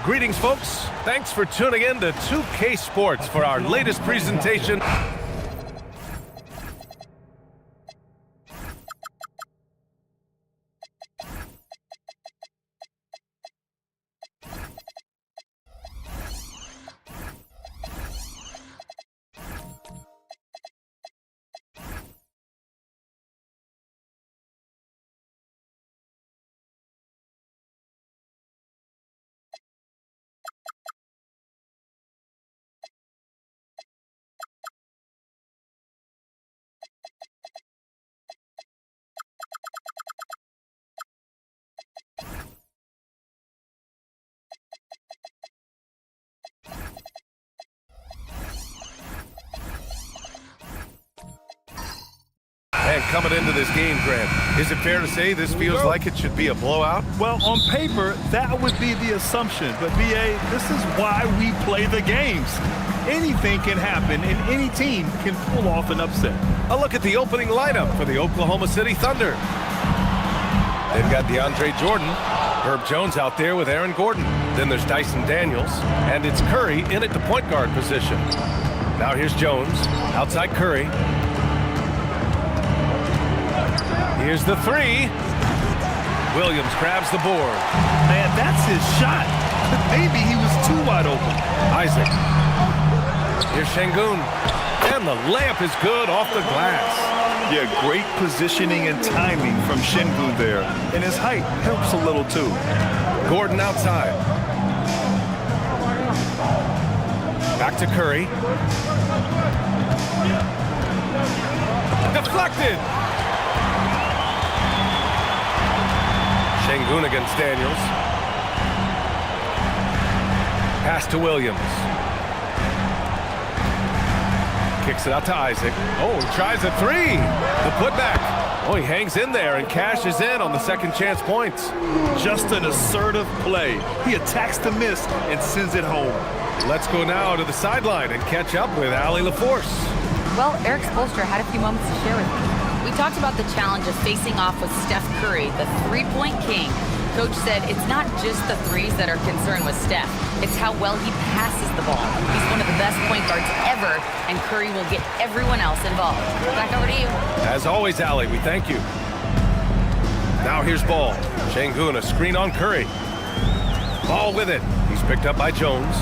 Greetings, folks. Thanks for tuning in to 2K Sports for our latest presentation. And coming into this game, Grant, is it fair to say this feels like it should be a blowout? Well, on paper, that would be the assumption. But, B.A., this is why we play the games. Anything can happen, and any team can pull off an upset. A look at the opening lineup for the Oklahoma City Thunder. They've got DeAndre Jordan, Herb Jones out there with Aaron Gordon. Then there's Dyson Daniels, and it's Curry in at the point guard position. Now here's Jones, outside Curry. Here's the three. Williams grabs the board. Man, that's his shot. Maybe he was too wide open. Isaac. Here's Şengün. And the layup is good off the glass. Yeah, great positioning and timing from Şengün there. And his height helps a little too. Gordon outside. Back to Curry. Deflected. Şengün against Daniels. Pass to Williams. Kicks it out to Isaac. Oh, he tries a three. The putback. Oh, he hangs in there and cashes in on the second chance points. Just an assertive play. He attacks the miss and sends it home. Let's go now to the sideline and catch up with Allie LaForce. Well, Eric Spoelstra had a few moments to share with me. We talked about the challenge of facing off with Steph Curry, the three-point king. Coach said it's not just the threes that are concerned with Steph. It's how well he passes the ball. He's one of the best point guards ever, and Curry will get everyone else involved. Back over to you. As always, Allie, we thank you. Now here's Ball. Şengün, a screen on Curry. Ball with it. He's picked up by Jones.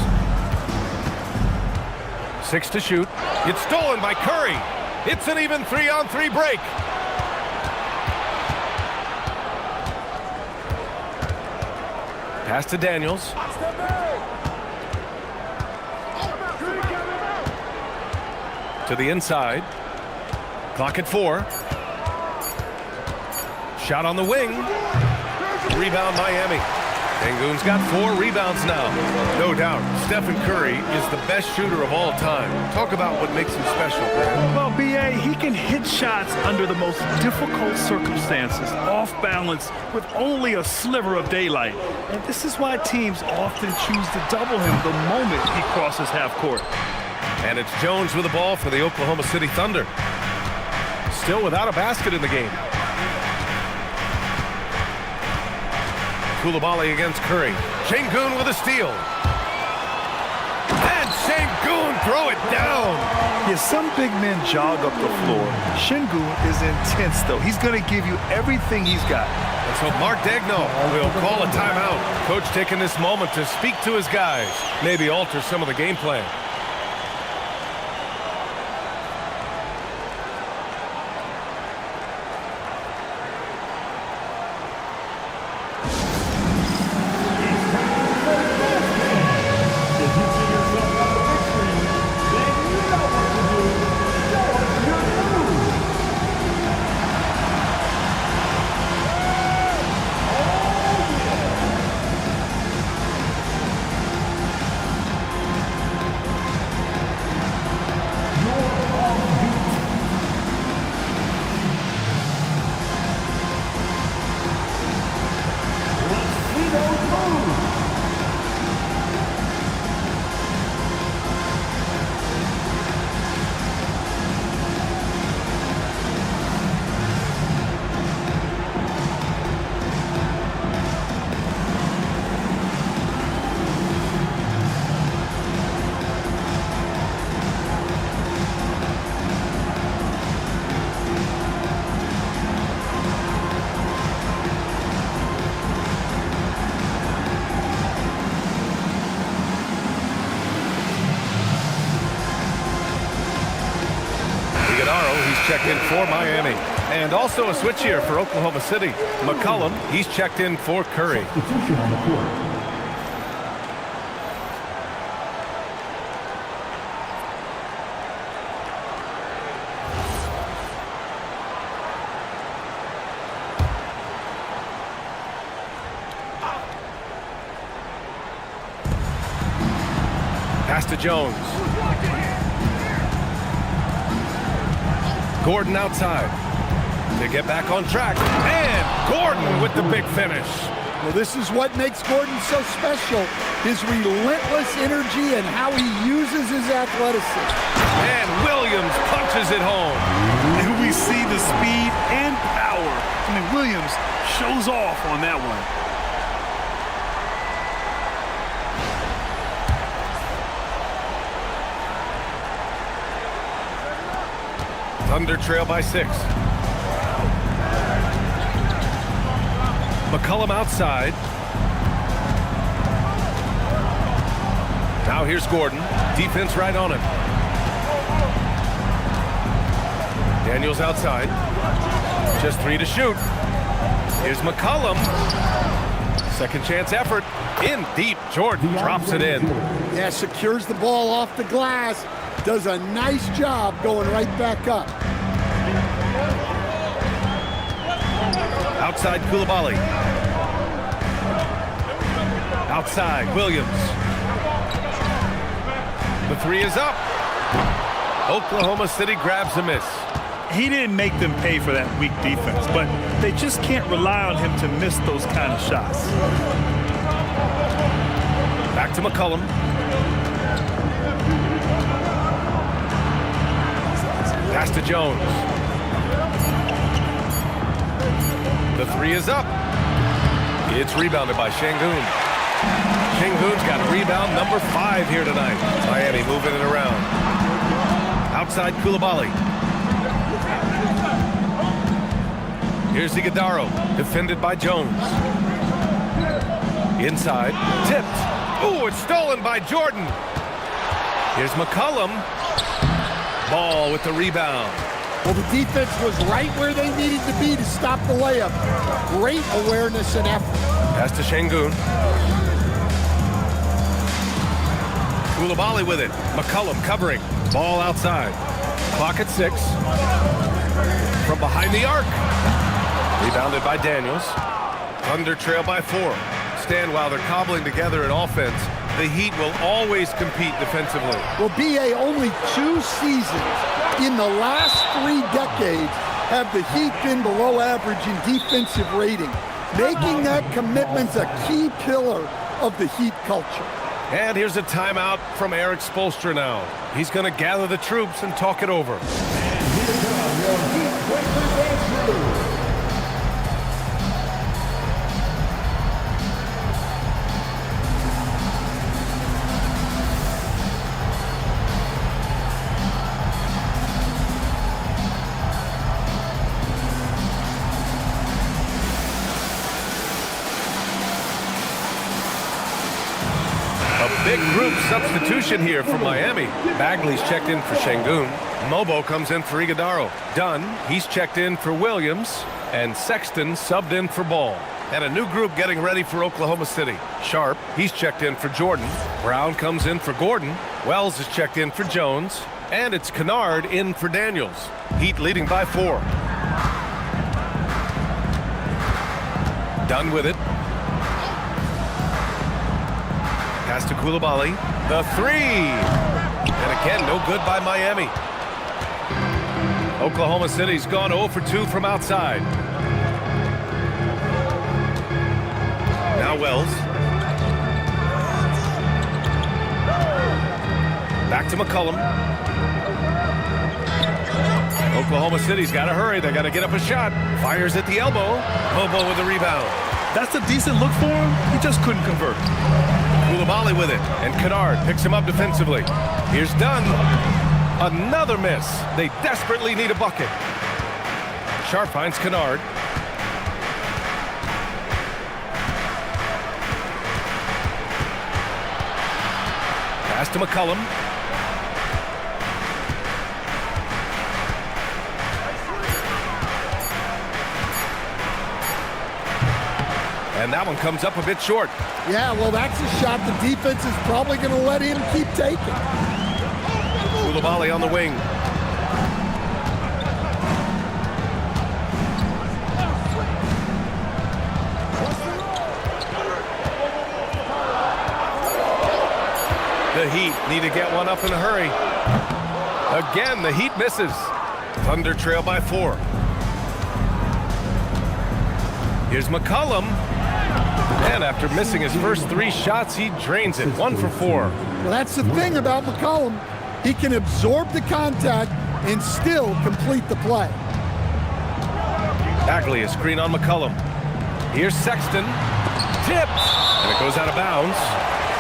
6 to shoot. It's stolen by Curry. It's an even 3-on-3 break. Pass to Daniels. To the inside. Clock at 4. Shot on the wing. Rebound Miami. Şengün's got 4 rebounds now. No doubt, Stephen Curry is the best shooter of all time. Talk about what makes him special, man. Well, B.A., he can hit shots under the most difficult circumstances, off balance, with only a sliver of daylight. And this is why teams often choose to double him the moment he crosses half court. And it's Jones with the ball for the Oklahoma City Thunder. Still without a basket in the game. Coulibaly against Curry. Şengün with a steal. And Şengün throw it down. Yeah, some big men jog up the floor. Şengün is intense, though. He's going to give you everything he's got. And so Mark Daigneault will call a timeout. Coach taking this moment to speak to his guys. Maybe alter some of the game plan. He's checked in for Miami. And also a switch here for Oklahoma City. McCollum, he's checked in for Curry. Pass to Jones. Gordon outside to get back on track. And Gordon with the big finish. Well, this is what makes Gordon so special. His relentless energy and how he uses his athleticism. And Williams punches it home. And we see the speed and power. I mean, Williams shows off on that one. Thunder trail by 6. McCollum outside. Now here's Gordon. Defense right on him. Daniels outside. Just 3 to shoot. Here's McCollum. Second chance effort. In deep. Jordan drops it in. Yeah, secures the ball off the glass. Does a nice job going right back up. Outside Coulibaly. Outside Williams. The 3 is up. Oklahoma City grabs a miss. He didn't make them pay for that weak defense, but they just can't rely on him to miss those kind of shots. Back to McCollum. Pass to Jones. The 3 is up. It's rebounded by Şengün. Şengün's got rebound number 5 here tonight. Miami moving it around. Outside Coulibaly. Here's Iguodaro, defended by Jones. Inside, tipped. Ooh, it's stolen by Jordan. Here's McCollum. Ball with the rebound. Well, the defense was right where they needed to be to stop the layup. Great awareness and effort. Pass to Şengün. Coulibaly with it. McCollum covering. Ball outside. Clock at 6. From behind the arc. Rebounded by Daniels. Thunder trail by 4. Stand while they're cobbling together in offense. The Heat will always compete defensively. Well, BA, only 2 seasons in the last 3 decades have the Heat been below average in defensive rating. Making that commitment's a key pillar of the Heat culture. And here's a timeout from Erik Spoelstra now. He's going to gather the troops and talk it over. Big group substitution here for Miami. Bagley's checked in for Şengün. Mobo comes in for Iguodaro. Dunn, he's checked in for Williams. And Sexton subbed in for Ball. And a new group getting ready for Oklahoma City. Sharp, he's checked in for Jordan. Brown comes in for Gordon. Wells is checked in for Jones. And it's Kennard in for Daniels. Heat leading by 4. Dunn with it. Pass to Coulibaly. The 3. And again, no good by Miami. Oklahoma City's gone 0 for 2 from outside. Now Wells. Back to McCollum. Oklahoma City's got to hurry. They got to get up a shot. Fires at the elbow. Mobo with the rebound. That's a decent look for him. He just couldn't convert. Coulibaly with it, and Kennard picks him up defensively. Here's Dunn. Another miss. They desperately need a bucket. Sharp finds Kennard. Pass to McCollum. And that one comes up a bit short. Yeah, well, that's a shot the defense is probably going to let him keep taking. Coulibaly on the wing. The Heat need to get one up in a hurry. Again, the Heat misses. Thunder trail by 4. Here's McCollum. And after missing his first 3 shots, he drains it. 1 for 4. Well, that's the thing about McCollum. He can absorb the contact and still complete the play. Bagley, a screen on McCollum. Here's Sexton. Tipped. And it goes out of bounds.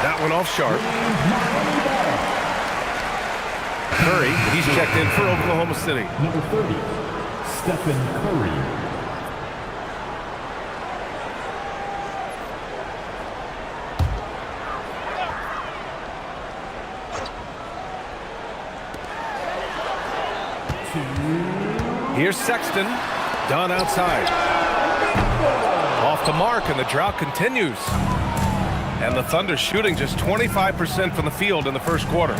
That one off Sharp. Curry. He's checked in for Oklahoma City. Number 30, Stephen Curry. Here's Sexton. Done outside. Off the mark, and the drought continues. And the Thunder shooting just 25% from the field in the first quarter.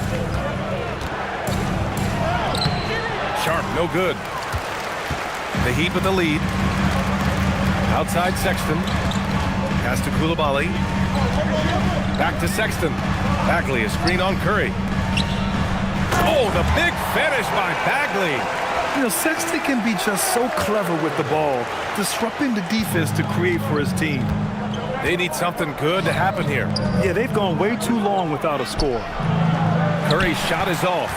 Sharp, no good. The Heat with the lead. Outside Sexton. Pass to Coulibaly. Back to Sexton. Bagley, a screen on Curry. Oh, the big finish by Bagley. You know, Sexton can be just so clever with the ball, disrupting the defense to create for his team. They need something good to happen here. Yeah, they've gone way too long without a score. Curry's shot is off.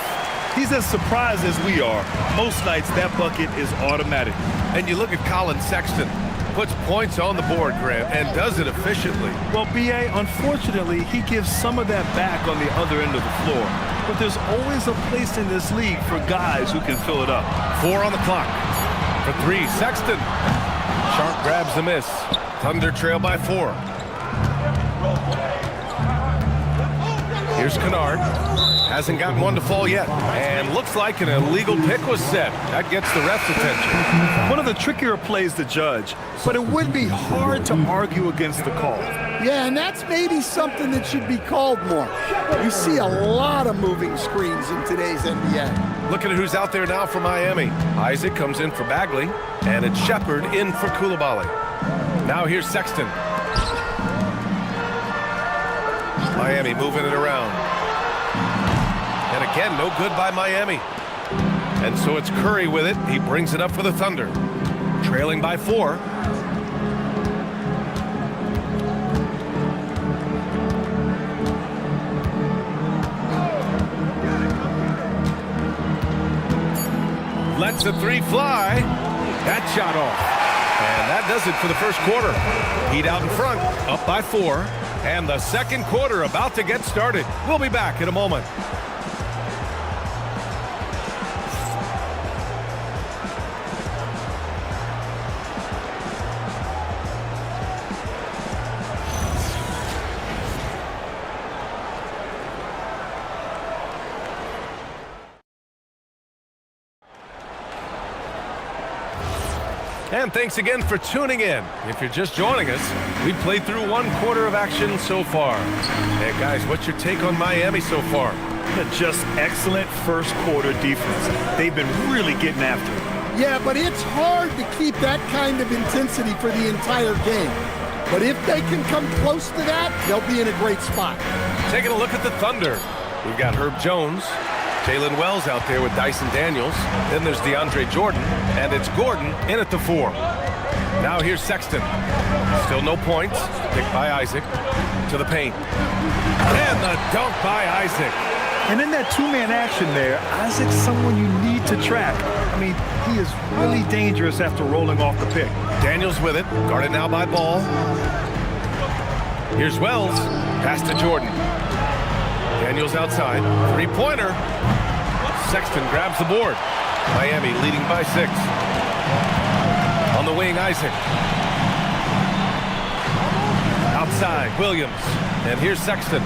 He's as surprised as we are. Most nights, that bucket is automatic. And you look at Colin Sexton. Puts points on the board, Grant, and does it efficiently. Well, B.A., unfortunately, he gives some of that back on the other end of the floor. But there's always a place in this league for guys who can fill it up. 4 on the clock. For 3, Sexton. Sharp grabs the miss. Thunder trail by 4. Here's Kennard. Hasn't gotten one to fall yet. And looks like an illegal pick was set. That gets the ref's attention. One of the trickier plays to judge, but it would be hard to argue against the call. Yeah, and that's maybe something that should be called more. You see a lot of moving screens in today's NBA. Looking at who's out there now for Miami. Isaac comes in for Bagley, and it's Shepard in for Coulibaly. Now here's Sexton. Miami moving it around. And again, no good by Miami. And so it's Curry with it. He brings it up for the Thunder. Trailing by 4. Lets the 3 fly. That shot off. And that does it for the first quarter. Heat out in front, up by 4. And the second quarter about to get started. We'll be back in a moment. And thanks again for tuning in. If you're just joining us, we played through 1 quarter of action so far. Hey guys, what's your take on Miami so far? Just excellent first quarter defense. They've been really getting after it. Yeah, but it's hard to keep that kind of intensity for the entire game. But if they can come close to that, they'll be in a great spot. Taking a look at the Thunder. We've got Herb Jones, Jalen Wells out there with Dyson Daniels. Then there's DeAndre Jordan, and it's Gordon in at the 4. Now here's Sexton. Still no points. Picked by Isaac. To the paint. And the dunk by Isaac. And in that 2-man action there, Isaac's someone you need to track. I mean, he is really dangerous after rolling off the pick. Daniels with it. Guarded now by Ball. Here's Wells. Pass to Jordan. Daniels outside. 3-pointer. Sexton grabs the board. Miami leading by 6. On the wing, Isaac. Outside, Williams. And here's Sexton.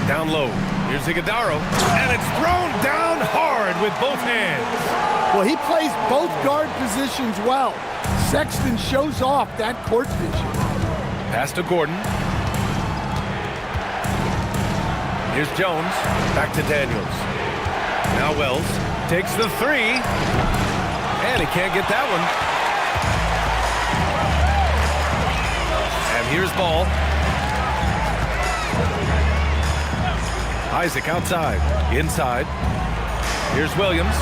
Down low. Here's Iguodala. And it's thrown down hard with both hands. Well, he plays both guard positions well. Sexton shows off that court vision. Pass to Gordon. Here's Jones. Back to Daniels. Now Wells takes the 3. And he can't get that one. And here's Ball. Isaac outside. Inside. Here's Williams.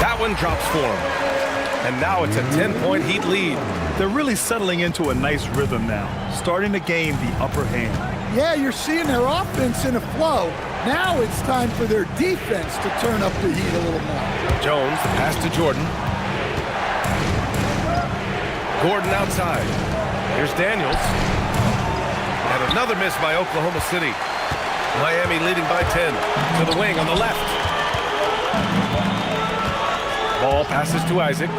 That one drops for him. And now it's a 10-point Heat lead. They're really settling into a nice rhythm now, starting to gain the upper hand. Yeah, you're seeing their offense in a flow. Now it's time for their defense to turn up the heat a little more. Jones, the pass to Jordan. Gordon outside. Here's Daniels. And another miss by Oklahoma City. Miami leading by 10. To the wing on the left. Ball passes to Isaac.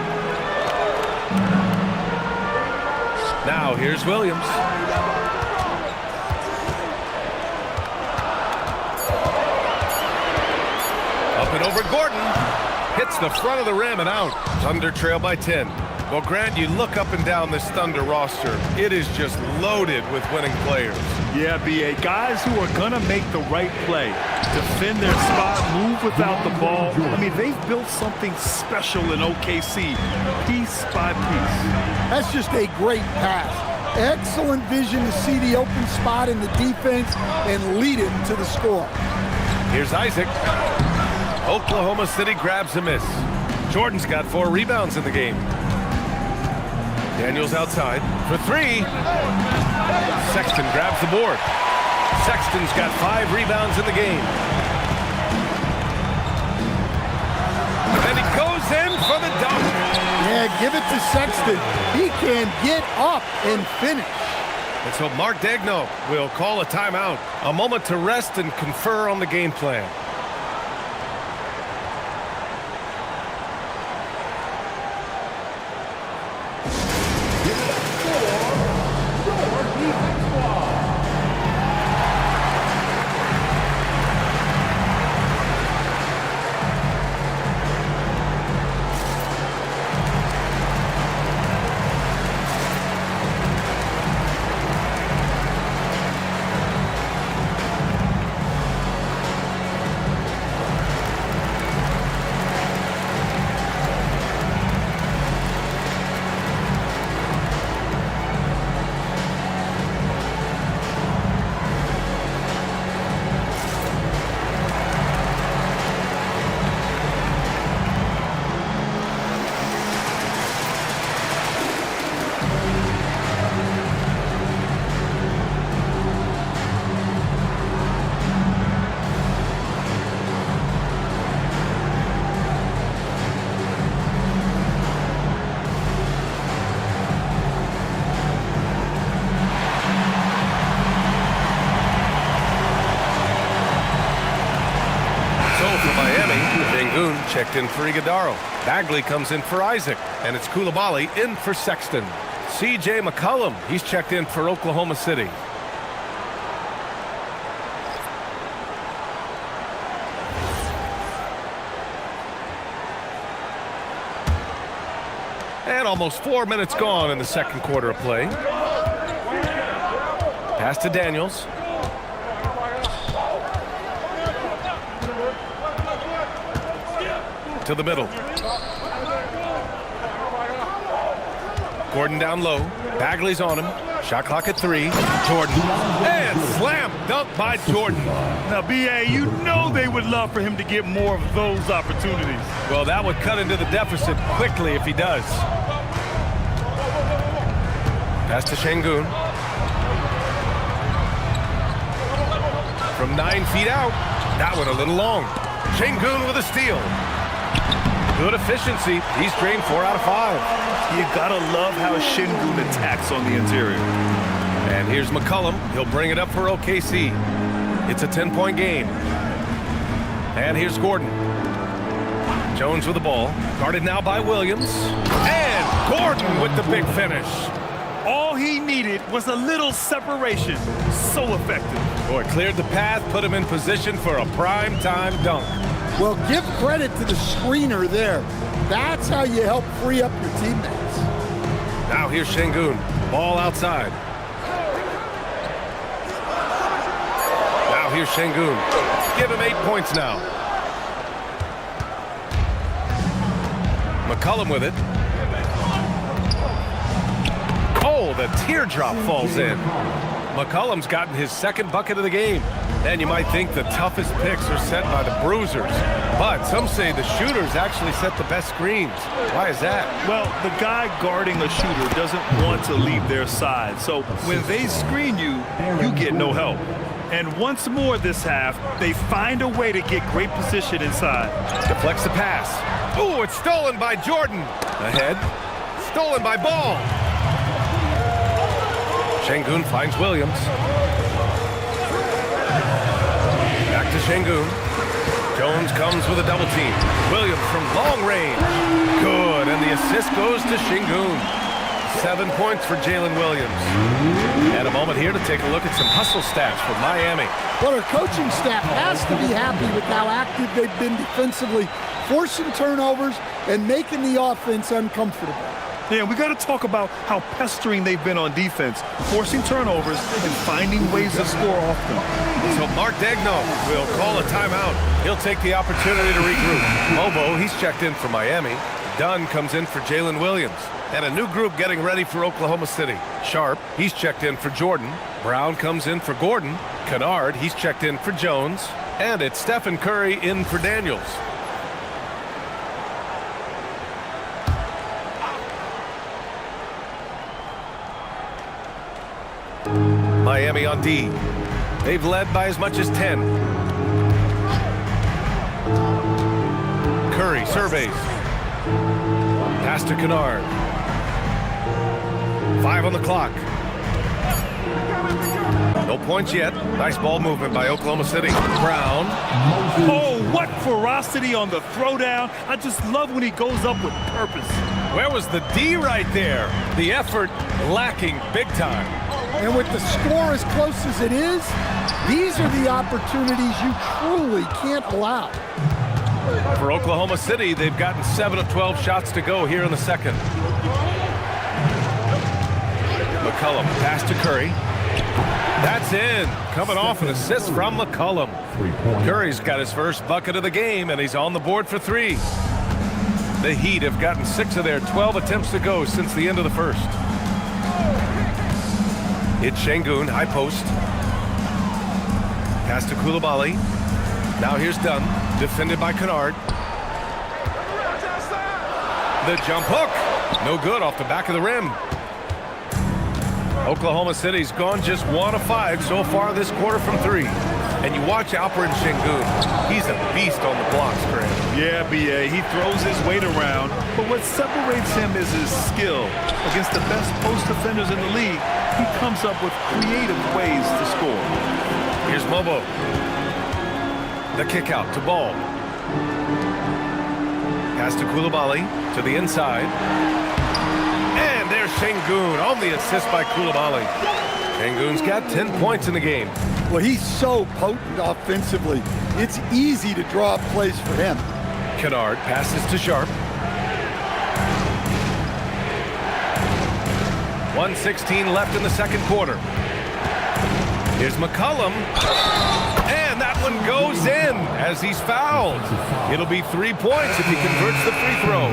Now here's Williams. Up and over Gordon. Hits the front of the rim and out. Thunder trail by 10. Well, Grant, you look up and down this Thunder roster. It is just loaded with winning players. Yeah, B.A. Guys who are going to make the right play, defend their spot, move without the ball. I mean, they've built something special in OKC, piece by piece. That's just a great pass. Excellent vision to see the open spot in the defense and lead it to the score. Here's Isaac. Oklahoma City grabs a miss. Jordan's got 4 rebounds in the game. Daniels outside for 3. Sexton grabs the board. Sexton's got 5 rebounds in the game. And then he goes in for the dunk. Yeah, give it to Sexton. He can get up and finish. And so Mark Daigneault will call a timeout. A moment to rest and confer on the game plan. Checked in for Iguodaro. Bagley comes in for Isaac, and it's Coulibaly in for Sexton. C.J. McCollum, he's checked in for Oklahoma City. And almost 4 minutes gone in the second quarter of play. Pass to Daniels. To the middle. Gordon down low. Bagley's on him. Shot clock at 3. Jordan. And slam dunk by Jordan. Now, B.A., you know they would love for him to get more of those opportunities. Well, that would cut into the deficit quickly if he does. Pass to Şengün. From 9 feet out. That one a little long. Şengün with a steal. Good efficiency. He's drained 4 out of 5. You gotta love how Şengün attacks on the interior. And here's McCollum. He'll bring it up for OKC. It's a 10-point game. And here's Gordon. Jones with the ball. Guarded now by Williams. And Gordon with the big finish. All he needed was a little separation. So effective. Boy, cleared the path, put him in position for a prime-time dunk. Well, give credit to the screener there. That's how you help free up your teammates. Now here's Şengün. Ball outside. Now here's Şengün. Give him 8 points now. McCollum with it. Oh, the teardrop falls in. McCollum's gotten his second bucket of the game. And you might think the toughest picks are set by the bruisers. But some say the shooters actually set the best screens. Why is that? Well, the guy guarding a shooter doesn't want to leave their side. So when they screen you, you get no help. And once more this half, they find a way to get great position inside. Deflects the pass. Ooh, it's stolen by Jordan. Ahead. Stolen by Ball. Şengün finds Williams. Back to Şengün. Jones comes with a double team. Williams from long range. Good, and the assist goes to Şengün. 7 points for Jalen Williams. And a moment here to take a look at some hustle stats for Miami. Well, our coaching staff has to be happy with how active they've been defensively, forcing turnovers and making the offense uncomfortable. Yeah, we got to talk about how pestering they've been on defense, forcing turnovers and finding ways to score off them. So Mark Daigneault will call a timeout. He'll take the opportunity to regroup. Mobo, he's checked in for Miami. Dunn comes in for Jalen Williams. And a new group getting ready for Oklahoma City. Sharp, he's checked in for Jordan. Brown comes in for Gordon. Kennard, he's checked in for Jones. And it's Stephen Curry in for Daniels. Miami on D. They've led by as much as 10. Curry surveys. Pass to Kennard. 5 on the clock. No points yet. Nice ball movement by Oklahoma City. Brown. Oh, what ferocity on the throwdown. I just love when he goes up with purpose. Where was the D right there? The effort lacking big time. And with the score as close as it is, these are the opportunities you truly can't allow. For Oklahoma City, they've gotten 7 of 12 shots to go here in the second. McCollum, pass to Curry. That's in. Coming off an assist from McCollum. Curry's got his first bucket of the game, and he's on the board for 3. The Heat have gotten 6 of their 12 attempts to go since the end of the first. It's Şengün, high post. Pass to Coulibaly. Now here's Dunn, defended by Kennard. The jump hook. No good off the back of the rim. Oklahoma City's gone just 1 of 5 so far this quarter from 3. And you watch Alperen Şengün. He's a beast on the blocks, Grant. Yeah, B.A., he throws his weight around, but what separates him is his skill. Against the best post defenders in the league, he comes up with creative ways to score. Here's Mobo. The kick out to Ball. Pass to Coulibaly to the inside. And there's Şengün on the assist by Coulibaly. Şengün's got 10 points in the game. Well, he's so potent offensively. It's easy to draw up plays for him. Kennard passes to Sharp. 1:16 left in the second quarter. Here's McCollum. And that one goes in as he's fouled. It'll be 3 points if he converts the free throw.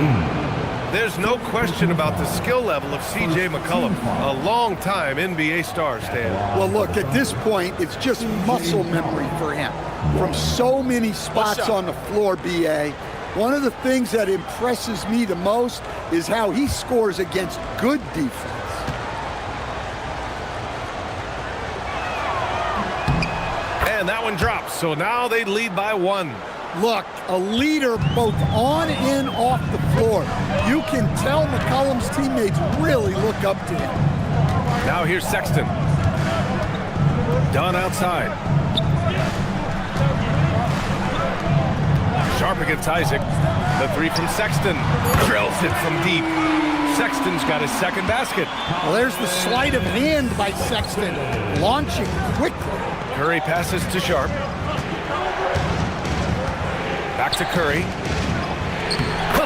There's no question about the skill level of C.J. McCollum, a long-time NBA star, Stan. Well, look, at this point, it's just muscle memory for him. From so many spots on the floor, B.A., one of the things that impresses me the most is how he scores against good defense. And that one drops, so now they lead by 1. Look, a leader both on and off the floor. You can tell McCollum's teammates really look up to him. Now here's Sexton. Dunn outside. Sharp against Isaac. The 3 from Sexton. Drills it from deep. Sexton's got his second basket. Well, there's the sleight of hand by Sexton, launching quickly. Curry passes to Sharp. Back to Curry.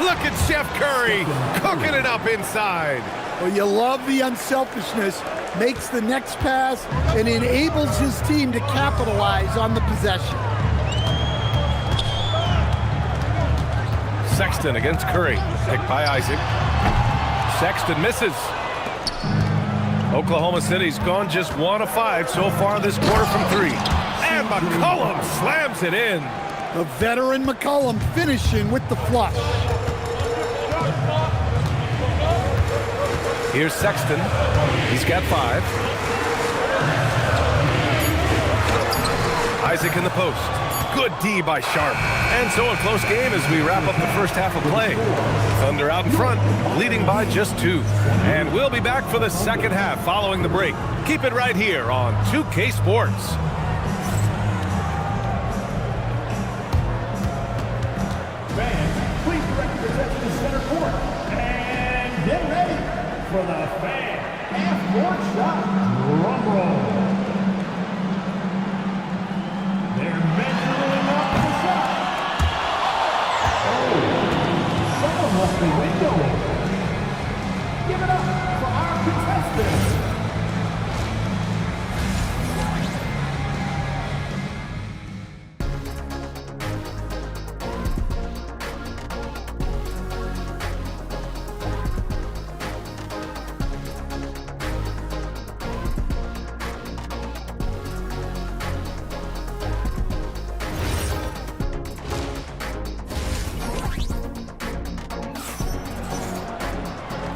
Look at Chef Curry cooking it up inside. Well, you love the unselfishness, makes the next pass, and enables his team to capitalize on the possession. Sexton against Curry. Picked by Isaac. Sexton misses. Oklahoma City's gone just 1 of 5 so far this quarter from 3. And McCollum slams it in. The veteran McCollum finishing with the flush. Here's Sexton. He's got 5. Isaac in the post. Good D by Sharp. And so a close game as we wrap up the first half of play. Thunder out in front, leading by just 2. And we'll be back for the second half following the break. Keep it right here on 2K Sports. Get ready for the fan half-court shot. Drum roll. They're measuring up the shot. Oh, someone left the window open. Give it up for our contestants.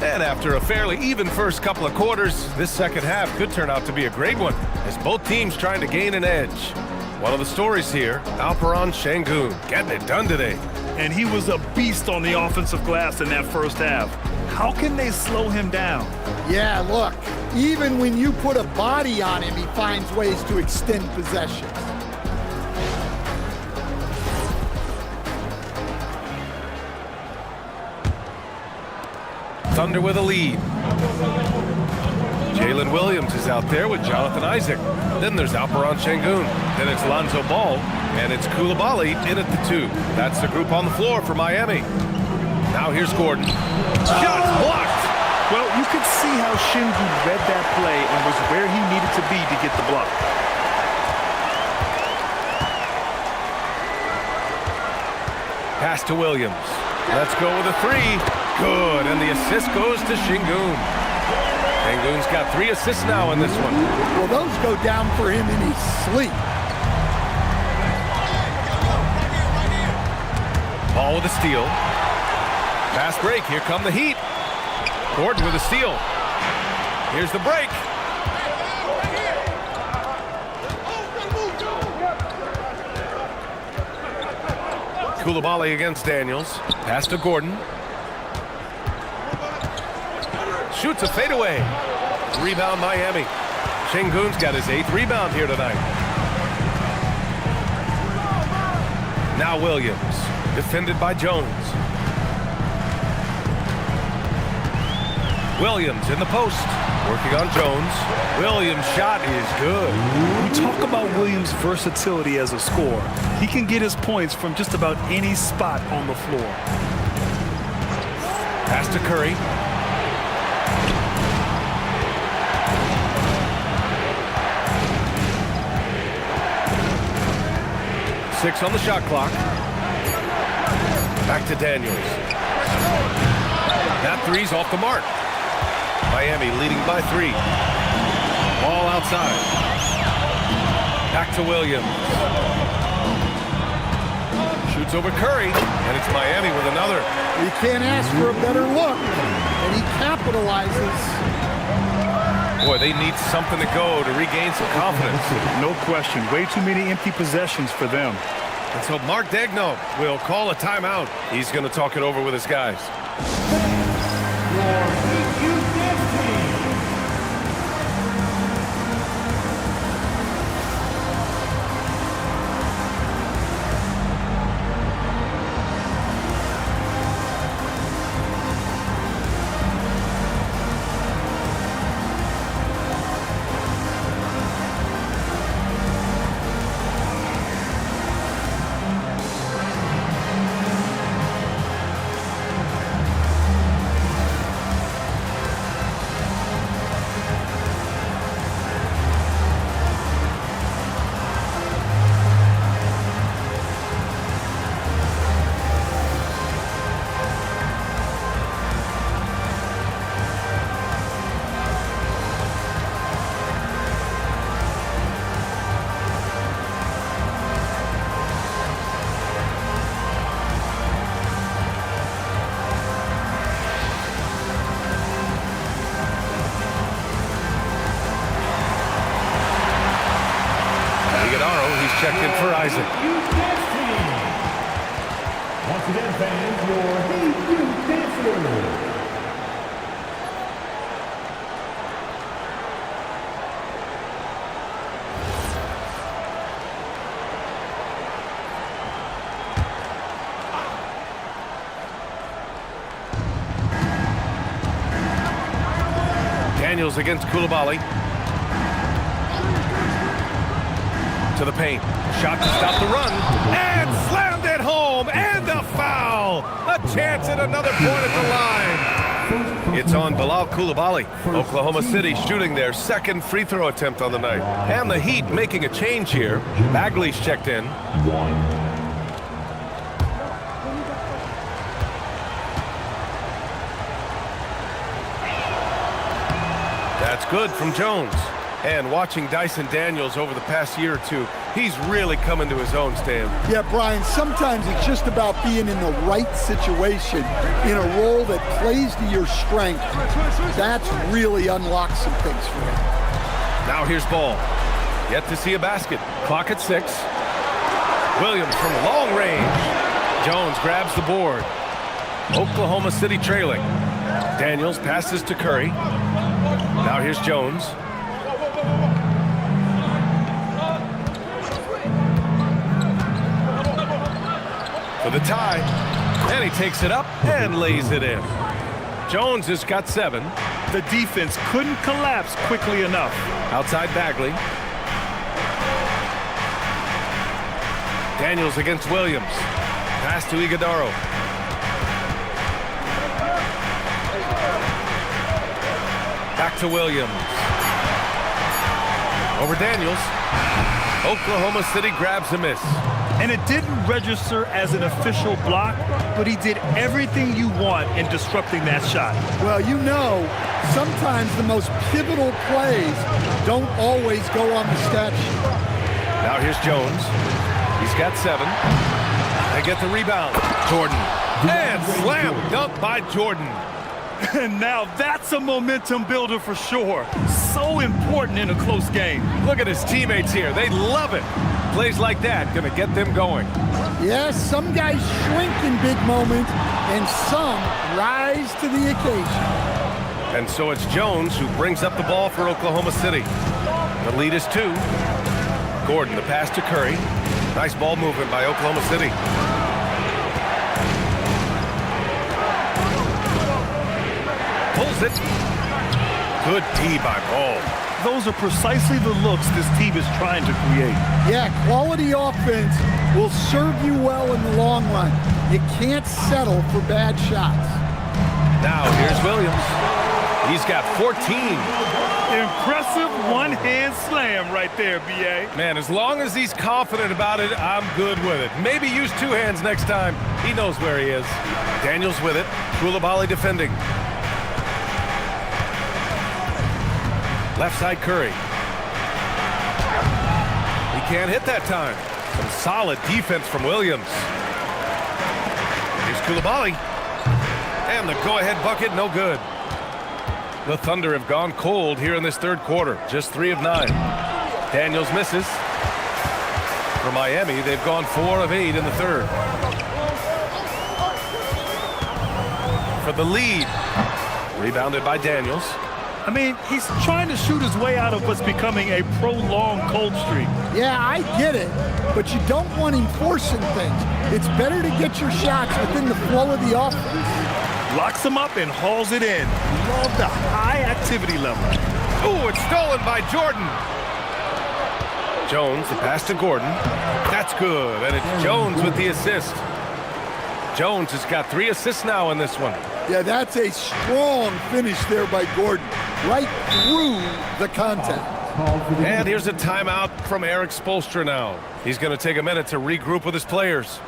And after a fairly even first couple of quarters, this second half could turn out to be a great one, as both teams trying to gain an edge. One of the stories here, Alperen Sengun getting it done today. And he was a beast on the offensive glass in that first half. How can they slow him down? Yeah, look, even when you put a body on him, he finds ways to extend possession. Thunder with a lead. Jalen Williams is out there with Jonathan Isaac. Then there's Alperen Sengun. Then it's Lonzo Ball. And it's Coulibaly in at the 2. That's the group on the floor for Miami. Now here's Gordon. Shots blocked. Well, you could see how Sengun read that play and was where he needed to be to get the block. Pass to Williams. Let's go with a 3. Good, and the assist goes to Sengun. Sengun's got 3 assists now in this one. Well, those go down for him in his sleep. Ball with a steal. Fast break, here come the Heat. Gordon with a steal. Here's the break. Coulibaly against Daniels. Pass to Gordon. Shoots a fadeaway. Rebound Miami. Sengun's got his 8th rebound here tonight. Now Williams, defended by Jones. Williams in the post, working on Jones. Williams' shot is good. We talk about Williams' versatility as a scorer. He can get his points from just about any spot on the floor. Pass to Curry. Six on the shot clock. Back to Daniels. That 3's off the mark. Miami leading by 3. Ball outside. Back to Williams. Shoots over Curry, and it's Miami with another. You can't ask for a better look, and he capitalizes. Boy, they need something to go to regain some confidence. No question. Way too many empty possessions for them. And so Mark Daigneault will call a timeout. He's going to talk it over with his guys. Checked in for Isaac. Once again, fans, your Heat Youth Dancers. Daniels against Coulibaly. To the paint. Shot to stop the run. And slammed it home. And a foul. A chance at another point at the line. It's on Bilal Coulibaly. Oklahoma City shooting their second free throw attempt on the night. And the Heat making a change here. Bagley's checked in. That's good from Jones. And watching Dyson Daniels over the past year or two, he's really come into his own, Stan. Yeah, Brian, sometimes it's just about being in the right situation, in a role that plays to your strength. That's really unlocked some things for him. Now here's Ball. Yet to see a basket. Clock at 6. Williams from long range. Jones grabs the board. Oklahoma City trailing. Daniels passes to Curry. Now here's Jones. For the tie, and he takes it up and lays it in. Jones has got 7. The defense couldn't collapse quickly enough. Outside Bagley. Daniels against Williams. Pass to Iguodaro. Back to Williams. Over Daniels. Oklahoma City grabs a miss. And it didn't register as an official block, but he did everything you want in disrupting that shot. Well, you know, sometimes the most pivotal plays don't always go on the stat sheet. Now here's Jones. He's got 7. They get the rebound. Jordan. And slam dunk by Jordan. And now that's a momentum builder for sure. So important in a close game. Look at his teammates here. They love it. Plays like that gonna get them going. Yes, some guys shrink in big moments, and some rise to the occasion. And so it's Jones who brings up the ball for Oklahoma City. The lead is 2. Gordon, the pass to Curry. Nice ball movement by Oklahoma City. Pulls it. Good D by Ball. Those are precisely the looks this team is trying to create. Yeah, quality offense will serve you well in the long run. You can't settle for bad shots. Now here's Williams. He's got 14. Impressive one-hand slam right there, B.A. Man, as long as he's confident about it, I'm good with it. Maybe use 2 hands next time. He knows where he is. Daniels with it. Coulibaly defending. Left side Curry. He can't hit that time. Some solid defense from Williams. Here's Coulibaly. And the go-ahead bucket, no good. The Thunder have gone cold here in this third quarter. Just 3 of 9. Daniels misses. For Miami, they've gone 4 of 8 in the third. For the lead. Rebounded by Daniels. I mean, he's trying to shoot his way out of what's becoming a prolonged cold streak. Yeah, I get it, but you don't want him forcing things. It's better to get your shots within the flow of the offense. Locks him up and hauls it in. Love the high activity level. Ooh, it's stolen by Jordan. Jones, the pass to Gordon. That's good, and it's Jones with the assist. Jones has got 3 assists now in this one. Yeah, that's a strong finish there by Gordon. Right through the contact. And here's a timeout from Eric Spoelstra now. He's going to take a minute to regroup with his players.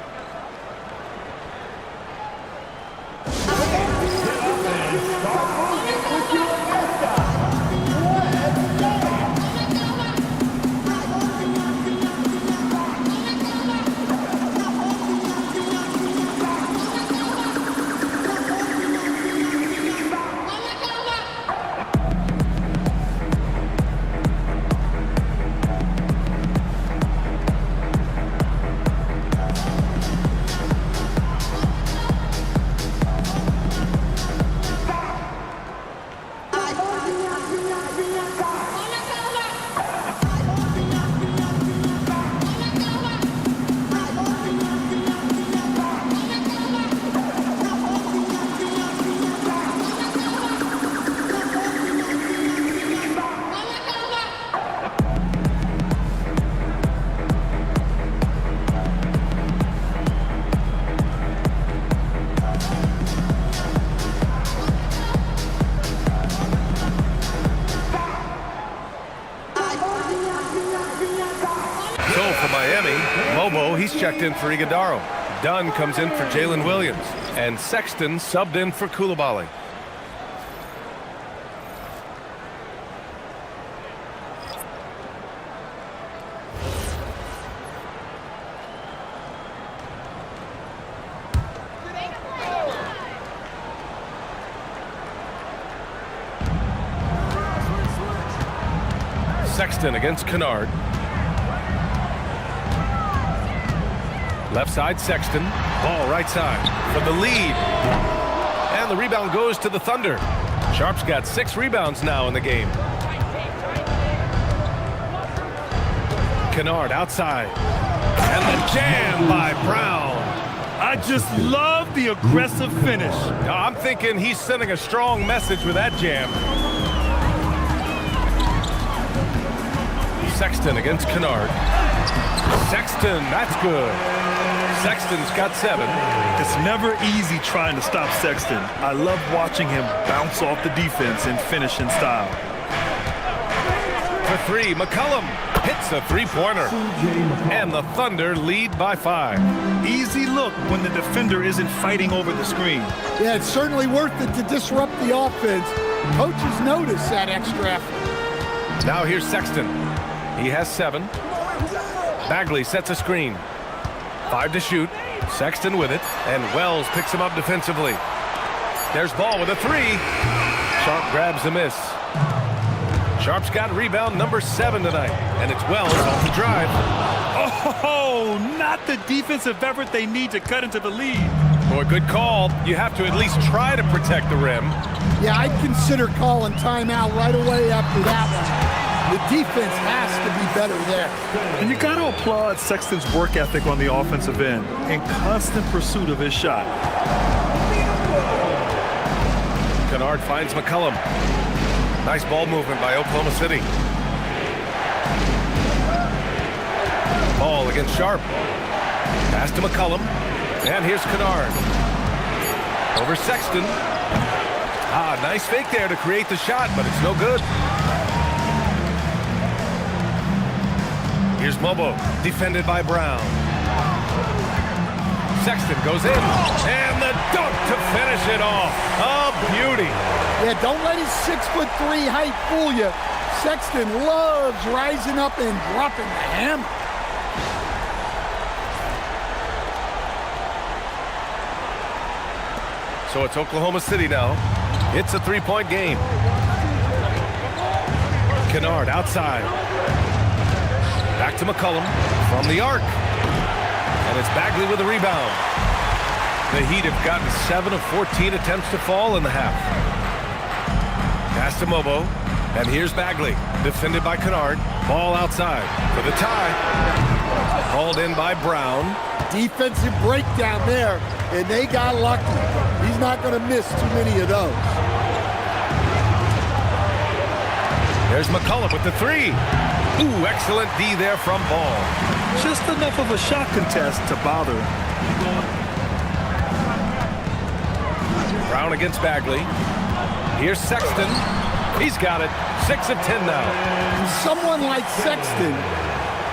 Mobo, he's checked in for Iguodaro. Dunn comes in for Jalen Williams. And Sexton subbed in for Coulibaly. Sexton against Kennard. Left side, Sexton. Ball right side for the lead. And the rebound goes to the Thunder. Sharp's got 6 rebounds now in the game. Kennard outside. And the jam by Brown. I just love the aggressive finish. Now, I'm thinking he's sending a strong message with that jam. Sexton against Kennard. Sexton, that's good. Sexton's got 7. It's never easy trying to stop Sexton. I love watching him bounce off the defense and finish in style. For 3, McCollum hits a 3-pointer. And the Thunder lead by 5. Easy look when the defender isn't fighting over the screen. Yeah, it's certainly worth it to disrupt the offense. Coaches notice that extra effort. Now here's Sexton. He has 7. Bagley sets a screen. 5 to shoot. Sexton with it. And Wells picks him up defensively. There's Ball with a 3. Sharp grabs the miss. Sharp's got rebound number 7 tonight. And it's Wells off the drive. Oh, not the defensive effort they need to cut into the lead. Boy, good call. You have to at least try to protect the rim. Yeah, I'd consider calling timeout right away after that one. The defense has to be better there. And you got to applaud Sexton's work ethic on the offensive end in constant pursuit of his shot. Kennard finds McCollum. Nice ball movement by Oklahoma City. Ball against Sharp. Pass to McCollum. And here's Kennard. Over Sexton. Nice fake there to create the shot, but it's no good. Here's Mobo, defended by Brown. Sexton goes in, and the dunk to finish it off. A beauty. Yeah, don't let his 6'3" height fool you. Sexton loves rising up and dropping the hammer. So it's Oklahoma City now. It's a 3-point game. Kennard outside. Back to McCollum from the arc. And it's Bagley with the rebound. The Heat have gotten 7 of 14 attempts to fall in the half. Pass to Mobo. And here's Bagley, defended by Kennard. Ball outside for the tie. Hauled in by Brown. Defensive breakdown there, and they got lucky. He's not going to miss too many of those. There's McCollum with the 3. Ooh, excellent D there from Ball. Just enough of a shot contest to bother. Brown against Bagley. Here's Sexton. He's got it. 6 of 10 now. Someone like Sexton,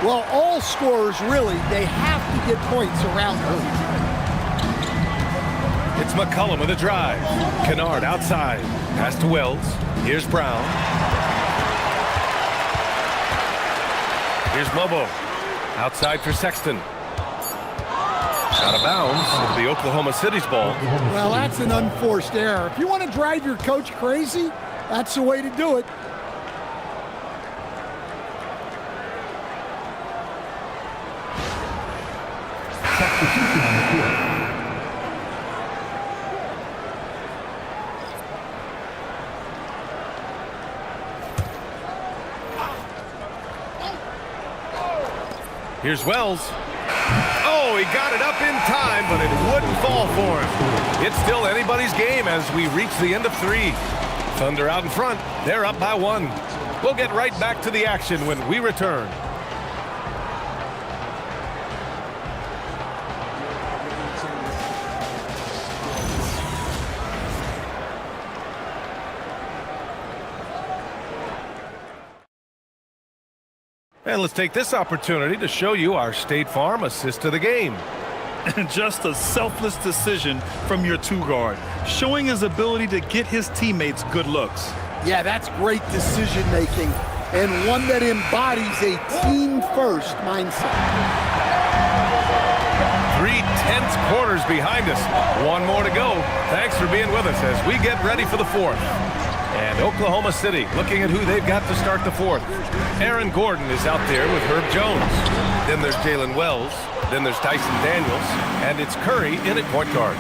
well, all scorers really, they have to get points around him. It's McCollum with a drive. Kennard outside. Pass to Wells. Here's Brown. Here's Mobo. Outside for Sexton. Out of bounds. It'll be Oklahoma City's ball. Well, that's an unforced error. If you want to drive your coach crazy, that's the way to do it. Substitution on the field. Here's Wells. Oh, he got it up in time, but it wouldn't fall for him. It's still anybody's game as we reach the end of 3. Thunder out in front. They're up by 1. We'll get right back to the action when we return. And let's take this opportunity to show you our State Farm assist to the game. And just a selfless decision from your two-guard, showing his ability to get his teammates good looks. Yeah, that's great decision making and one that embodies a team-first mindset. 3 tense quarters behind us. One more to go. Thanks for being with us as we get ready for the fourth. And Oklahoma City looking at who they've got to start the fourth. Aaron Gordon is out there with Herb Jones. Then there's Jalen Wells. Then there's Dyson Daniels. And it's Curry in at point guard.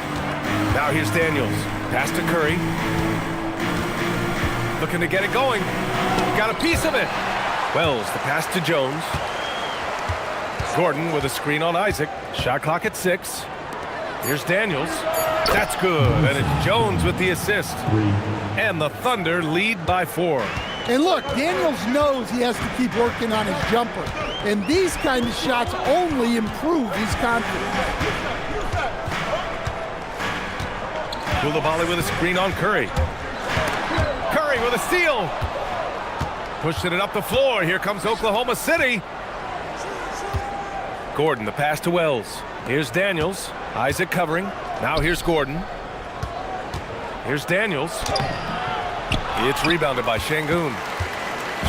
Now here's Daniels. Pass to Curry. Looking to get it going. Got a piece of it. Wells, the pass to Jones. Gordon with a screen on Isaac. Shot clock at 6. Here's Daniels. That's good. And it's Jones with the assist. And the Thunder lead by 4. And look, Daniels knows he has to keep working on his jumper. And these kind of shots only improve his confidence. Coulibaly with a screen on Curry. Curry with a steal. Pushing it up the floor. Here comes Oklahoma City. Gordon, the pass to Wells. Here's Daniels. Isaac covering. Now here's Gordon. Here's Daniels. It's rebounded by Şengün.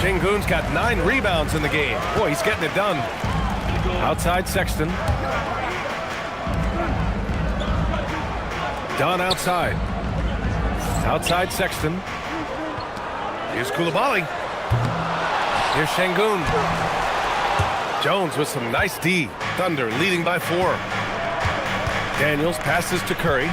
Şengün's got 9 rebounds in the game. Boy, he's getting it done. Outside Sexton. Dunn outside. Outside Sexton. Here's Coulibaly. Here's Şengün. Jones with some nice D. Thunder leading by 4. Daniels passes to Curry.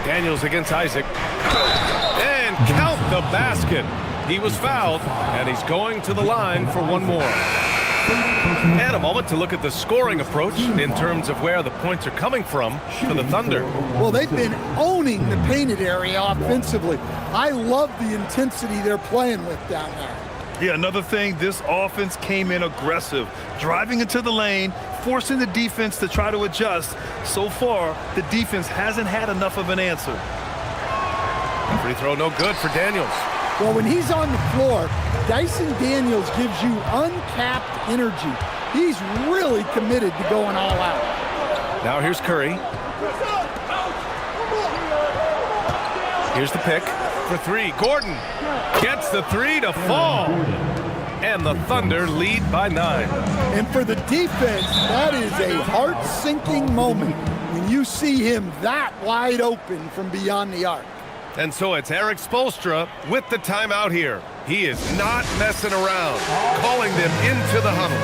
Daniels against Isaac. And count the basket. He was fouled, and he's going to the line for one more. And a moment to look at the scoring approach in terms of where the points are coming from for the Thunder. Well, they've been owning the painted area offensively. I love the intensity they're playing with down there. Yeah, another thing, this offense came in aggressive, driving into the lane, forcing the defense to try to adjust. So far, the defense hasn't had enough of an answer. Free throw no good for Daniels. Well, when he's on the floor, Dyson Daniels gives you uncapped energy. He's really committed to going all out. Now here's Curry. Here's the pick for 3. Gordon gets the 3 to fall. And the Thunder lead by 9. And for the defense, that is a heart-sinking moment when you see him that wide open from beyond the arc. And so it's Erik Spoelstra with the timeout here. He is not messing around, calling them into the huddle.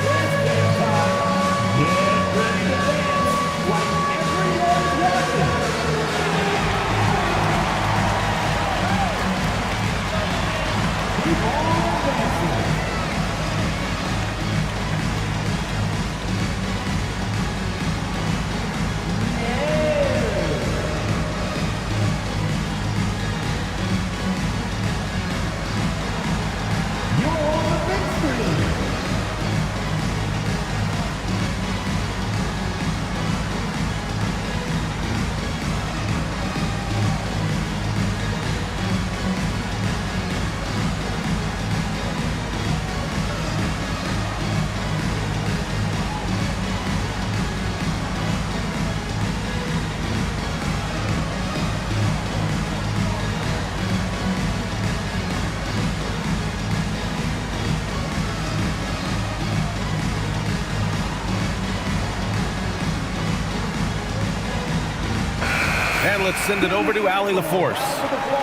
And let's send it over to Allie LaForce.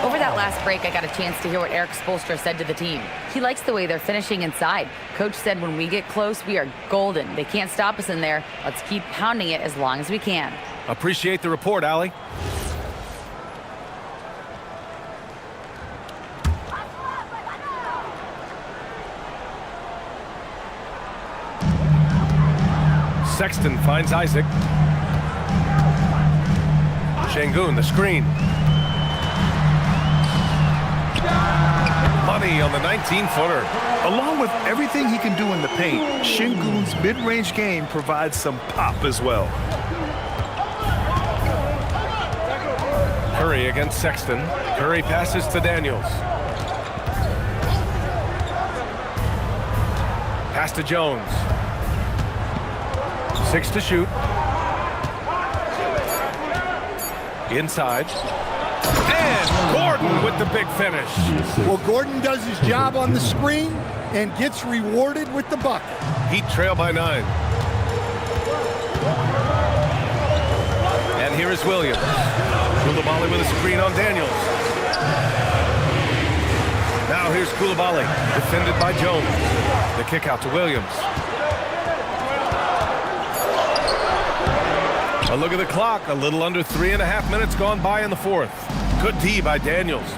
Over that last break, I got a chance to hear what Erik Spoelstra said to the team. He likes the way they're finishing inside. Coach said when we get close, we are golden. They can't stop us in there. Let's keep pounding it as long as we can. Appreciate the report, Allie. Sexton finds Isaac. Şengün, the screen. Money on the 19-footer. Along with everything he can do in the paint, Şengün's mid-range game provides some pop as well. Curry against Sexton. Curry passes to Daniels. Pass to Jones. 6 to shoot. Inside. And Gordon with the big finish. Well, Gordon does his job on the screen and gets rewarded with the bucket. Heat trail by 9. And here is Williams. Coulibaly with a screen on Daniels. Now here's Coulibaly, defended by Jones. The kick out to Williams. A look at the clock. A little under 3.5 minutes gone by in the fourth. Good D by Daniels.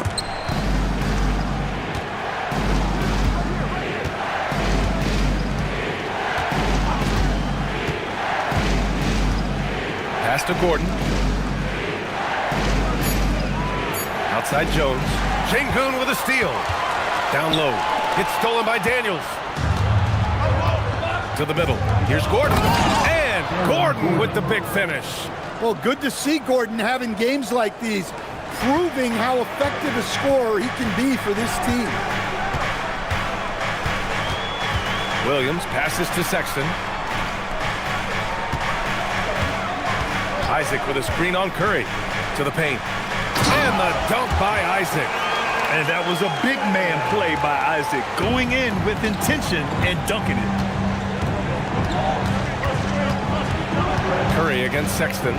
Pass to Gordon. Outside Jones. Sengun with a steal. Down low. Gets stolen by Daniels. To the middle. Here's Gordon. And Gordon with the big finish. Well, good to see Gordon having games like these, proving how effective a scorer he can be for this team. Williams passes to Sexton. Isaac with a screen on Curry. To the paint. And the dunk by Isaac. And that was a big man play by Isaac, going in with intention and dunking it. Curry against Sexton.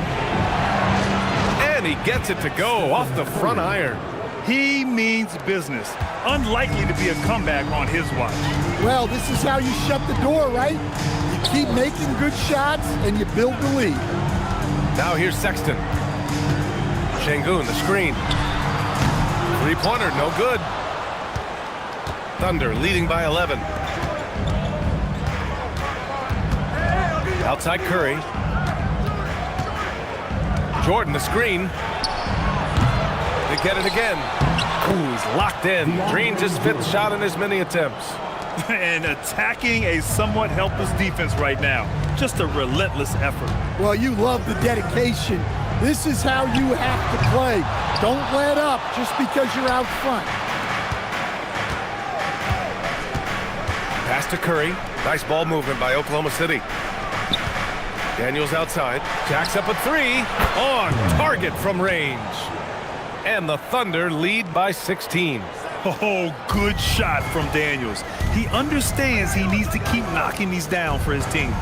And he gets it to go off the front iron. He means business. Unlikely to be a comeback on his watch. Well, this is how you shut the door, right? You keep making good shots and you build the lead. Now here's Sexton. Sengun, the screen. Three-pointer, no good. Thunder leading by 11. Outside Curry. Jordan, the screen. They get it again. Ooh, he's locked in. Green just fifth shot in his many attempts. And attacking a somewhat helpless defense right now. Just a relentless effort. Well, you love the dedication. This is how you have to play. Don't let up just because you're out front. Pass to Curry. Nice ball movement by Oklahoma City. Daniels outside. Jacks up a three. On target from range. And the Thunder lead by 16. Oh, good shot from Daniels. He understands he needs to keep knocking these down for his team.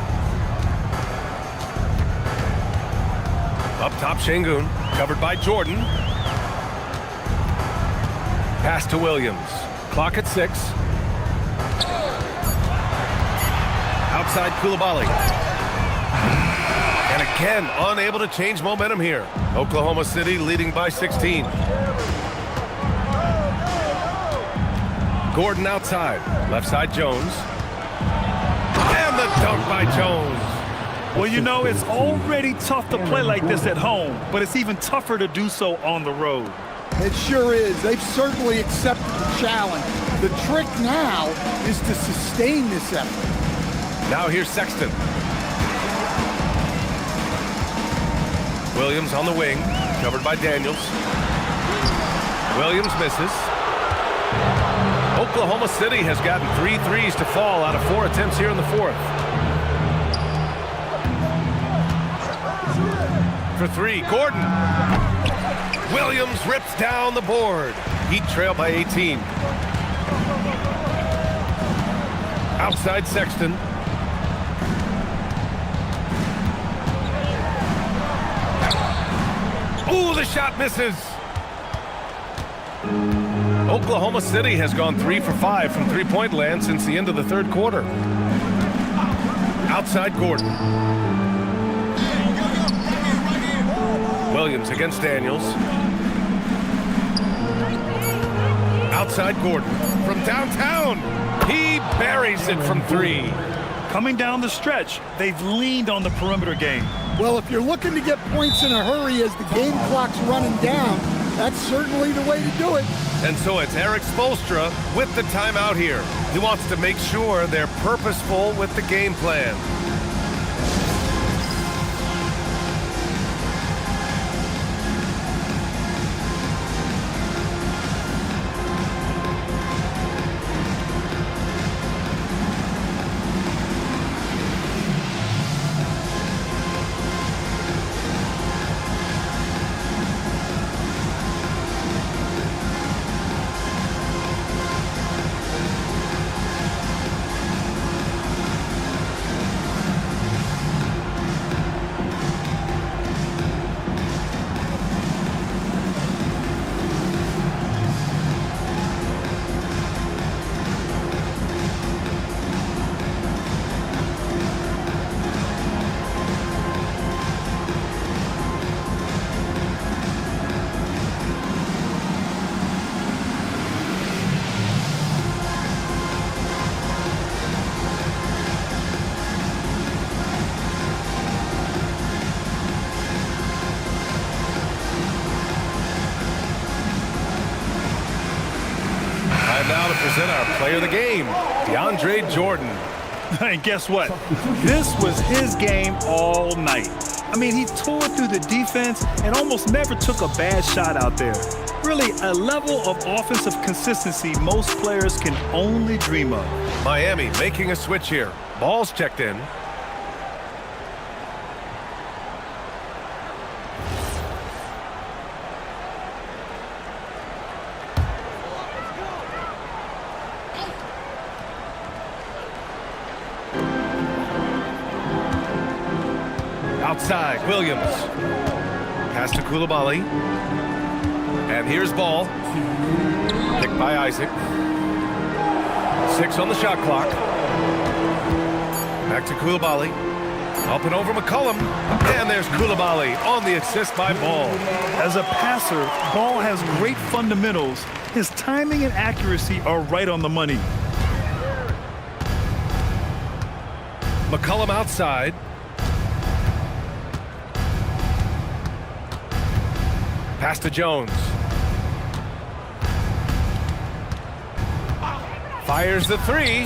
Up top, Sengun. Covered by Jordan. Pass to Williams. Clock at 6. Outside Coulibaly. And again, unable to change momentum here. Oklahoma City leading by 16. Gordon outside. Left side Jones. And the dunk by Jones. Well, you know, it's already tough to play like this at home, but it's even tougher to do so on the road. It sure is. They've certainly accepted the challenge. The trick now is to sustain this effort. Now here's Sexton. Williams on the wing, covered by Daniels. Williams misses. Oklahoma City has gotten 3 threes to fall out of 4 attempts here in the fourth. For 3, Gordon. Williams rips down the board. Heat trail by 18. Outside Sexton. Ooh, the shot misses. Oklahoma City has gone 3 for 5 from three-point land since the end of the third quarter. Outside Gordon. Williams against Daniels. Outside Gordon. From downtown, he buries it from 3. Coming down the stretch, they've leaned on the perimeter game. Well, if you're looking to get points in a hurry as the game clock's running down, that's certainly the way to do it. And so it's Erik Spoelstra with the timeout here. He wants to make sure they're purposeful with the game plan. now to present our player of the game, DeAndre Jordan. And guess what? This was his game all night. I mean, he tore through the defense and almost never took a bad shot out there. Really, a level of offensive consistency most players can only dream of. Miami making a switch here. Ball's checked in. Outside, Williams. Pass to Koulibaly. And here's ball. Picked by Isaac. 6 on the shot clock. Back to Koulibaly. Up and over McCollum. And there's Koulibaly on the assist by Ball. As a passer, Ball has great fundamentals. His timing and accuracy are right on the money. McCollum outside. Pass to Jones. Fires the three.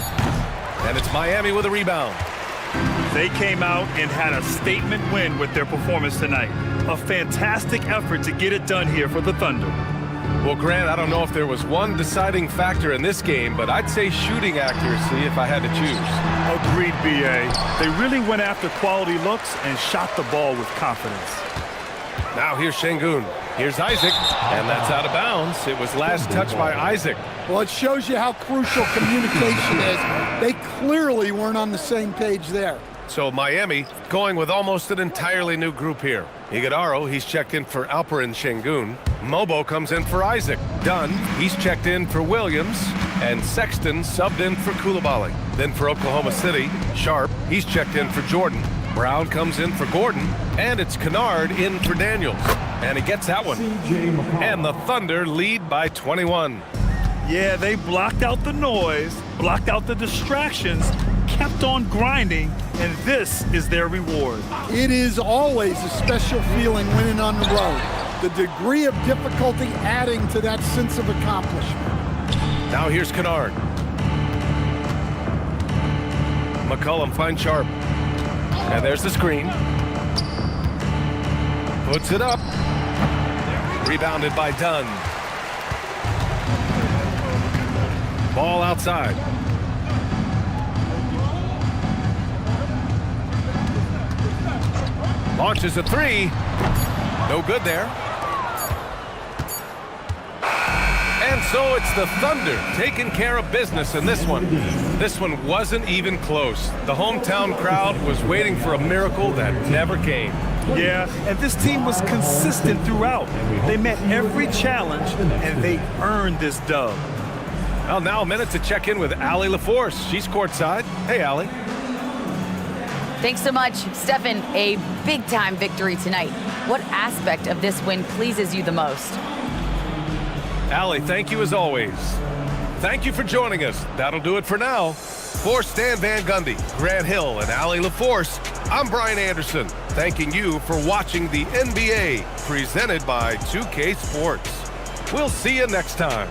And it's Miami with a rebound. They came out and had a statement win with their performance tonight. A fantastic effort to get it done here for the Thunder. Well, Grant, I don't know if there was one deciding factor in this game, but I'd say shooting accuracy if I had to choose. Agreed, B.A. They really went after quality looks and shot the ball with confidence. Now here's Şengün. Here's Isaac, and that's out of bounds. It was last touched by Isaac. Well, it shows you how crucial communication is. They clearly weren't on the same page there. So Miami going with almost an entirely new group here. Iguodaro, he's checked in for Alperen Şengün. Mobo comes in for Isaac. Dunn, he's checked in for Williams. And Sexton subbed in for Koulibaly. Then for Oklahoma City, Sharp, he's checked in for Jordan. Brown comes in for Gordon. And it's Kennard in for Daniels. And he gets that one. And the Thunder lead by 21. Yeah, they blocked out the noise, blocked out the distractions, kept on grinding, and this is their reward. It is always a special feeling winning on the road. The degree of difficulty adding to that sense of accomplishment. Now here's Kennard. McCollum finds Sharp. And there's the screen. Puts it up. Rebounded by Dunn. Ball outside. Launches a three. No good there. And so it's the Thunder taking care of business in this one. This one wasn't even close. The hometown crowd was waiting for a miracle that never came. Yeah, and this team was consistent throughout. They met every challenge, and they earned this dub. Well, now a minute to check in with Allie LaForce. She's courtside. Hey, Allie. Thanks so much, Stephen. A big-time victory tonight. What aspect of this win pleases you the most? Allie, thank you as always. Thank you for joining us. That'll do it for now. For Stan Van Gundy, Grant Hill, and Allie LaForce, I'm Brian Anderson, thanking you for watching the NBA, presented by 2K Sports. We'll see you next time.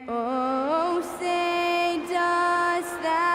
Oh, say does that.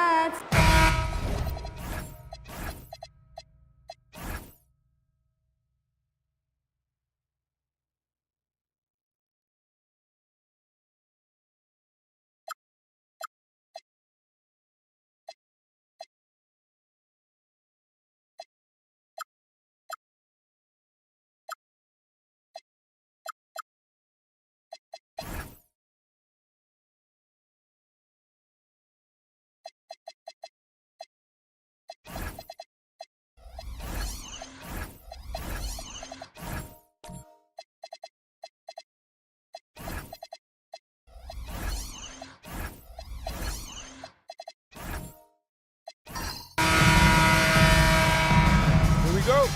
Here we go.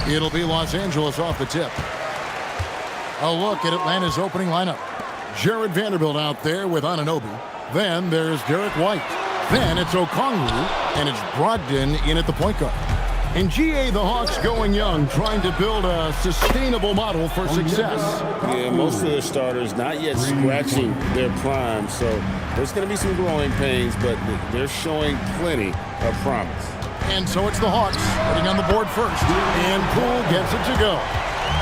It'll be Los Angeles off the tip. A look at Atlanta's opening lineup. Jared Vanderbilt out there with Anunoby. Then there's Derek White. Then it's Okongwu, and it's Brogdon in at the point guard. In GA, the Hawks going young, trying to build a sustainable model for success. Yeah, most of the starters not yet scratching their prime, so there's going to be some growing pains, but they're showing plenty of promise. And so it's the Hawks putting on the board first, and Poole gets it to go.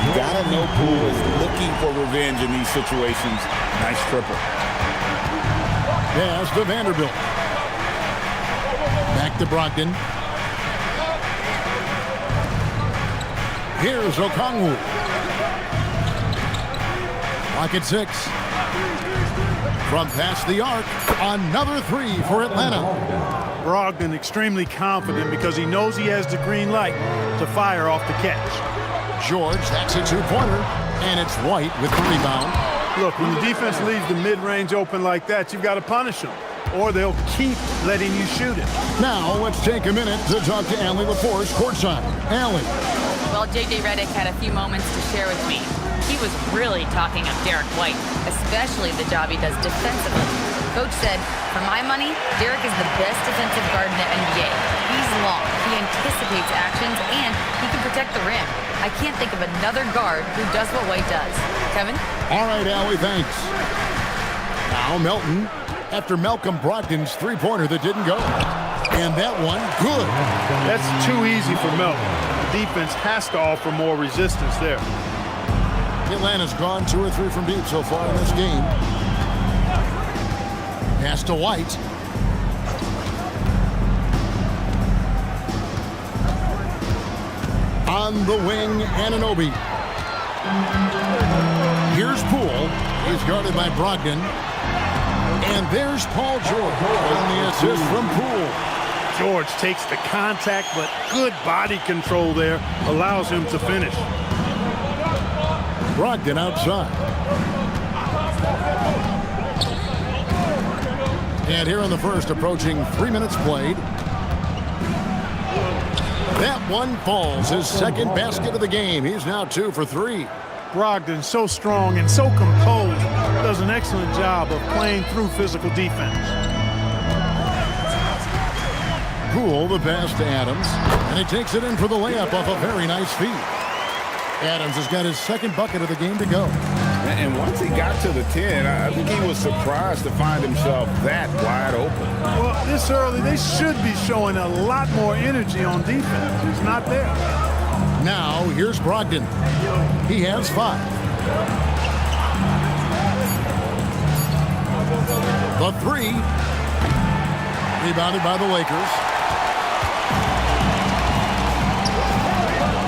You got to know Poole is looking for revenge in these situations. Nice triple. Pass to Vanderbilt. Back to Brogdon. Here's Okongwu. Clock at 6. From past the arc, another three for Atlanta. Brogdon extremely confident because he knows he has the green light to fire off the catch. George, that's a two-pointer, and it's White with the rebound. Look, when the defense leaves the mid-range open like that, you've got to punish them, or they'll keep letting you shoot it. Now let's take a minute to talk to Allie LaForce courtside. Allie. Well, J.J. Redick had a few moments to share with me. He was really talking up Derek White, especially the job he does defensively. Coach said, for my money, Derek is the best defensive guard in the NBA. He's long, he anticipates actions, and he can protect the rim. I can't think of another guard who does what White does. Kevin? All right, Allie, thanks. Now Melton, after Malcolm Brogdon's three-pointer that didn't go. And that one, good. That's too easy for Melton. The defense has to offer more resistance there. Atlanta's gone 2 or 3 from deep so far in this game. Pass to White. On the wing, Anunoby. Here's Poole. He's guarded by Brogdon. And there's Paul George on the assist from Poole. George takes the contact, but good body control there allows him to finish. Brogdon outside. And here in the first, approaching 3 minutes played. That one falls, his second basket of the game. He's now 2 for 3. Brogdon, so strong and so composed, does an excellent job of playing through physical defense. Poole, the pass to Adams, and he takes it in for the layup off a very nice feed. Adams has got his second bucket of the game to go. And once he got to the 10, I think he was surprised to find himself that wide open. Well, this early, they should be showing a lot more energy on defense. It's not there. Now, here's Brogdon. He has 5. The 3. Rebounded by the Lakers.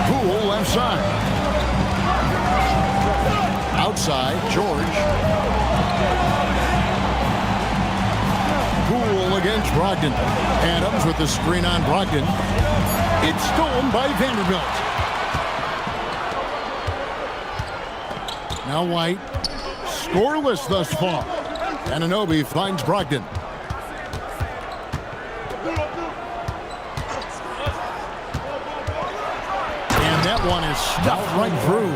Poole left side. Outside, George. Poole against Brogdon. Adams with the screen on Brogdon. It's stolen by Vanderbilt. Now White. Scoreless thus far. Anunoby finds Brogdon. And that one is stuffed right through.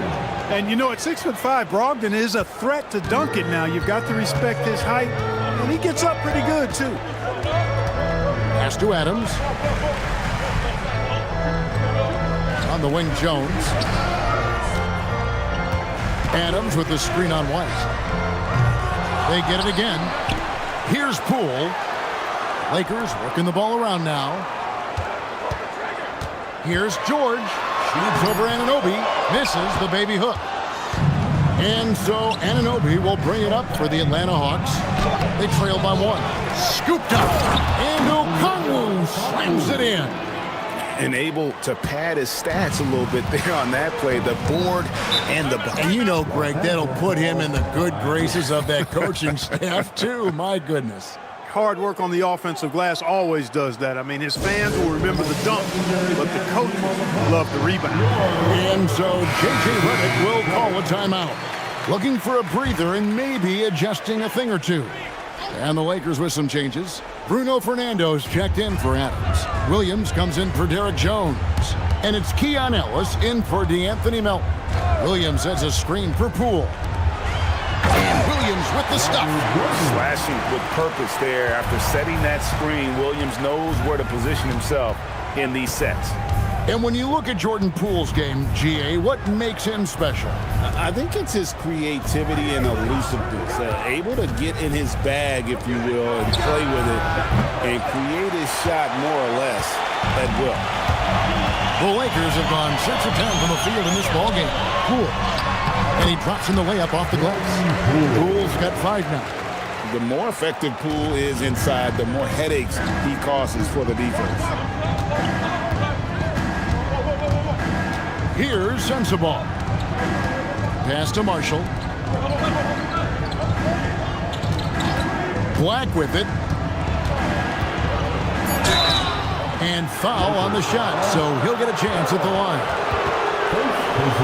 And you know, at 6'5", Brogdon is a threat to dunk it now. You've got to respect his height, and he gets up pretty good, too. Pass to Adams. On the wing, Jones. Adams with the screen on White. They get it again. Here's Poole. Lakers working the ball around now. Here's George. Shoots over Anunoby. Misses the baby hook. And so Anunoby will bring it up for the Atlanta Hawks. They trail by 1. Scooped up. And Okongwu slams it in. And able to pad his stats a little bit there on that play. The board and the bucket. And you know, Greg, that'll put him in the good graces of that coaching staff, too. My goodness. Hard work on the offensive glass always does that. I mean, his fans will remember the dunk, but the coaches love the rebound. And so J.J. Redick will call a timeout. Looking for a breather and maybe adjusting a thing or two. And the Lakers with some changes. Bruno Fernando's checked in for Adams. Williams comes in for Derek Jones. And it's Keon Ellis in for DeAnthony Melton. Williams has a screen for Poole. And Williams with the stuff. Slashing with purpose there. After setting that screen, Williams knows where to position himself in these sets. And when you look at Jordan Poole's game, G.A., what makes him special? I think it's his creativity and elusiveness. Able to get in his bag, if you will, and play with it and create his shot more or less at will. The Lakers have gone 6 of 10 from the field in this ballgame. Poole. And he drops in the layup off the glass. Poole's got 5 now. The more effective Poole is inside, the more headaches he causes for the defense. Here's Sensabaugh. Pass to Marshall. Black with it. And foul on the shot, so he'll get a chance at the line.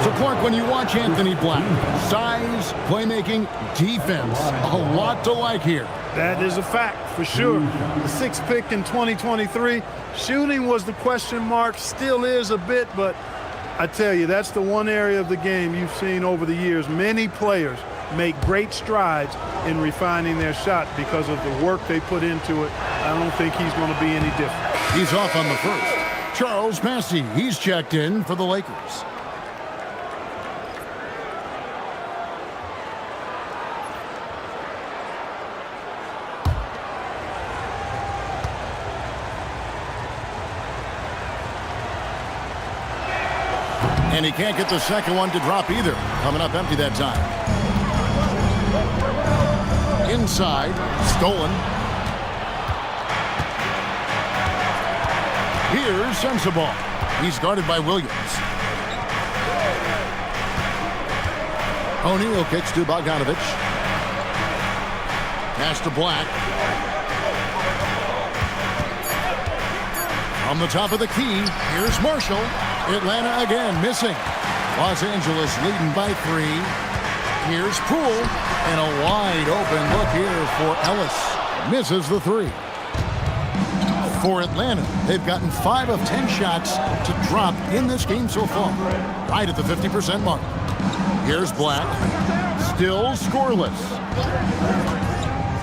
So, Clark, when you watch Anthony Black, size, playmaking, defense, a lot to like here. That is a fact, for sure. The 6th pick in 2023. Shooting was the question mark, still is a bit, but I tell you, that's the one area of the game you've seen over the years. Many players make great strides in refining their shot because of the work they put into it. I don't think he's going to be any different. He's off on the first. Charles Massey, he's checked in for the Lakers. And he can't get the second one to drop either. Coming up empty that time. Inside, stolen. Here's Sensabaugh. He's guarded by Williams. O'Neal kicks to Bogdanovich. Pass to Black. On the top of the key, here's Marshall. Atlanta again missing. Los Angeles leading by 3. Here's Poole. And a wide open look here for Ellis. Misses the 3. For Atlanta, they've gotten 5 of 10 shots to drop in this game so far. Right at the 50% mark. Here's Black. Still scoreless.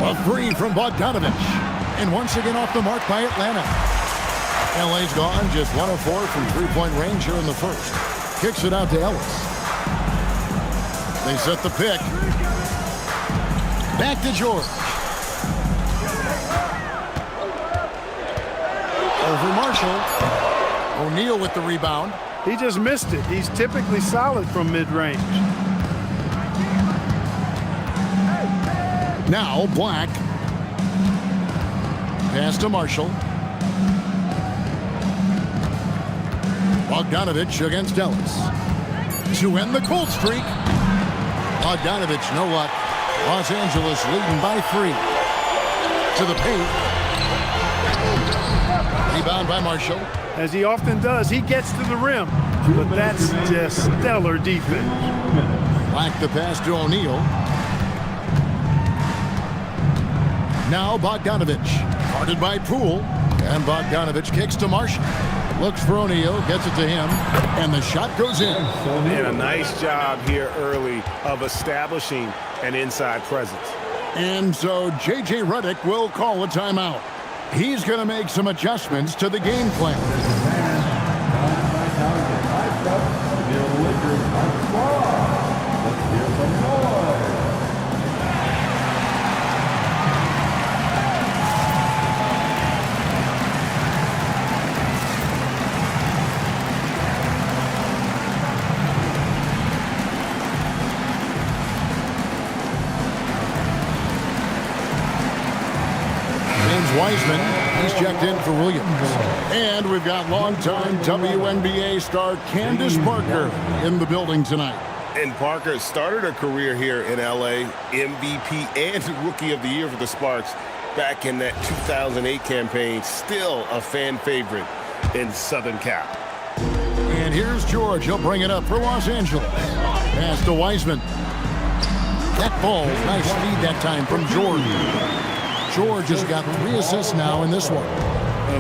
A 3 from Bogdanovich. And once again off the mark by Atlanta. LA's gone just 1 of 4 from three-point range here in the first. Kicks it out to Ellis. They set the pick. Back to George. Over Marshall. O'Neal with the rebound. He just missed it. He's typically solid from mid-range. Now Black. Pass to Marshall. Bogdanovich against Ellis. To end the cold streak. Bogdanovich, no luck. Los Angeles leading by 3. To the paint. Rebound by Marshall. As he often does, he gets to the rim. But that's just stellar defense. Black the pass to O'Neal. Now Bogdanovich. Guarded by Poole. And Bogdanovich kicks to Marshall. Looks for O'Neal, gets it to him, and the shot goes in. And a nice job here early of establishing an inside presence. And so J.J. Redick will call a timeout. He's going to make some adjustments to the game plan. Wiseman. He's checked in for Williams. And we've got longtime WNBA star Candace Parker in the building tonight. And Parker started her career here in L.A., MVP and Rookie of the Year for the Sparks back in that 2008 campaign. Still a fan favorite in Southern Cal. And here's George. He'll bring it up for Los Angeles. Pass to Wiseman. That ball, nice feed that time from George. George has got 3 assists now in this one.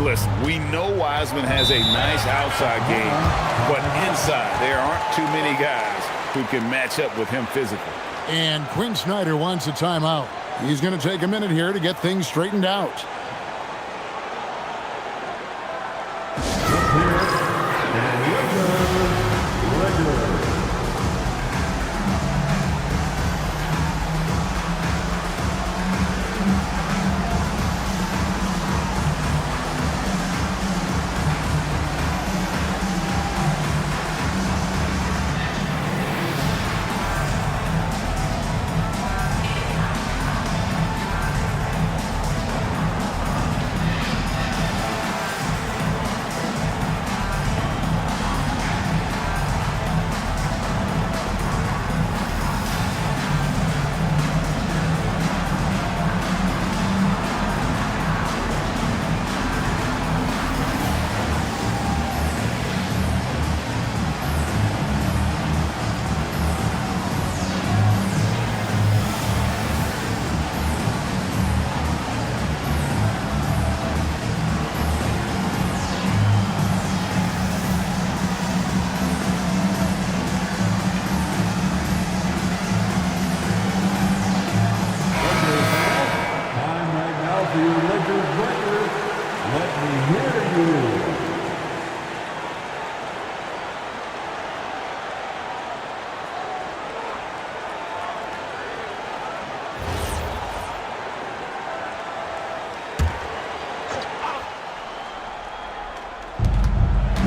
Listen, we know Wiseman has a nice outside game, but inside there aren't too many guys who can match up with him physically. And Quinn Snyder wants a timeout. He's going to take a minute here to get things straightened out.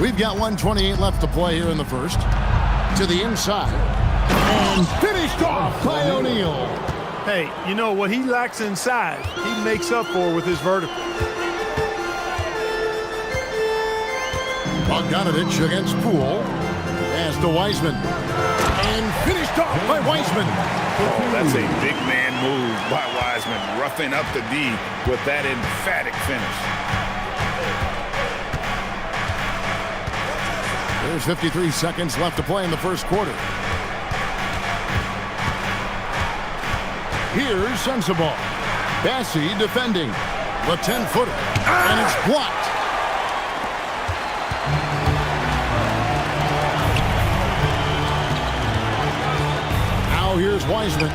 We've got 1:28 left to play here in the first. To the inside. And finished off by O'Neal. Hey, you know what he lacks inside, he makes up for with his vertical. Bogdanovich against Poole. Pass to Wiseman. And finished off by Wiseman. Oh, that's a big man move by Wiseman, roughing up the D with that emphatic finish. There's 53 seconds left to play in the first quarter. Here's Sensabaugh. Bassi defending. The 10-footer. And it's blocked. Now here's Wiseman.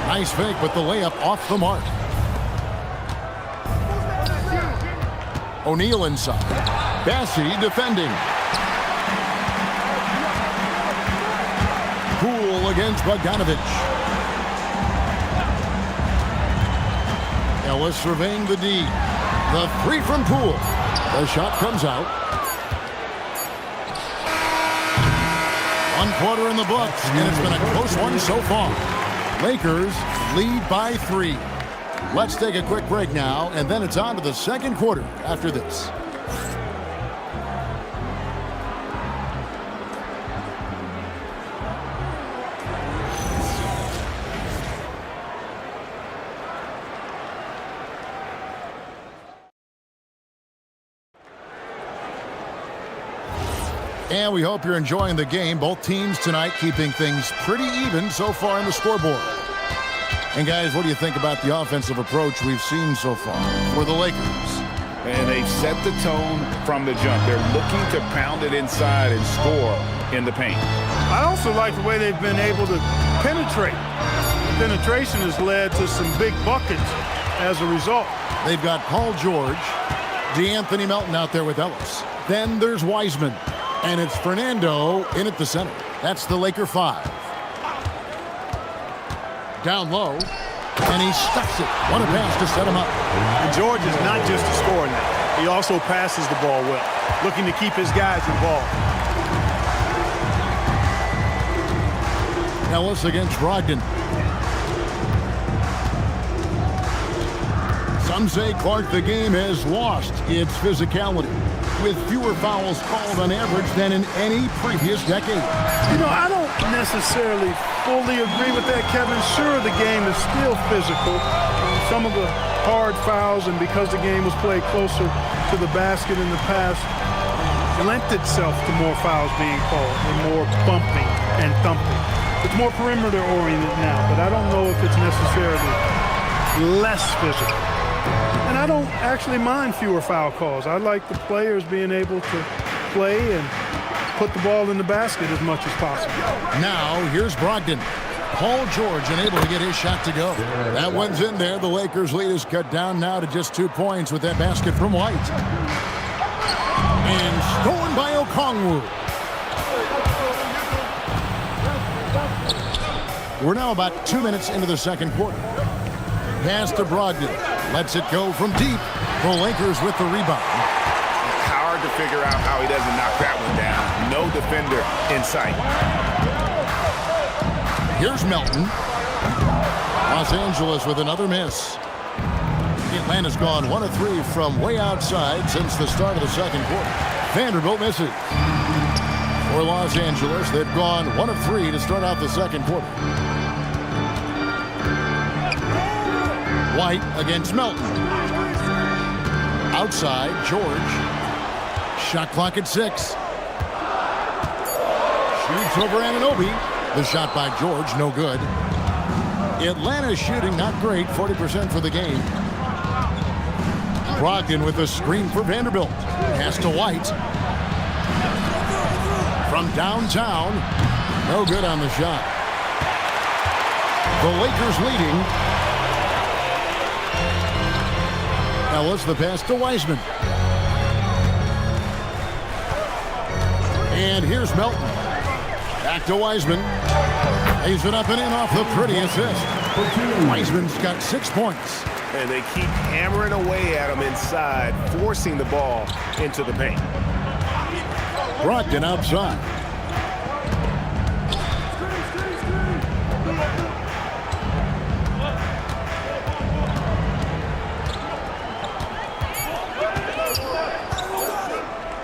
Nice fake, but the layup off the mark. O'Neal inside. Bassi defending. Poole against Bogdanovich. Ellis surveying the D. The 3 from Poole. The shot comes out. 1 quarter in the books, and it's been a close one so far. Lakers lead by 3. Let's take a quick break now, and then it's on to the second quarter after this. And we hope you're enjoying the game. Both teams tonight keeping things pretty even so far in the scoreboard. And guys, what do you think about the offensive approach we've seen so far for the Lakers? And they've set the tone from the jump. They're looking to pound it inside and score in the paint. I also like the way they've been able to penetrate. The penetration has led to some big buckets as a result. They've got Paul George, DeAnthony Melton out there with Ellis. Then there's Wiseman. And it's Fernando in at the center. That's the Laker 5. Down low, and he stuffs it. What a pass to set him up. And George is not just a scorer now. He also passes the ball well, looking to keep his guys involved. Ellis against Brogdon. Some say, Clark, the game has lost its physicality, with fewer fouls called on average than in any previous decade. You know, I don't necessarily fully agree with that, Kevin. Sure, the game is still physical. Some of the hard fouls, and because the game was played closer to the basket in the past, lent itself to more fouls being called and more bumping and thumping. It's more perimeter oriented now, but I don't know if it's necessarily less physical. And I don't actually mind fewer foul calls. I like the players being able to play and put the ball in the basket as much as possible. Now, here's Brogdon. Paul George unable to get his shot to go. That one's in there. The Lakers' lead is cut down now to just 2 points with that basket from White. And stolen by Okongwu. We're now about 2 minutes into the second quarter. Pass to Brogdon. Lets it go from deep. The Lakers with the rebound. Hard to figure out how he doesn't knock that one down. No defender in sight. Here's Melton. Los Angeles with another miss. Atlanta's gone 1 of 3 from way outside since the start of the second quarter. Vanderbilt misses. For Los Angeles, they've gone 1 of 3 to start out the second quarter. White against Melton. Outside, George. Shot clock at 6. Shoots over Anunoby. The shot by George, no good. Atlanta's shooting not great, 40% for the game. Brogdon with a screen for Vanderbilt. Pass to White. From downtown, no good on the shot. The Lakers leading. Ellis, the pass to Wiseman. And here's Melton. Back to Wiseman. Lays it up and in off the pretty assist. Wiseman's got 6 points. And they keep hammering away at him inside, forcing the ball into the paint. Brogdon outside.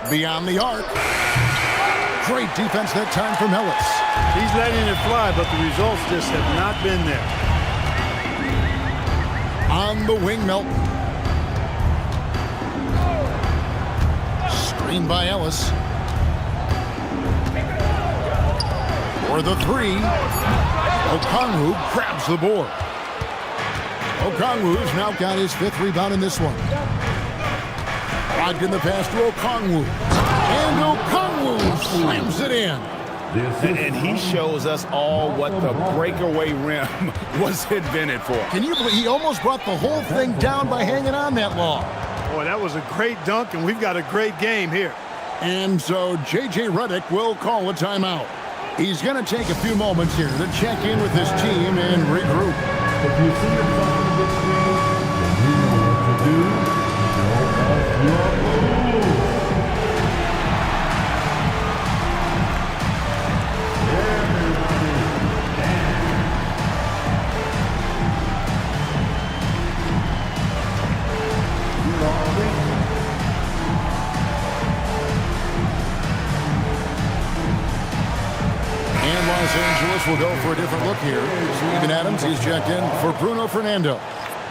Beyond the arc. Great defense that time from Ellis. He's letting it fly, but the results just have not been there. On the wing, Melton. Screen by Ellis. For the 3. Okongwu grabs the board. Okongwu's now got his 5th rebound in this one. Brogdon the pass to Okongwu. And Okongwu slams it in. And he shows us all what the breakaway rim was invented for. Can you believe he almost brought the whole thing down by hanging on that long? Boy, that was a great dunk, and we've got a great game here. And so J.J. Redick will call a timeout. He's going to take a few moments here to check in with his team and regroup. If you see yourself in this game, then you know what to do. Show us your moves. And Los Angeles will go for a different look here. Steven Adams, he's checked in for Bruno Fernando.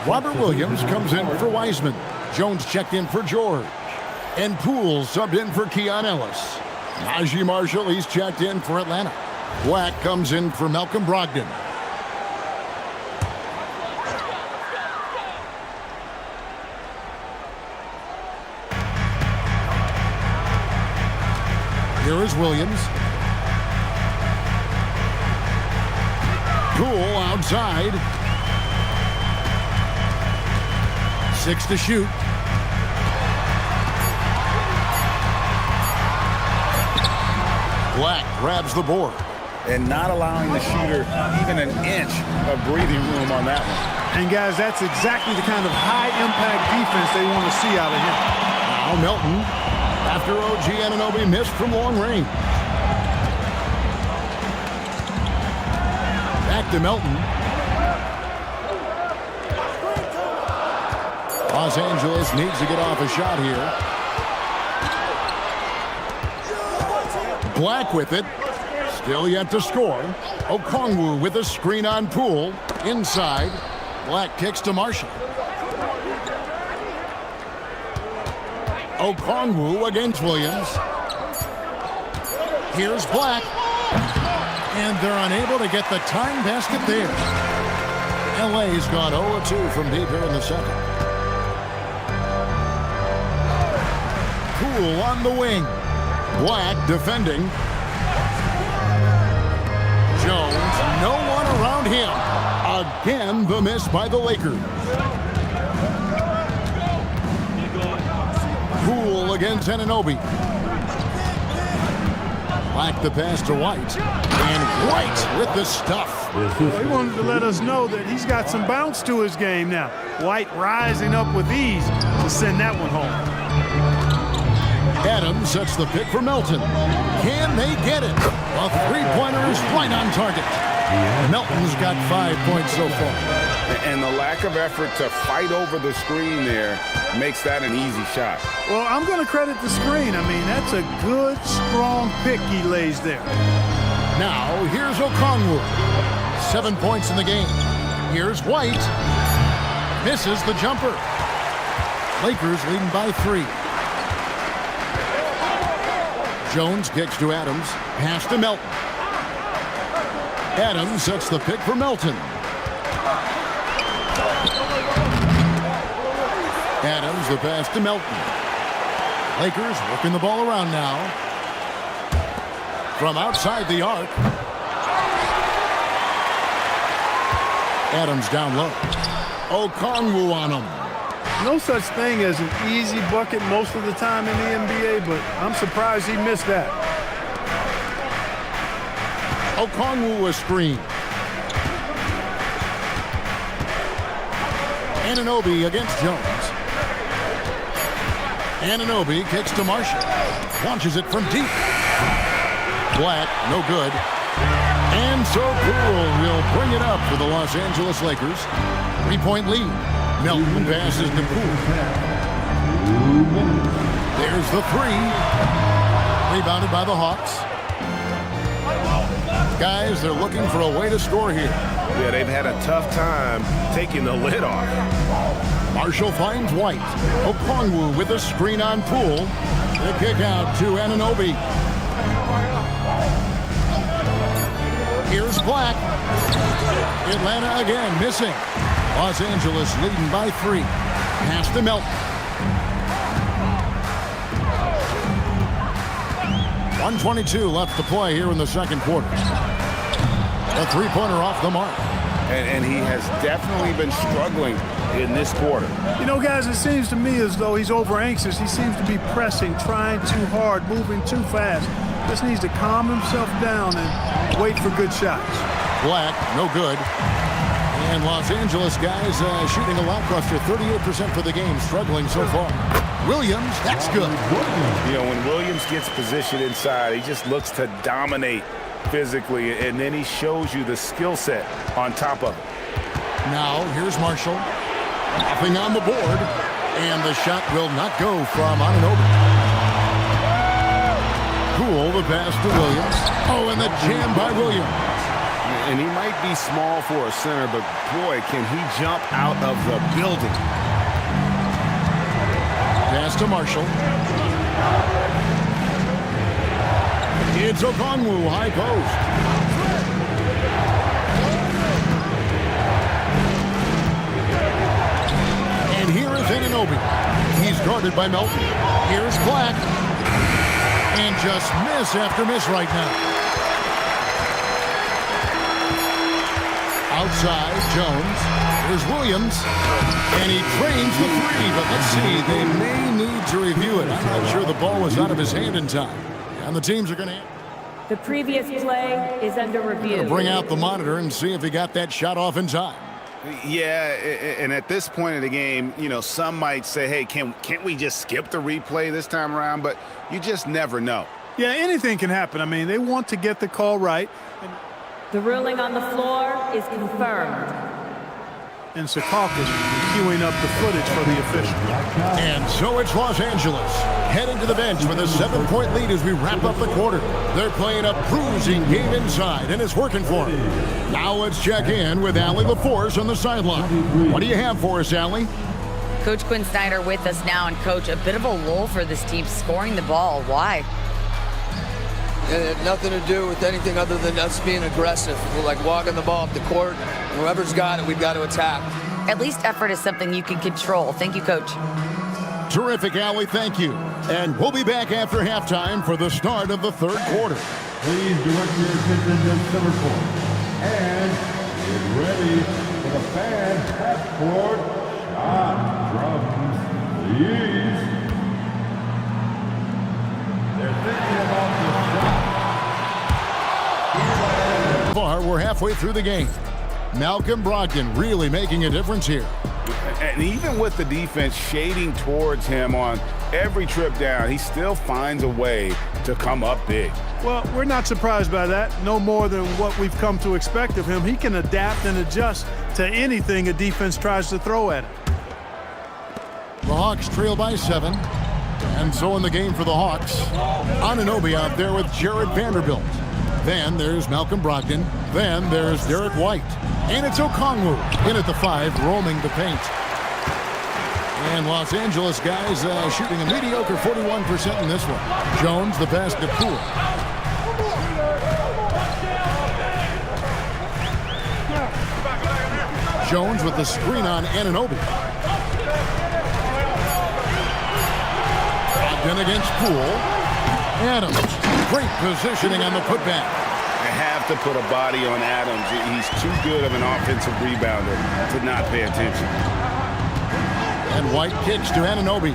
Robert Williams comes in for Wiseman. Jones checked in for George. And Poole subbed in for Keon Ellis. Najee Marshall, he's checked in for Atlanta. Black comes in for Malcolm Brogdon. Here is Williams. Poole outside. 6 to shoot. Black grabs the board. And not allowing the shooter even an inch of breathing room on that one. And guys, that's exactly the kind of high-impact defense they want to see out of him. Now Melton, after OG Anunoby missed from long range. Back to Melton. Los Angeles needs to get off a shot here. Black with it. Still yet to score. Okongwu with a screen on Poole. Inside. Black kicks to Marshall. Okongwu against Williams. Here's Black. And they're unable to get the time basket there. LA's gone 0-2 from deep here in the second. Poole on the wing. Black defending. Jones, no one around him. Again, the miss by the Lakers. Poole against Anunoby. Black the pass to White. And White with the stuff. Well, he wanted to let us know that he's got some bounce to his game now. White rising up with ease to send that one home. Adams sets the pick for Melton. Can they get it? A three-pointer is right on target. Melton's got 5 points so far. And the lack of effort to fight over the screen there makes that an easy shot. Well, I'm going to credit the screen. I mean, that's a good, strong pick he lays there. Now, here's Okongwu. 7 points in the game. Here's White. Misses the jumper. Lakers leading by 3. Jones kicks to Adams. Pass to Melton. Adams sets the pick for Melton. Adams the pass to Melton. Lakers working the ball around now. From outside the arc. Adams down low. Okongwu on him. No such thing as an easy bucket most of the time in the NBA, but I'm surprised he missed that. Okongwu a screen. Anunoby against Jones. Anunoby kicks to Marshall. Launches it from deep. Black, no good. And so Poole will bring it up for the Los Angeles Lakers. 3-point lead. Melton passes to Poole. There's the three. Rebounded by the Hawks. Guys, they're looking for a way to score here. Yeah, they've had a tough time taking the lid off. Marshall finds White. Okongwu with a screen on Poole. The kick out to Anunoby. Here's Black. Atlanta again missing. Los Angeles leading by 3. Pass to Melton. 1:22 left to play here in the second quarter. A three-pointer off the mark. And he has definitely been struggling in this quarter. You know, guys, it seems to me as though he's over-anxious. He seems to be pressing, trying too hard, moving too fast. Just needs to calm himself down and wait for good shots. Black, no good. And Los Angeles guys shooting a lackluster 38% for the game, struggling so far. Williams, that's good. You know, when Williams gets positioned inside, he just looks to dominate physically, and then he shows you the skill set on top of it. Now, here's Marshall. Nothing on the board, and the shot will not go from Anunoby. Poole, the pass to Williams. Oh, and the jam by Williams. And he might be small for a center, but boy, can he jump out of the building. Pass to Marshall. It's Okongwu, high post. And here is Anunoby. He's guarded by Melton. Here's Black. And just miss after miss right now. Outside, Jones. Here's Williams. And he trains the three, but let's see. They may need to review it. I'm not sure the ball was out of his hand in time. And the teams are going to... The previous play is under review. Bring out the monitor and see if he got that shot off in time. Yeah, and at this point in the game, you know, some might say, hey, can't we just skip the replay this time around? But you just never know. Yeah, anything can happen. I mean, they want to get the call right. The ruling on the floor is confirmed. and Secaucus queuing up the footage for the official. And so it's Los Angeles heading to the bench with a 7-point lead as we wrap up the quarter. They're playing a bruising game inside, and it's working for them. Now let's check in with Allie LaForce on the sideline. What do you have for us, Allie? Coach Quinn Snyder with us now, and Coach, a bit of a lull for this team scoring the ball. Why? It had nothing to do with anything other than us being aggressive. We're like walking the ball up the court. Whoever's got it, we've got to attack. At least effort is something you can control. Thank you, Coach. Terrific, Allie. Thank you. And we'll be back after halftime for the start of the third quarter. Please direct your attention to center court. And get ready for the fan half-court shot drums, please. They're thinking about the shot. Far, we're halfway through the game. Malcolm Brogdon really making a difference here. And even with the defense shading towards him on every trip down, he still finds a way to come up big. Well, we're not surprised by that. No more than what we've come to expect of him. He can adapt and adjust to anything a defense tries to throw at him. The Hawks trail by 7. And so in the game for the Hawks, Anunoby out there with Jared Vanderbilt. Then there's Malcolm Brogdon. Then there's Derek White. And it's Okongwu in at the 5, roaming the paint. And Los Angeles guys shooting a mediocre 41% in this one. Jones, the pass to Poole. Jones with the screen on Anunoby. Then against Poole. Adams, great positioning on the putback. They have to put a body on Adams. He's too good of an offensive rebounder to not pay attention. And White kicks to Anunoby.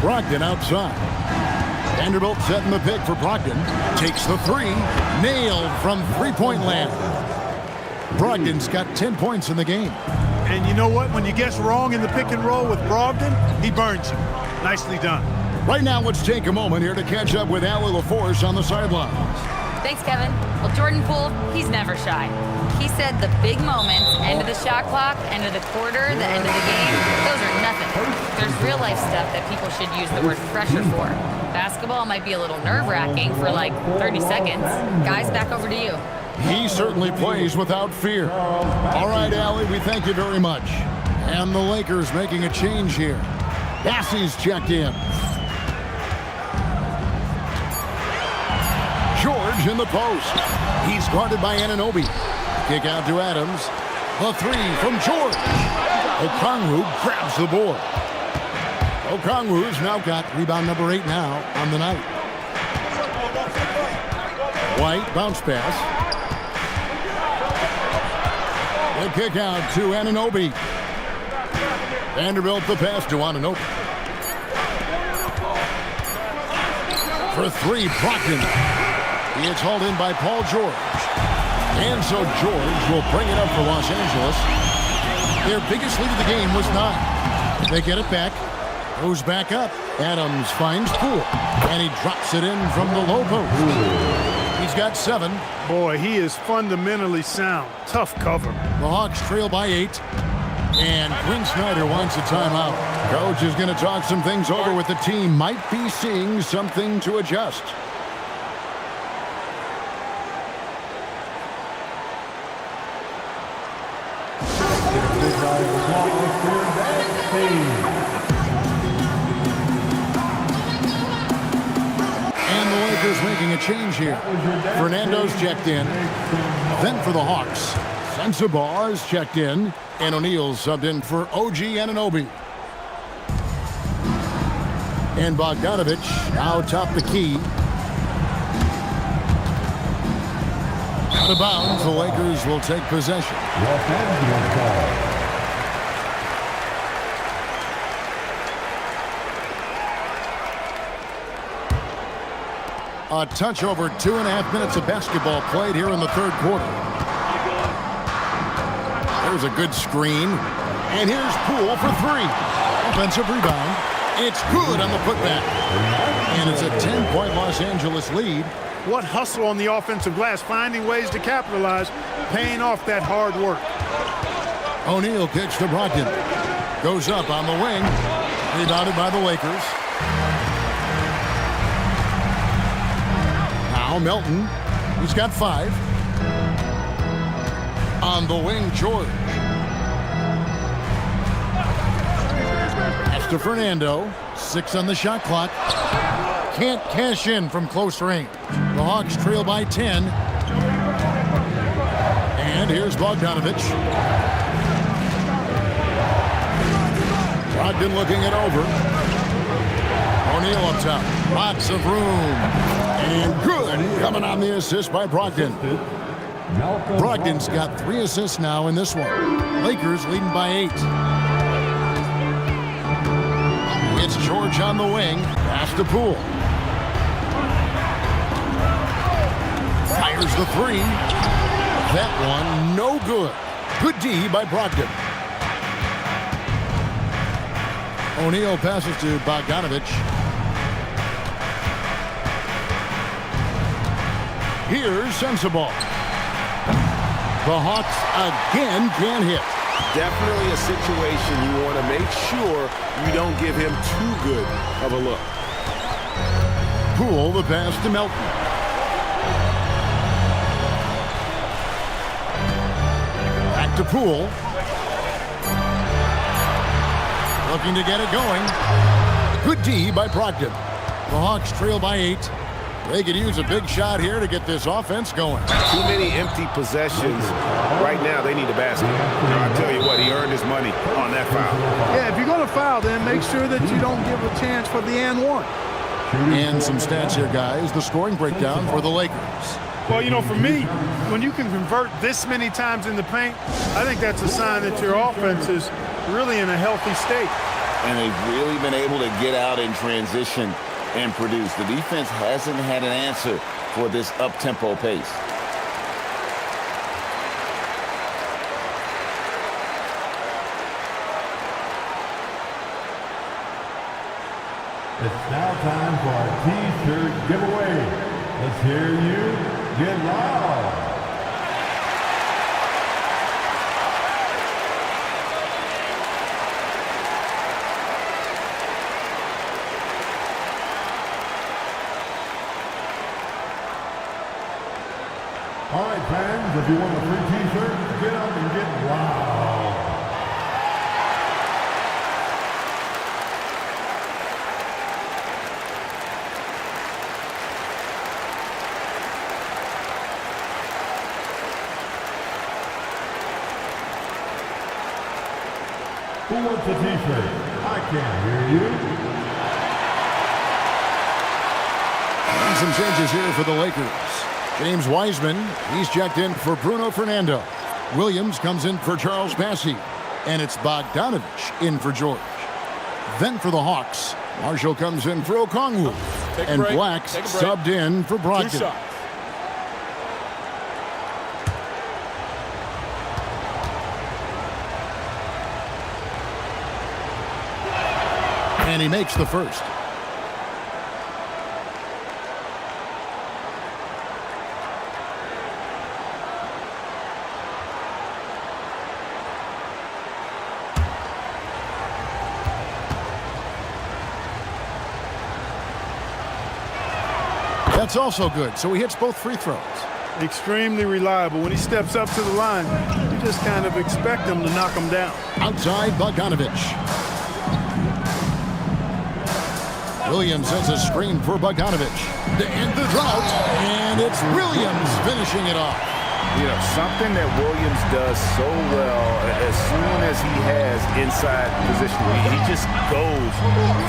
Brogdon outside. Vanderbilt setting the pick for Brogdon. Takes the 3. Nailed from three-point land. Brogdon's got 10 points in the game. And you know what? When you guess wrong in the pick and roll with Brogdon, he burns you. Nicely done. Right now, let's take a moment here to catch up with Allie LaForce on the sideline. Thanks, Kevin. Well, Jordan Poole, he's never shy. He said the big moments, end of the shot clock, end of the quarter, the end of the game, those are nothing. There's real life stuff that people should use the word pressure for. Basketball might be a little nerve-wracking for like 30 seconds. Guys, back over to you. He certainly plays without fear. All right, Allie, we thank you very much. And the Lakers making a change here. Bassey's checked in. George in the post. He's guarded by Anunoby. Kick out to Adams. The 3 from George. Okongwu grabs the board. Okongwu's now got rebound number 8 now on the night. White bounce pass. The kick out to Anunoby. Vanderbilt the pass to Anunoby. For 3, Brogdon. He is hauled in by Paul George. And so George will bring it up for Los Angeles. Their biggest lead of the game was 9. They get it back. Goes back up. Adams finds Poole. And he drops it in from the low post. He's got 7. Boy, he is fundamentally sound. Tough cover. The Hawks trail by 8. And Quinn Snyder wants a timeout. Coach is going to talk some things over with the team. Might be seeing something to adjust. And the Lakers making a change here. Fernando's checked in. Then for the Hawks, Sensabaugh is checked in. And O'Neal subbed in for OG Anunoby. And Bogdanovich now top the key. Out of bounds, the Lakers will take possession. A touch over 2.5 minutes of basketball played here in the third quarter. There's a good screen. And here's Poole for 3. Offensive rebound. It's good on the putback. And it's a 10-point Los Angeles lead. what hustle on the offensive glass, finding ways to capitalize, paying off that hard work. O'Neal kicks to Brogdon. Goes up on the wing. Rebounded by the Lakers. Now Melton. He's got 5. On the wing, George. Pass to Fernando. 6 on the shot clock. Can't cash in from close range. The Hawks trail by 10. And here's Bogdanovich. Brogdon looking it over. O'Neal up top. Lots of room. And good. Coming on the assist by Brogdon. Brogdon's got 3 assists now in this one. Lakers leading by 8. It's George on the wing. Pass to Poole. Fires the 3. That one no good. Good D by Brogdon. O'Neal passes to Bogdanovich. Here's Sensabaugh. The Hawks again can't hit. Definitely a situation you want to make sure you don't give him too good of a look. Poole the pass to Melton. Back to Poole. Looking to get it going. Good D by Brogdon. The Hawks trail by 8. They could use a big shot here to get this offense going. Too many empty possessions. Right now, they need a basket. I'll tell you what, he earned his money on that foul. Yeah, if you're going to foul, then make sure that you don't give a chance for the and one. And some stats here, guys. The scoring breakdown for the Lakers. Well, you know, for me, when you can convert this many times in the paint, I think that's a sign that your offense is really in a healthy state. And they've really been able to get out in transition and produce. The defense hasn't had an answer for this up-tempo pace. It's now time for our T-shirt giveaway. Let's hear you get loud. All right, fans, if you want a free T-shirt, get up and get loud. Who wants a T-shirt? I can't hear you. And some changes here for the Lakers. James Wiseman, he's checked in for Bruno Fernando. Williams comes in for Charles Bassey. And it's Bogdanovich in for George. Then for the Hawks, Marshall comes in for Okongwu. And Black's subbed in for Brogdon. And he makes the first. That's also good, so he hits both free throws. Extremely reliable. When he steps up to the line, you just kind of expect him to knock him down. Outside, Bogdanovich. Williams sends a screen for Bogdanovich to end the drought, and it's Williams finishing it off. You know, something that Williams does so well, as soon as he has inside position, he just goes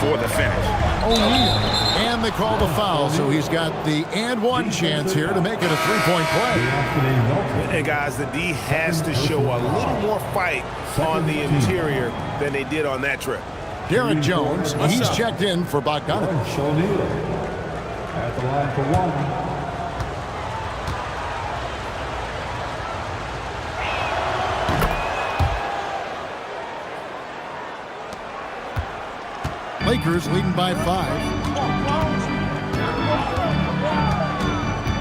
for the finish. O'Neal. And they call the foul, so he's got the and one chance here to make it a three-point play. And guys, the D has to show a little more fight on the interior than they did on that trip. Derek Jones, he's checked in for Bogdanovich. O'Neal at the line for one. Lakers leading by 5.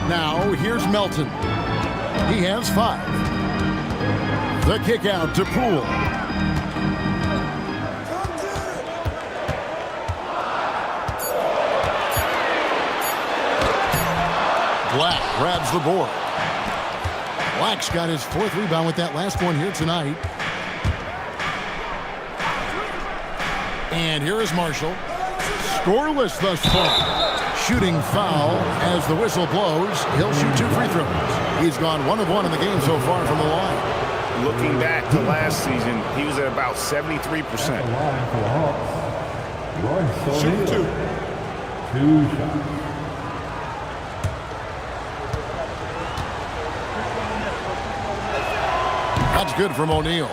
Now here's Melton. He has 5. The kick out to Poole. Black grabs the board. Black's got his 4th rebound with that last one here tonight. And here is Marshall. Scoreless thus far. Shooting foul as the whistle blows. He'll shoot 2 free throws. He's gone 1 of 1 in the game so far from the line. Looking back to last season, he was at about 73%. Shoot 2. 2 shots. That's good from O'Neal.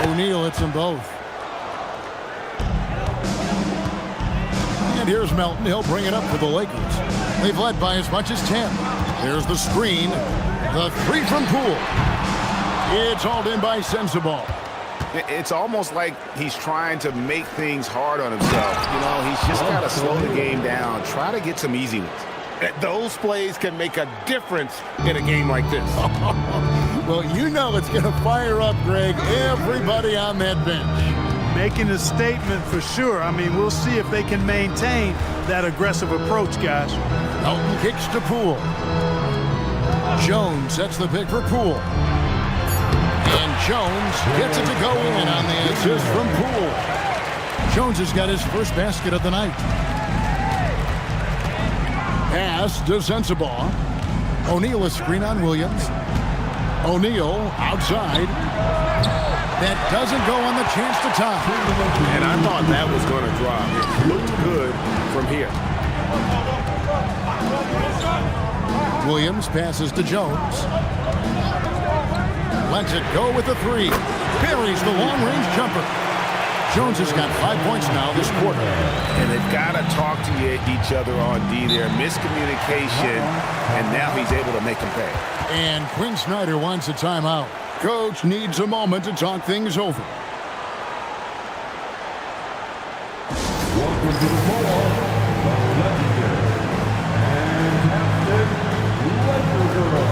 O'Neal hits them both. And here's Melton. He'll bring it up for the Lakers. They've led by as much as 10. There's the screen. The 3 from Poole. It's hauled in by Sensabaugh. It's almost like he's trying to make things hard on himself. You know, he's just got to slow the game down, try to get some easy ones. Those plays can make a difference in a game like this. Well, you know it's going to fire up, Greg, everybody on that bench. Making a statement for sure. I mean, we'll see if they can maintain that aggressive approach, guys. Melton kicks to Poole. Jones sets the pick for Poole. And Jones gets it to go in on the assist from Poole. Jones has got his first basket of the night. Pass to Sensabaugh. O'Neal a screen on Williams. O'Neal outside. That doesn't go on the chance to tie. And I thought that was going to drop. It looked good from here. Williams passes to Jones. Lets it go with the 3. Buries the long-range jumper. Jones has got 5 points now this quarter. And they've got to talk to each other on D there. Miscommunication, and now he's able to make them pay. And Quinn Snyder wants a timeout. Coach needs a moment to talk things over. Welcome to the floor, the legendary and captain, Laker Girl.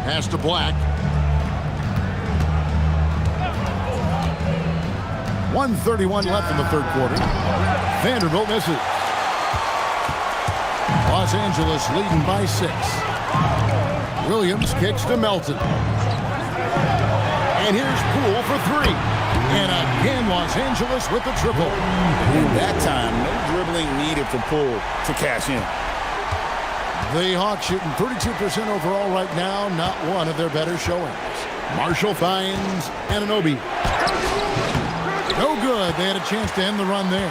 Pass to Black. 1:31 left in the third quarter. Vanderbilt misses. Los Angeles leading by 6. Williams kicks to Melton. And here's Poole for 3. And again, Los Angeles with the triple. And that time, no dribbling needed for Poole to cash in. The Hawks shooting 32% overall right now, not one of their better showings. Marshall finds Anunoby. No good. They had a chance to end the run there.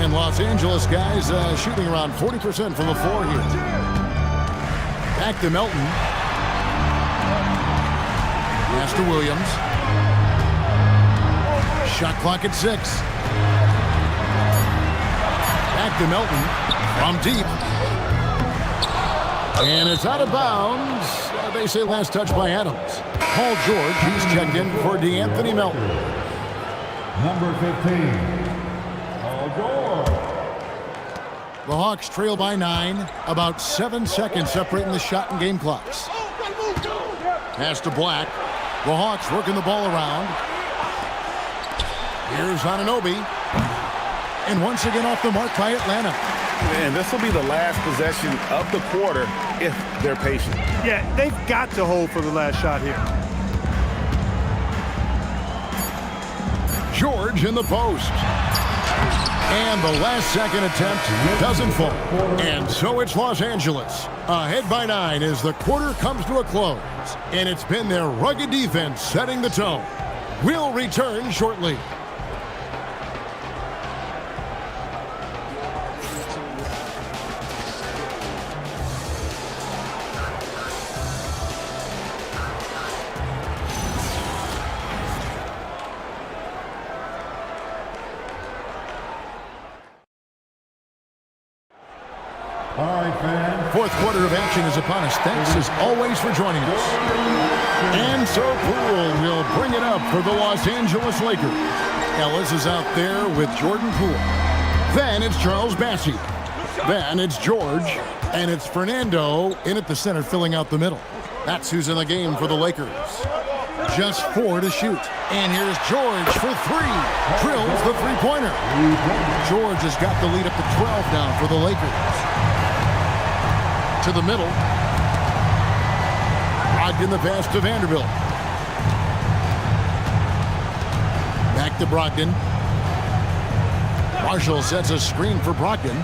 And Los Angeles guys shooting around 40% from the floor here. Back to Melton. Pass to Williams. Shot clock at 6. Back to Melton from deep. And it's out of bounds. They say last touch by Adams. Paul George, he's checked in for DeAnthony Melton. Number 15, Paul George. The Hawks trail by 9. About 7 seconds separating the shot and game clocks. Pass to Black. The Hawks working the ball around. Here's Anunoby. And once again off the mark by Atlanta. And this will be the last possession of the quarter if they're patient. Yeah, they've got to hold for the last shot here. George in the post. And the last second attempt doesn't fall. And so it's Los Angeles. Ahead by 9 as the quarter comes to a close. And it's been their rugged defense setting the tone. We'll return shortly. All right, fans. Fourth quarter of action is upon us. Thanks as always for joining us. And so Poole will bring it up for the Los Angeles Lakers. Ellis is out there with Jordan Poole. Then it's Charles Bassey. Then it's George. And it's Fernando in at the center filling out the middle. That's who's in the game for the Lakers. Just 4 to shoot. And here's George for 3. Drills the three-pointer. George has got the lead up to 12 now for the Lakers. To the middle. Brogdon the pass to Vanderbilt. Back to Brogdon. Marshall sets a screen for Brogdon.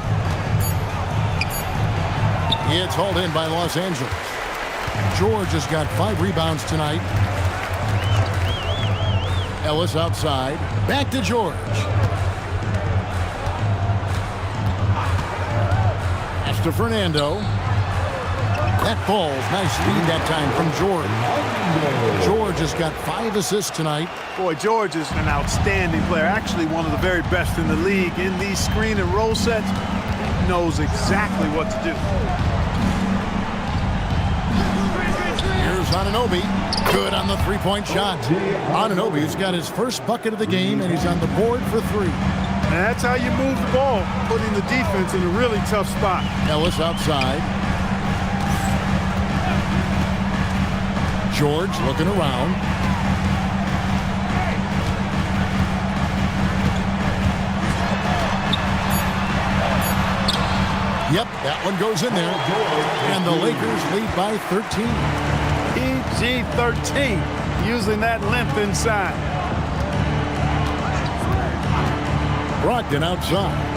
It's hauled in by Los Angeles. George has got 5 rebounds tonight. Ellis outside. Back to George. Pass to Fernando. That falls. Nice lead that time from George. George has got 5 assists tonight. Boy, George is an outstanding player. Actually, one of the very best in the league. In these screen and roll sets, he knows exactly what to do. Here's Anunoby. Good on the three-point shot. Anunoby's got his first bucket of the game, and he's on the board for 3. And that's how you move the ball, putting the defense in a really tough spot. Ellis outside. George looking around. Yep, that one goes in there. And the Lakers lead by 13. PG-13, using that length inside. Brogdon outside.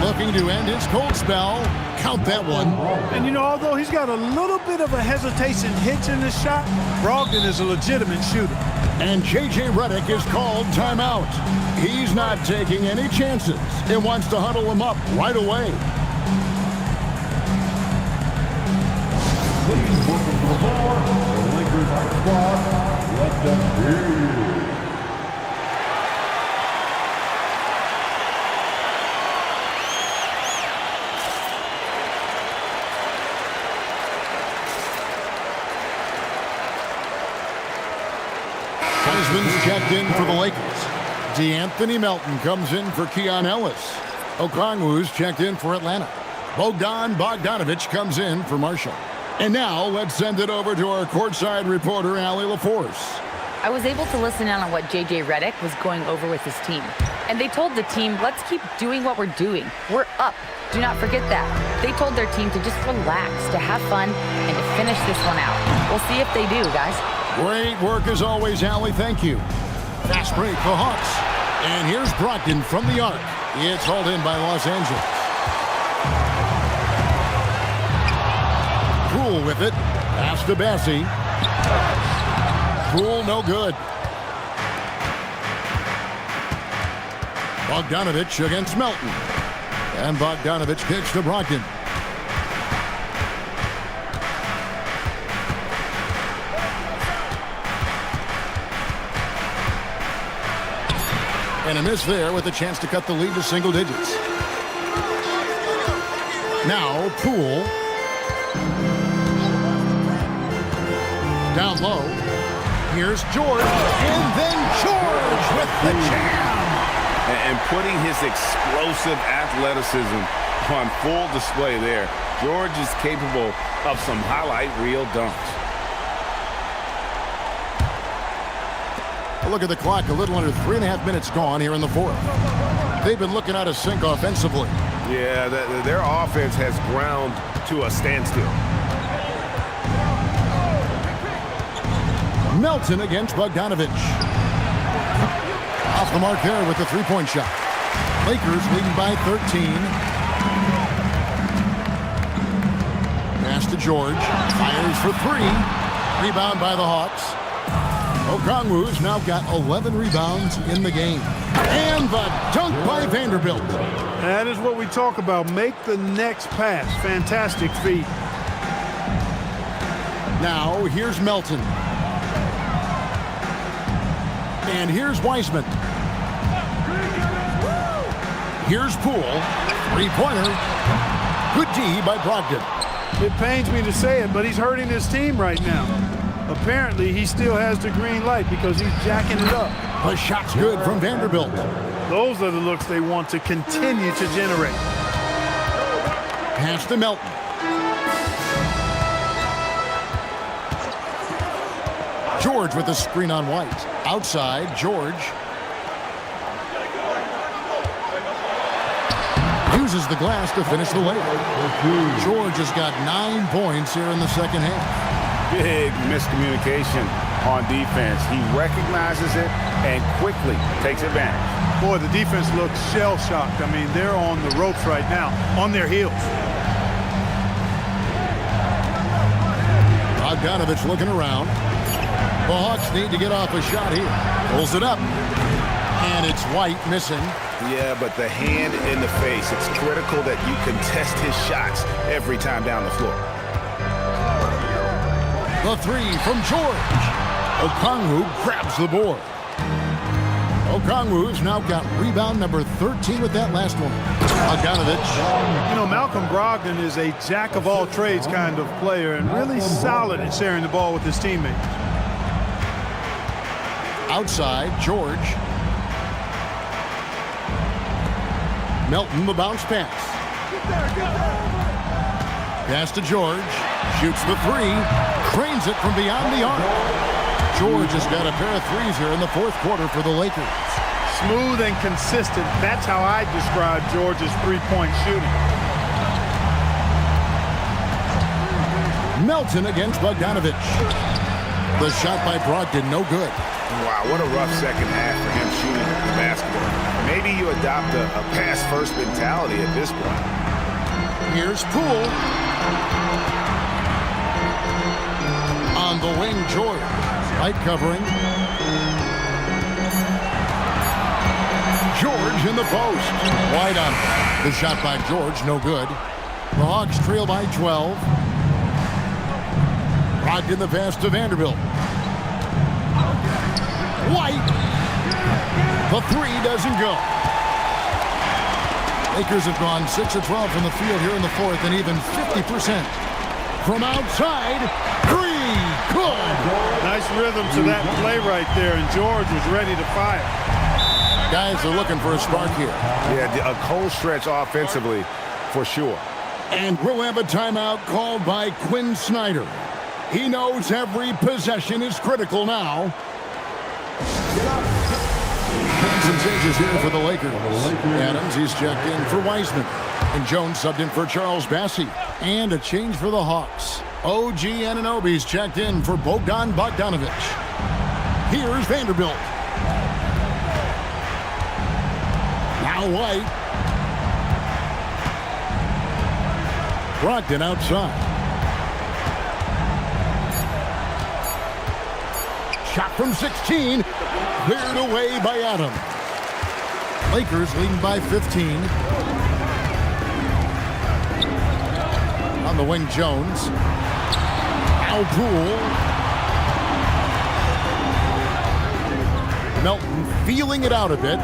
Looking to end his cold spell. Count that one. And you know, although he's got a little bit of a hesitation hitch in this shot, Brogdon is a legitimate shooter. And J.J. Redick is called timeout. He's not taking any chances and wants to huddle him up right away. Please welcome to the floor, the Lakers are squad. Let them hear you. Heisman's checked in for the Lakers. DeAnthony Melton comes in for Keon Ellis. Okongwu's checked in for Atlanta. Bogdan Bogdanovic comes in for Marshall. And now let's send it over to our courtside reporter, Allie LaForce. I was able to listen in on what J.J. Redick was going over with his team. And they told the team, let's keep doing what we're doing. We're up. Do not forget that. They told their team to just relax, to have fun, and to finish this one out. We'll see if they do, guys. Great work as always, Allie. Thank you. Fast break, the Hawks. And here's Brogdon from the arc. It's hauled in by Los Angeles. Poole with it. Pass to Bassey. Poole no good. Bogdanovic against Melton. And Bogdanovic kicks to Brogdon. And a miss there with a chance to cut the lead to single digits. Now, Poole. Down low. Here's George. And then George with the jam. And putting his explosive athleticism on full display there. George is capable of some highlight reel dunks. A look at the clock. A little under 3.5 minutes gone here in the fourth. They've been looking out of sync offensively. Yeah, their offense has ground to a standstill. Melton against Bogdanovich. Off the mark there with the three-point shot. Lakers leading by 13. Pass to George. Fires for three. Rebound by the Hawks. Okongwu's now got 11 rebounds in the game. And the dunk by Vanderbilt. That is what we talk about. Make the next pass. Fantastic feat. Now here's Melton. And here's Wiseman. Here's Poole. Three-pointer. Good D by Brogdon. It pains me to say it, but he's hurting his team right now. Apparently, he still has the green light because he's jacking it up. The shot's good from Vanderbilt. Those are the looks they want to continue to generate. Pass to Melton. George with the screen on White. Outside, George. Uses the glass to finish the layup. George has got 9 points here in the second half. Big miscommunication on defense. He recognizes it and quickly takes advantage. Boy, the defense looks shell-shocked. I mean, they're on the ropes right now, on their heels. Bogdanovich looking around. The Hawks need to get off a shot here. Pulls it up. And it's White missing. Yeah, but the hand in the face, it's critical that you contest his shots every time down the floor. The three from George. Okongwu grabs the board. Okongwu's now got rebound number 13 with that last one. Bogdanovich. You know, Malcolm Brogdon is a jack-of-all-trades kind of player and really solid at sharing the ball with his teammates. Outside, George. Melton, the bounce pass. Pass to George. Shoots the three. Cranes it from beyond the arc. George has got a pair of threes here in the fourth quarter for the Lakers. Smooth and consistent. That's how I describe George's three-point shooting. Melton against Bogdanovich. The shot by Brogdon, no good. Wow, what a rough second half for him shooting the basketball. Maybe you adopt a pass-first mentality at this point. Here's Poole. On the wing, George. Light covering. George in the post. Wide on. The shot by George, no good. The Hawks trail by 12. Brogdon the pass to Vanderbilt. White. The three doesn't go. Lakers have gone 6 of 12 from the field here in the fourth and even 50%. From outside, three, good. Nice rhythm to that play right there, and George was ready to fire. Guys are looking for a spark here. Yeah, a cold stretch offensively for sure. And we'll have a timeout called by Quinn Snyder. He knows every possession is critical now. Some changes here for the Lakers. Adams, he's checked in for Wiseman. And Jones subbed in for Charles Bassey. And a change for the Hawks. OG Anunoby's checked in for Bogdan Bogdanovich. Here's Vanderbilt. Now White. Brogdon outside. Shot from 16. Cleared away by Adam. Lakers leading by 15. On the wing, Jones. Now Poole. Melton feeling it out a bit.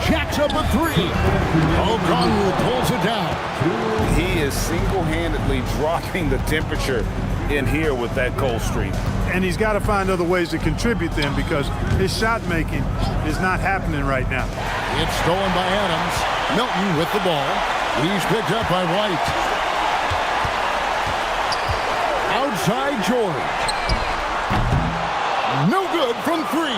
jacks up a three. Okongwu pulls it down. He is single-handedly dropping the temperature in here with that cold streak. And he's got to find other ways to contribute then because his shot making is not happening right now. It's stolen by Adams. Milton with the ball. He's picked up by White. Outside George. No good from three.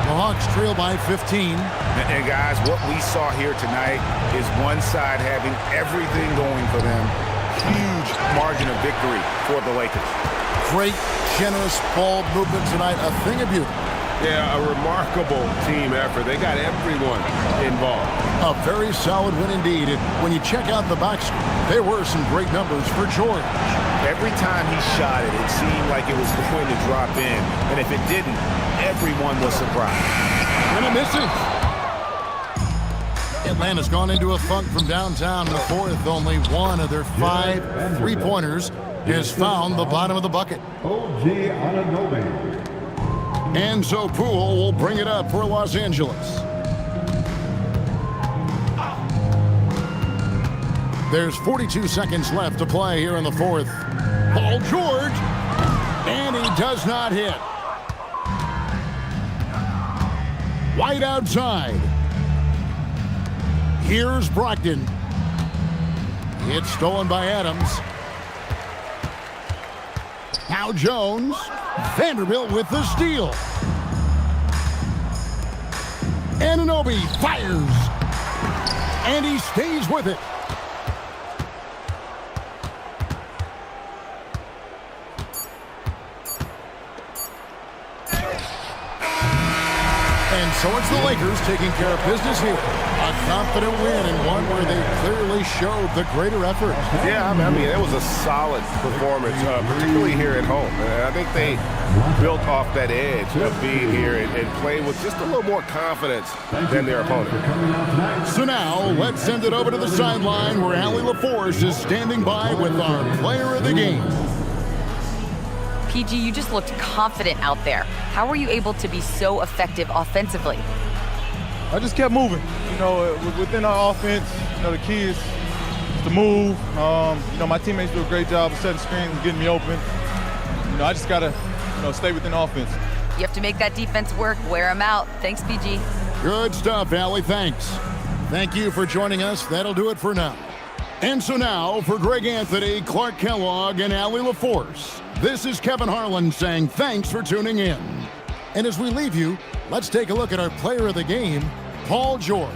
The Hawks trail by 15. And guys, what we saw here tonight is one side having everything going for them. Huge margin of victory for the Lakers. Great, generous ball movement tonight. A thing of beauty. Yeah, a remarkable team effort. They got everyone involved. A very solid win indeed. And when you check out the box score, there were some great numbers for George. Every time he shot it, it seemed like it was going to drop in. And if it didn't, everyone was surprised. And it misses. Atlanta's gone into a funk from downtown in the fourth. Only one of their 5 three-pointers has found the bottom of the bucket. OG Anunoby. Enzo Poole will bring it up for Los Angeles. There's 42 seconds left to play here in the fourth. Paul George, and he does not hit. White outside. Here's Brogdon. It's stolen by Adams. Now Jones. Vanderbilt with the steal. Anunoby fires. And he stays with it. And so it's the Lakers taking care of business here. A confident win and one where they clearly showed the greater effort. Yeah, I mean, it was a solid performance, particularly here at home. And I think they built off that edge of being here and played with just a little more confidence than their opponent. So now, let's send it over to the sideline where Allie LaForce is standing by with our player of the game. PG, you just looked confident out there. How were you able to be so effective offensively? I just kept moving. You know, within our offense, you know, the key is to move. You know, my teammates do a great job of setting screens and getting me open. You know, I just got to, you know, stay within offense. You have to make that defense work. Wear them out. Thanks, PG. Good stuff, Allie. Thanks. Thank you for joining us. That'll do it for now. And so now, for Greg Anthony, Clark Kellogg, and Allie LaForce, this is Kevin Harlan saying thanks for tuning in. And as we leave you, let's take a look at our player of the game, Paul George.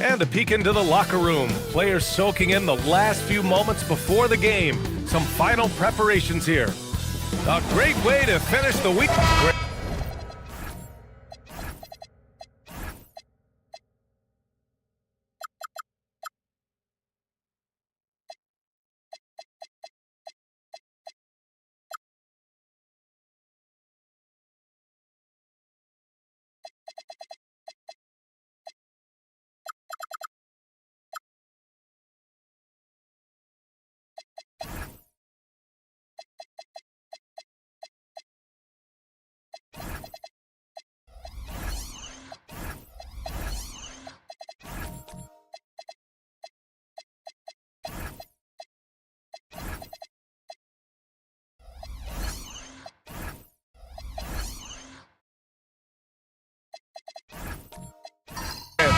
And a peek into the locker room. Players soaking in the last few moments before the game. Some final preparations here. A great way to finish the week.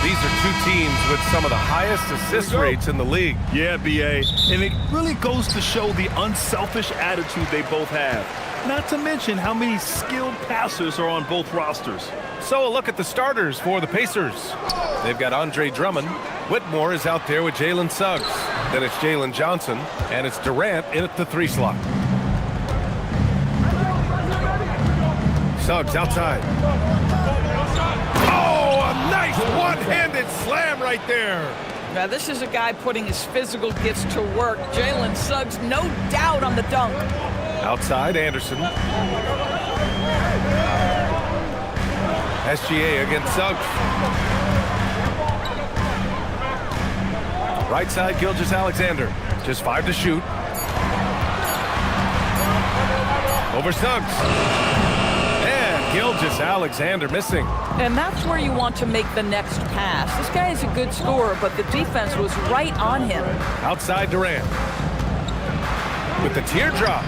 These are two teams with some of the highest assist rates in the league. Yeah, B.A., and it really goes to show the unselfish attitude they both have. Not to mention how many skilled passers are on both rosters. So a look at the starters for the Pacers. They've got Andre Drummond. Whitmore is out there with Jalen Suggs. Then it's Jalen Johnson, and it's Durant in at the 3 slot. Suggs outside. Oh, a nice one-handed slam right there. Now, this is a guy putting his physical gifts to work. Jalen Suggs, no doubt on the dunk. Outside, Anderson. SGA against Suggs. Right side, Gilgeous-Alexander. Just 5 to shoot. Over Suggs. Gilgeous-Alexander missing. And that's where you want to make the next pass. This guy is a good scorer, but the defense was right on him. Outside Durant. With the teardrop.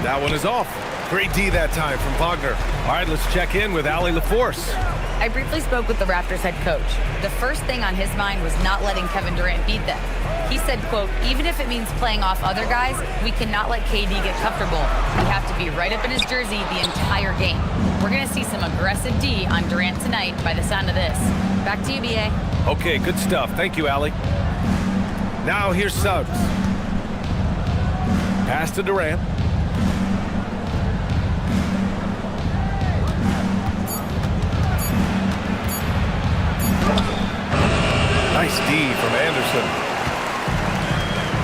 That one is off. Great D that time from Wagner. All right, let's check in with Allie LaForce. I briefly spoke with the Raptors head coach. The first thing on his mind was not letting Kevin Durant beat them. He said, quote, even if it means playing off other guys, we cannot let KD get comfortable. We have to be right up in his jersey the entire game. We're going to see some aggressive D on Durant tonight by the sound of this. Back to you, B.A. Okay, good stuff. Thank you, Allie. Now here's Suggs. Pass to Durant. Nice D from Anderson.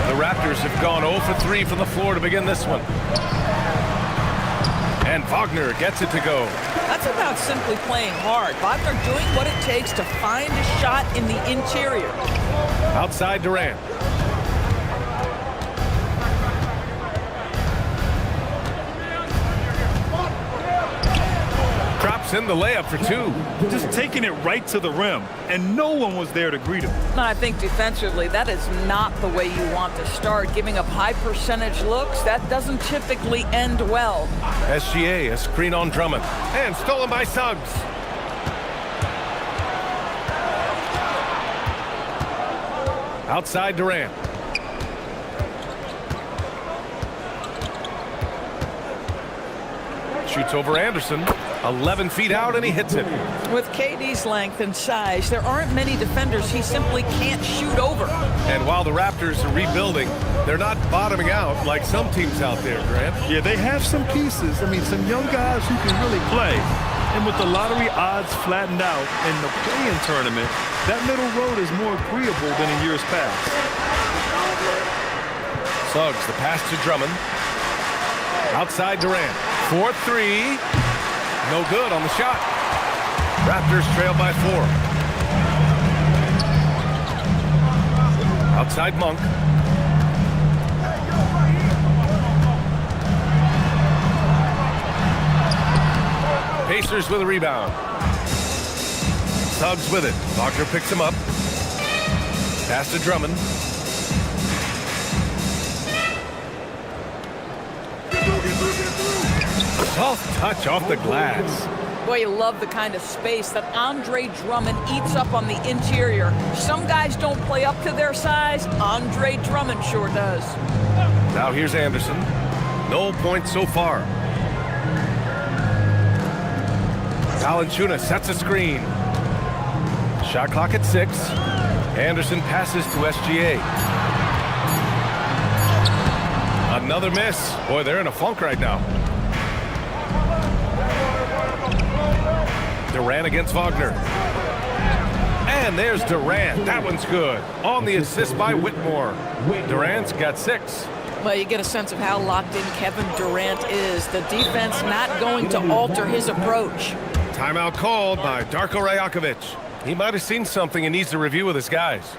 The Raptors have gone 0 for 3 from the floor to begin this one. And Wagner gets it to go. That's about simply playing hard. Wagner doing what it takes to find a shot in the interior. Outside Durant. Drops in the layup for 2. Just taking it right to the rim, and no one was there to greet him. And I think defensively, that is not the way you want to start. Giving up high percentage looks, that doesn't typically end well. SGA, a screen on Drummond. And stolen by Suggs. Outside Durant. Shoots over Anderson. 11 feet out, and he hits it. With KD's length and size, there aren't many defenders he simply can't shoot over. And while the Raptors are rebuilding, they're not bottoming out like some teams out there, Grant. Yeah, they have some pieces. I mean, some young guys who can really play. And with the lottery odds flattened out in the play-in tournament, that middle road is more agreeable than in years past. Suggs, the pass to Drummond. Outside Durant. 4-3. No good on the shot. Raptors trail by 4. Outside Monk. Pacers with a rebound. Suggs with it. Wagner picks him up. Pass to Drummond. Soft touch off the glass. Boy, you love the kind of space that Andre Drummond eats up on the interior. Some guys don't play up to their size. Andre Drummond sure does. Now here's Anderson. No points so far. Valanciunas sets a screen. Shot clock at 6. Anderson passes to SGA. Another miss. Boy, they're in a funk right now. Durant against Wagner. And there's Durant. That one's good. On the assist by Whitmore. Durant's got 6. Well, you get a sense of how locked in Kevin Durant is. The defense not going to alter his approach. Timeout called by Darko Rajakovic. He might have seen something and needs to review with his guys.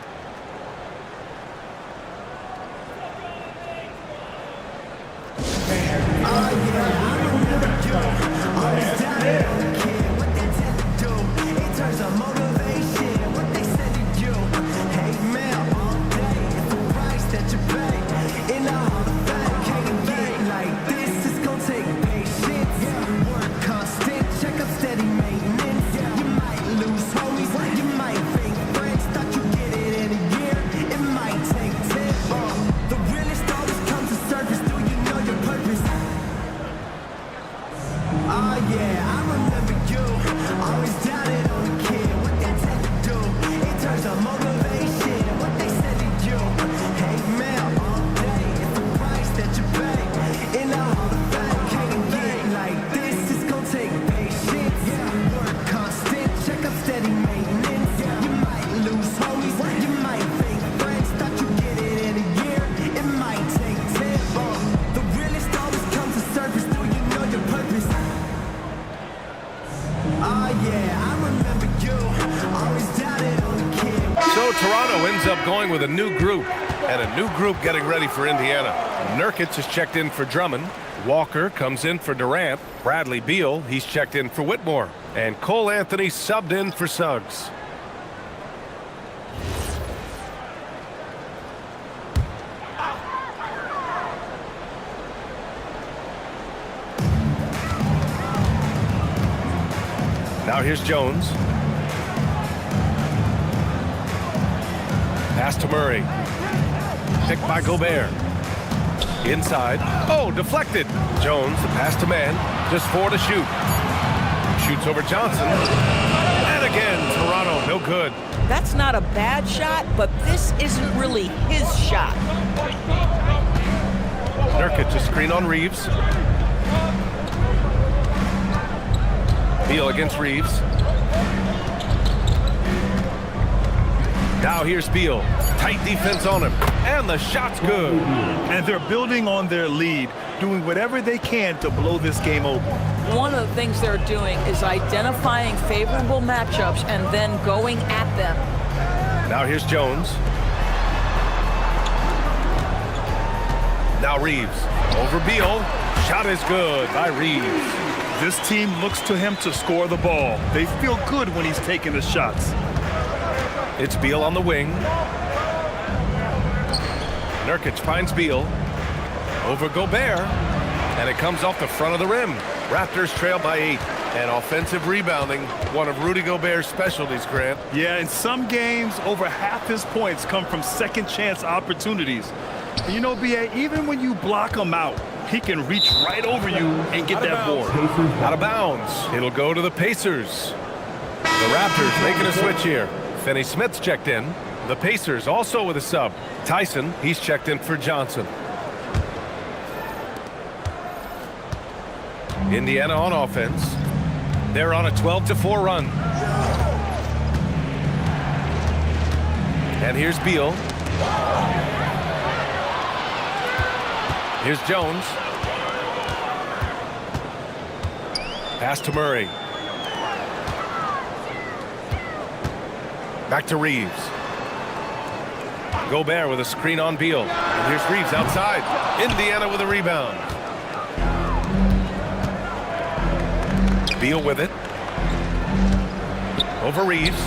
Toronto ends up going with a new group, and a new group getting ready for Indiana. Nurkic is checked in for Drummond. Walker comes in for Durant. Bradley Beal, he's checked in for Whitmore. And Cole Anthony subbed in for Suggs. Now here's Jones. Pass to Murray. Picked by Gobert. Inside. Oh, deflected. Jones, the pass to man. Just 4 to shoot. Shoots over Johnson. And again, Toronto, no good. That's not a bad shot, but this isn't really his shot. Nurkic, a screen on Reeves. Beal against Reeves. Now here's Beal. Tight defense on him. And the shot's good. And they're building on their lead, doing whatever they can to blow this game open. One of the things they're doing is identifying favorable matchups and then going at them. Now here's Jones. Now Reeves. Over Beal. Shot is good by Reeves. This team looks to him to score the ball. They feel good when he's taking the shots. It's Beal on the wing. Nurkic finds Beal. Over Gobert. And it comes off the front of the rim. Raptors trail by 8. And offensive rebounding, one of Rudy Gobert's specialties, Grant. Yeah, in some games, over half his points come from second chance opportunities. And you know, B.A., even when you block him out, he can reach right over you and get that board. Out of bounds. It'll go to the Pacers. The Raptors making a switch here. Finney Smith's checked in. The Pacers also with a sub. Tyson, he's checked in for Johnson. Indiana on offense. They're on a 12-4 run. And here's Beal. Here's Jones. Pass to Murray. Back to Reeves. Gobert with a screen on Beal. And here's Reeves outside. Indiana with a rebound. Beal with it. Over Reeves.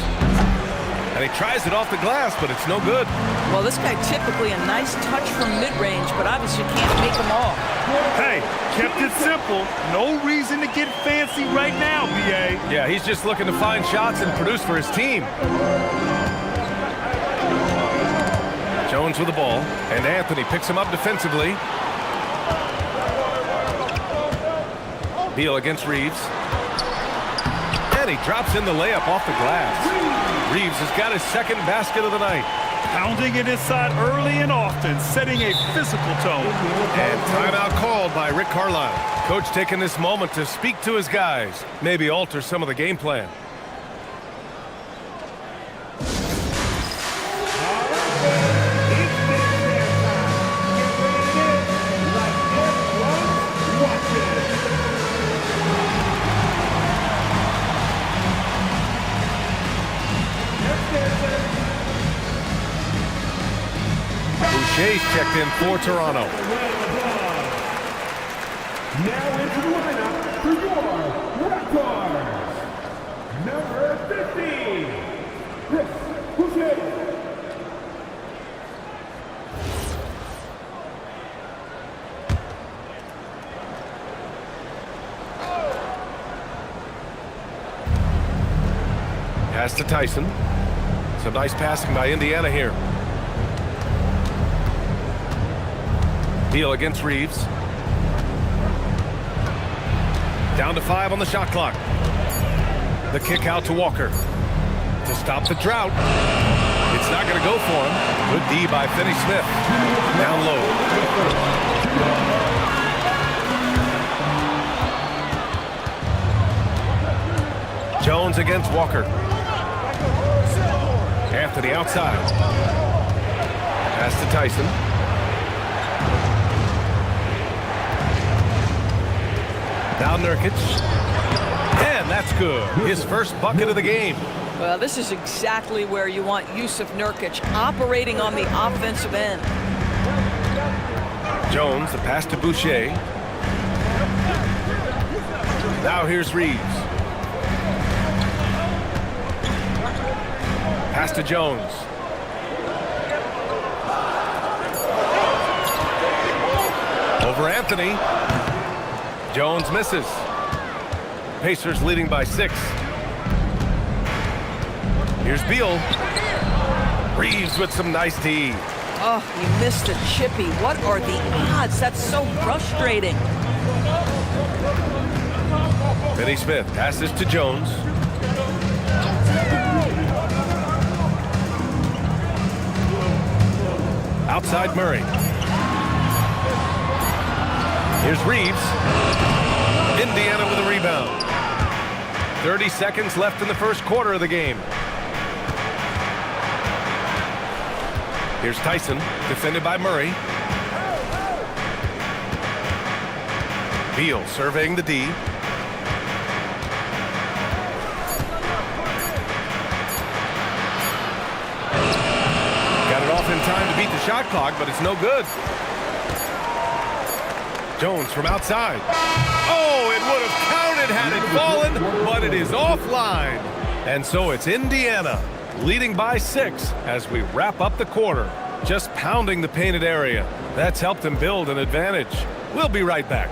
And he tries it off the glass, but it's no good. Well, this guy typically a nice touch from mid-range, but obviously can't make them all. Hey, kept it simple. No reason to get fancy right now, B.A. Yeah, he's just looking to find shots and produce for his team. Jones with the ball, and Anthony picks him up defensively. Beal against Reeves. And he drops in the layup off the glass. Reeves has got his second basket of the night. Pounding it inside early and often, setting a physical tone. And timeout called by Rick Carlisle. Coach taking this moment to speak to his guys, maybe alter some of the game plan. Boucher's checked in for Toronto. Now into the lineup for your Raptors. Number 50, Chris Boucher. Pass to Tyson. Some nice passing by Indiana here. Beal against Reeves. Down to 5 on the shot clock. The kick out to Walker. To stop the drought. It's not going to go for him. Good D by Finney Smith. Down low. Jones against Walker. Anthony outside. Pass to Tyson. Now Nurkic. And that's good. His first bucket of the game. Well, this is exactly where you want Jusuf Nurkic operating on the offensive end. Jones, the pass to Boucher. Now here's Reeves. Pass to Jones. Over Anthony. Jones misses. Pacers leading by 6. Here's Beal. Reeves with some nice D. Oh, he missed a chippy. What are the odds? That's so frustrating. Finney Smith passes to Jones. Outside Murray. Here's Reeves. Indiana with a rebound. 30 seconds left in the first quarter of the game. Here's Tyson, defended by Murray. Beal surveying the D. Got it off in time to beat the shot clock, but it's no good. Jones from outside. Oh, it would have counted had it fallen, but it is offline. And so it's Indiana leading by 6 as we wrap up the quarter. Just pounding the painted area. That's helped them build an advantage. We'll be right back.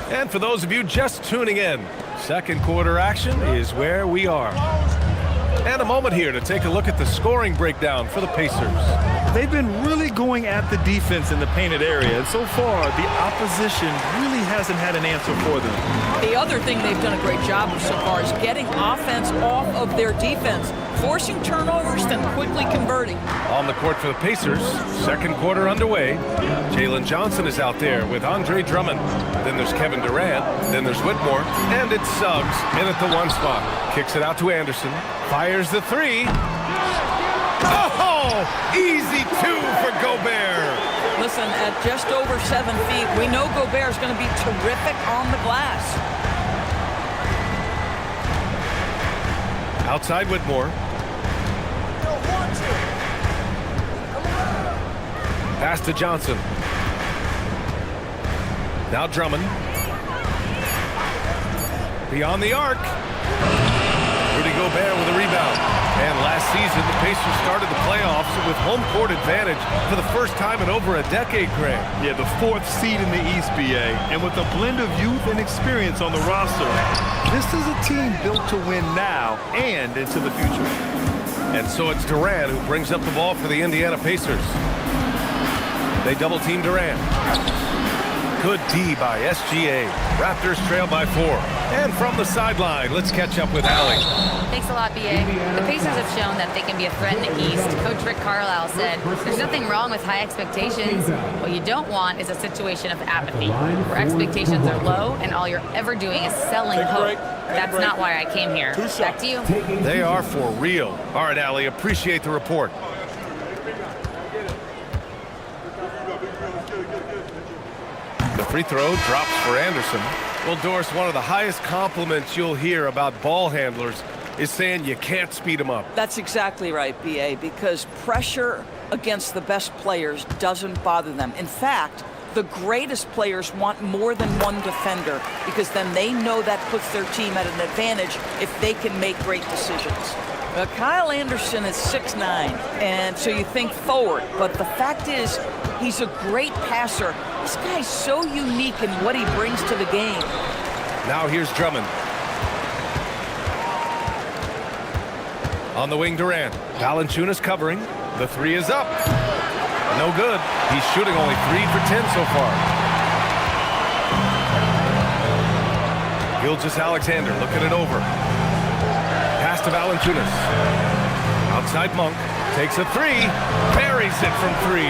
And for those of you just tuning in, second quarter action is where we are. And a moment here to take a look at the scoring breakdown for the Pacers. They've been really going at the defense in the painted area, and so far the opposition really hasn't had an answer for them. The other thing they've done a great job of so far is getting offense off of their defense, forcing turnovers, then quickly converting. On the court for the Pacers, second quarter underway. Jalen Johnson is out there with Andre Drummond. Then there's Kevin Durant. Then there's Whitmore. And it's Suggs in at the 1 spot. Kicks it out to Anderson. Fires the 3. Oh! Easy 2 for Gobert. Listen, at just over 7 feet, we know Gobert is going to be terrific on the glass. Outside Whitmore. Pass to Johnson. Now Drummond. Beyond the arc. Rudy Gobert with a rebound. And last season, the Pacers started the playoffs with home court advantage for the first time in over a decade, Grant. Yeah, the 4th seed in the East, BA. And with a blend of youth and experience on the roster, this is a team built to win now and into the future. And so it's Durant who brings up the ball for the Indiana Pacers. They double-team Durant. Good D by SGA. Raptors trail by 4. And from the sideline, let's catch up with Allie. Thanks a lot, BA. The Pacers have shown that they can be a threat in the East. Coach Rick Carlisle said, there's nothing wrong with high expectations. What you don't want is a situation of apathy, where expectations are low and all you're ever doing is selling hope. That's not why I came here. Back to you. They are for real. All right, Allie, appreciate the report. The free throw drops for Anderson. Well, Doris, one of the highest compliments you'll hear about ball handlers is saying you can't speed them up. That's exactly right, BA, because pressure against the best players doesn't bother them. In fact, the greatest players want more than one defender because then they know that puts their team at an advantage if they can make great decisions. Kyle Anderson is 6'9", and so you think forward, but the fact is he's a great passer. This guy's so unique in what he brings to the game. Now here's Drummond. On the wing, Durant. Valanciunas covering. The 3 is up. No good. He's shooting only 3 for 10 so far. Gilgeous-Alexander looking it over. Pass to Valanciunas. Outside Monk. Takes a 3. Buries it from 3.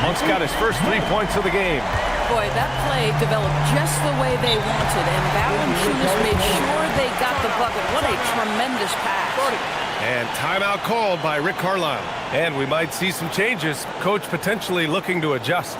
Monk's got his first 3 points of the game. Boy, that play developed just the way they wanted, and Valanciunas made sure they got the bucket. What a tremendous pass. And timeout called by Rick Carlisle. And we might see some changes. Coach potentially looking to adjust.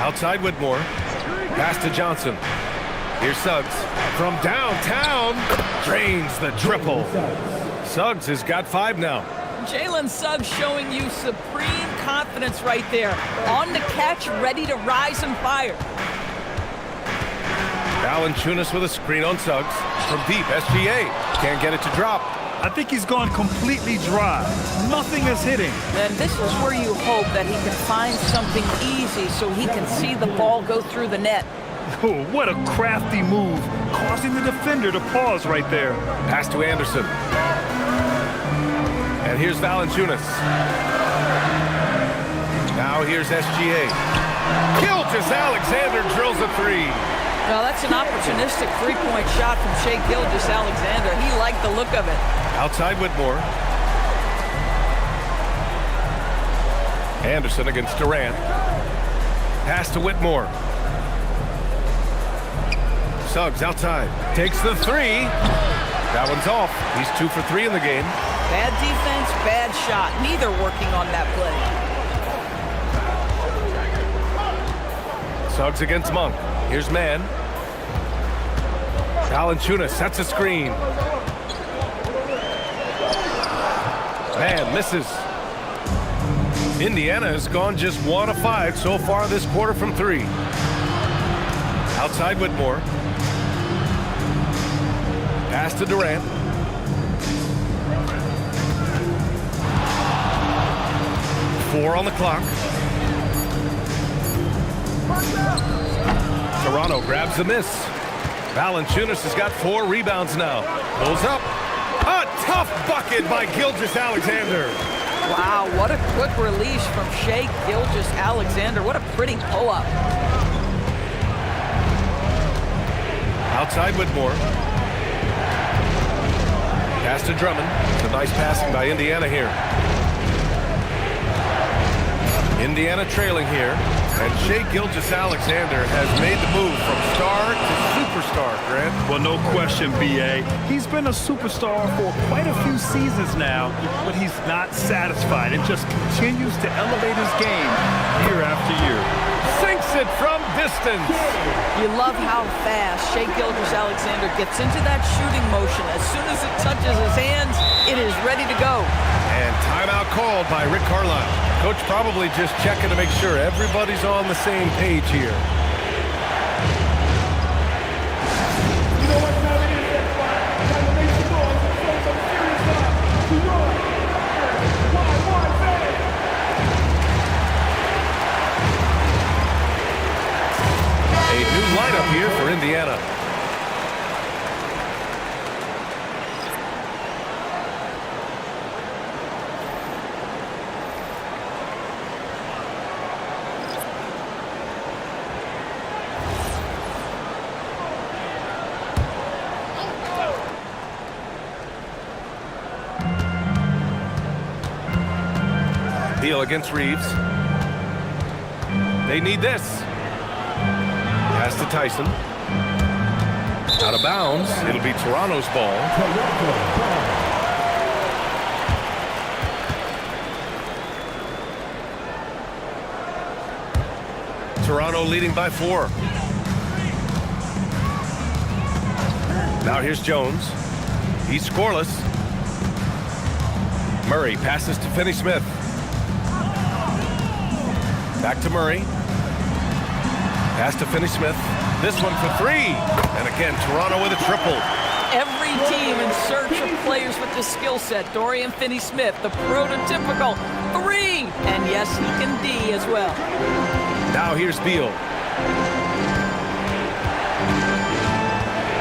Outside Whitmore. Pass to Johnson. Here's Suggs. From downtown. Drains the triple. Suggs has got 5 now. Jalen Suggs showing you supreme confidence right there. On the catch, ready to rise and fire. Valanciunas with a screen on Suggs. From deep, SGA. Can't get it to drop. I think he's gone completely dry. Nothing is hitting. And this is where you hope that he can find something easy so he can see the ball go through the net. Oh, what a crafty move, causing the defender to pause right there. Pass to Anderson. And here's Valanciunas. Now here's SGA. Gilgeous-Alexander drills a 3. Well, that's an opportunistic three-point shot from Shai Gilgeous-Alexander. He liked the look of it. Outside Whitmore. Anderson against Durant. Pass to Whitmore. Suggs outside. Takes the 3. That one's off. He's 2 for 3 in the game. Bad defense, bad shot. Neither working on that play. Suggs against Monk. Here's Mann. Valanciunas sets a screen. Mann misses. Indiana has gone just 1 of 5 so far this quarter from 3. Outside Whitmore. Pass to Durant. Four on the clock. Toronto grabs the miss. Valanciunas has got 4 rebounds now. Pulls up. A tough bucket by Gilgeous-Alexander. Wow, what a quick release from Shai Gilgeous-Alexander. What a pretty pull-up. Outside Whitmore. Pass to Drummond. It's a nice passing by Indiana here. Indiana trailing here. And Shai Gilgeous-Alexander has made the move from star to superstar, Grant. Well, no question, B.A. He's been a superstar for quite a few seasons now, but he's not satisfied and just continues to elevate his game year after year. Sinks it from distance. You love how fast Shai Gilgeous-Alexander gets into that shooting motion. As soon as it touches his hands, it is ready to go. And timeout called by Rick Carlisle. Coach probably just checking to make sure everybody's on the same page here. A new lineup here for Indiana. Beal against Reeves. They need this. Pass to Tyson. Out of bounds. It'll be Toronto's ball. Toronto leading by 4. Now here's Jones. He's scoreless. Murray passes to Finney-Smith. Back to Murray. Pass to Finney-Smith. This one for 3. And again, Toronto with a triple. Every team in search of players with the skill set. Dorian Finney-Smith, the prototypical 3. And yes, he can D as well. Now here's Beal.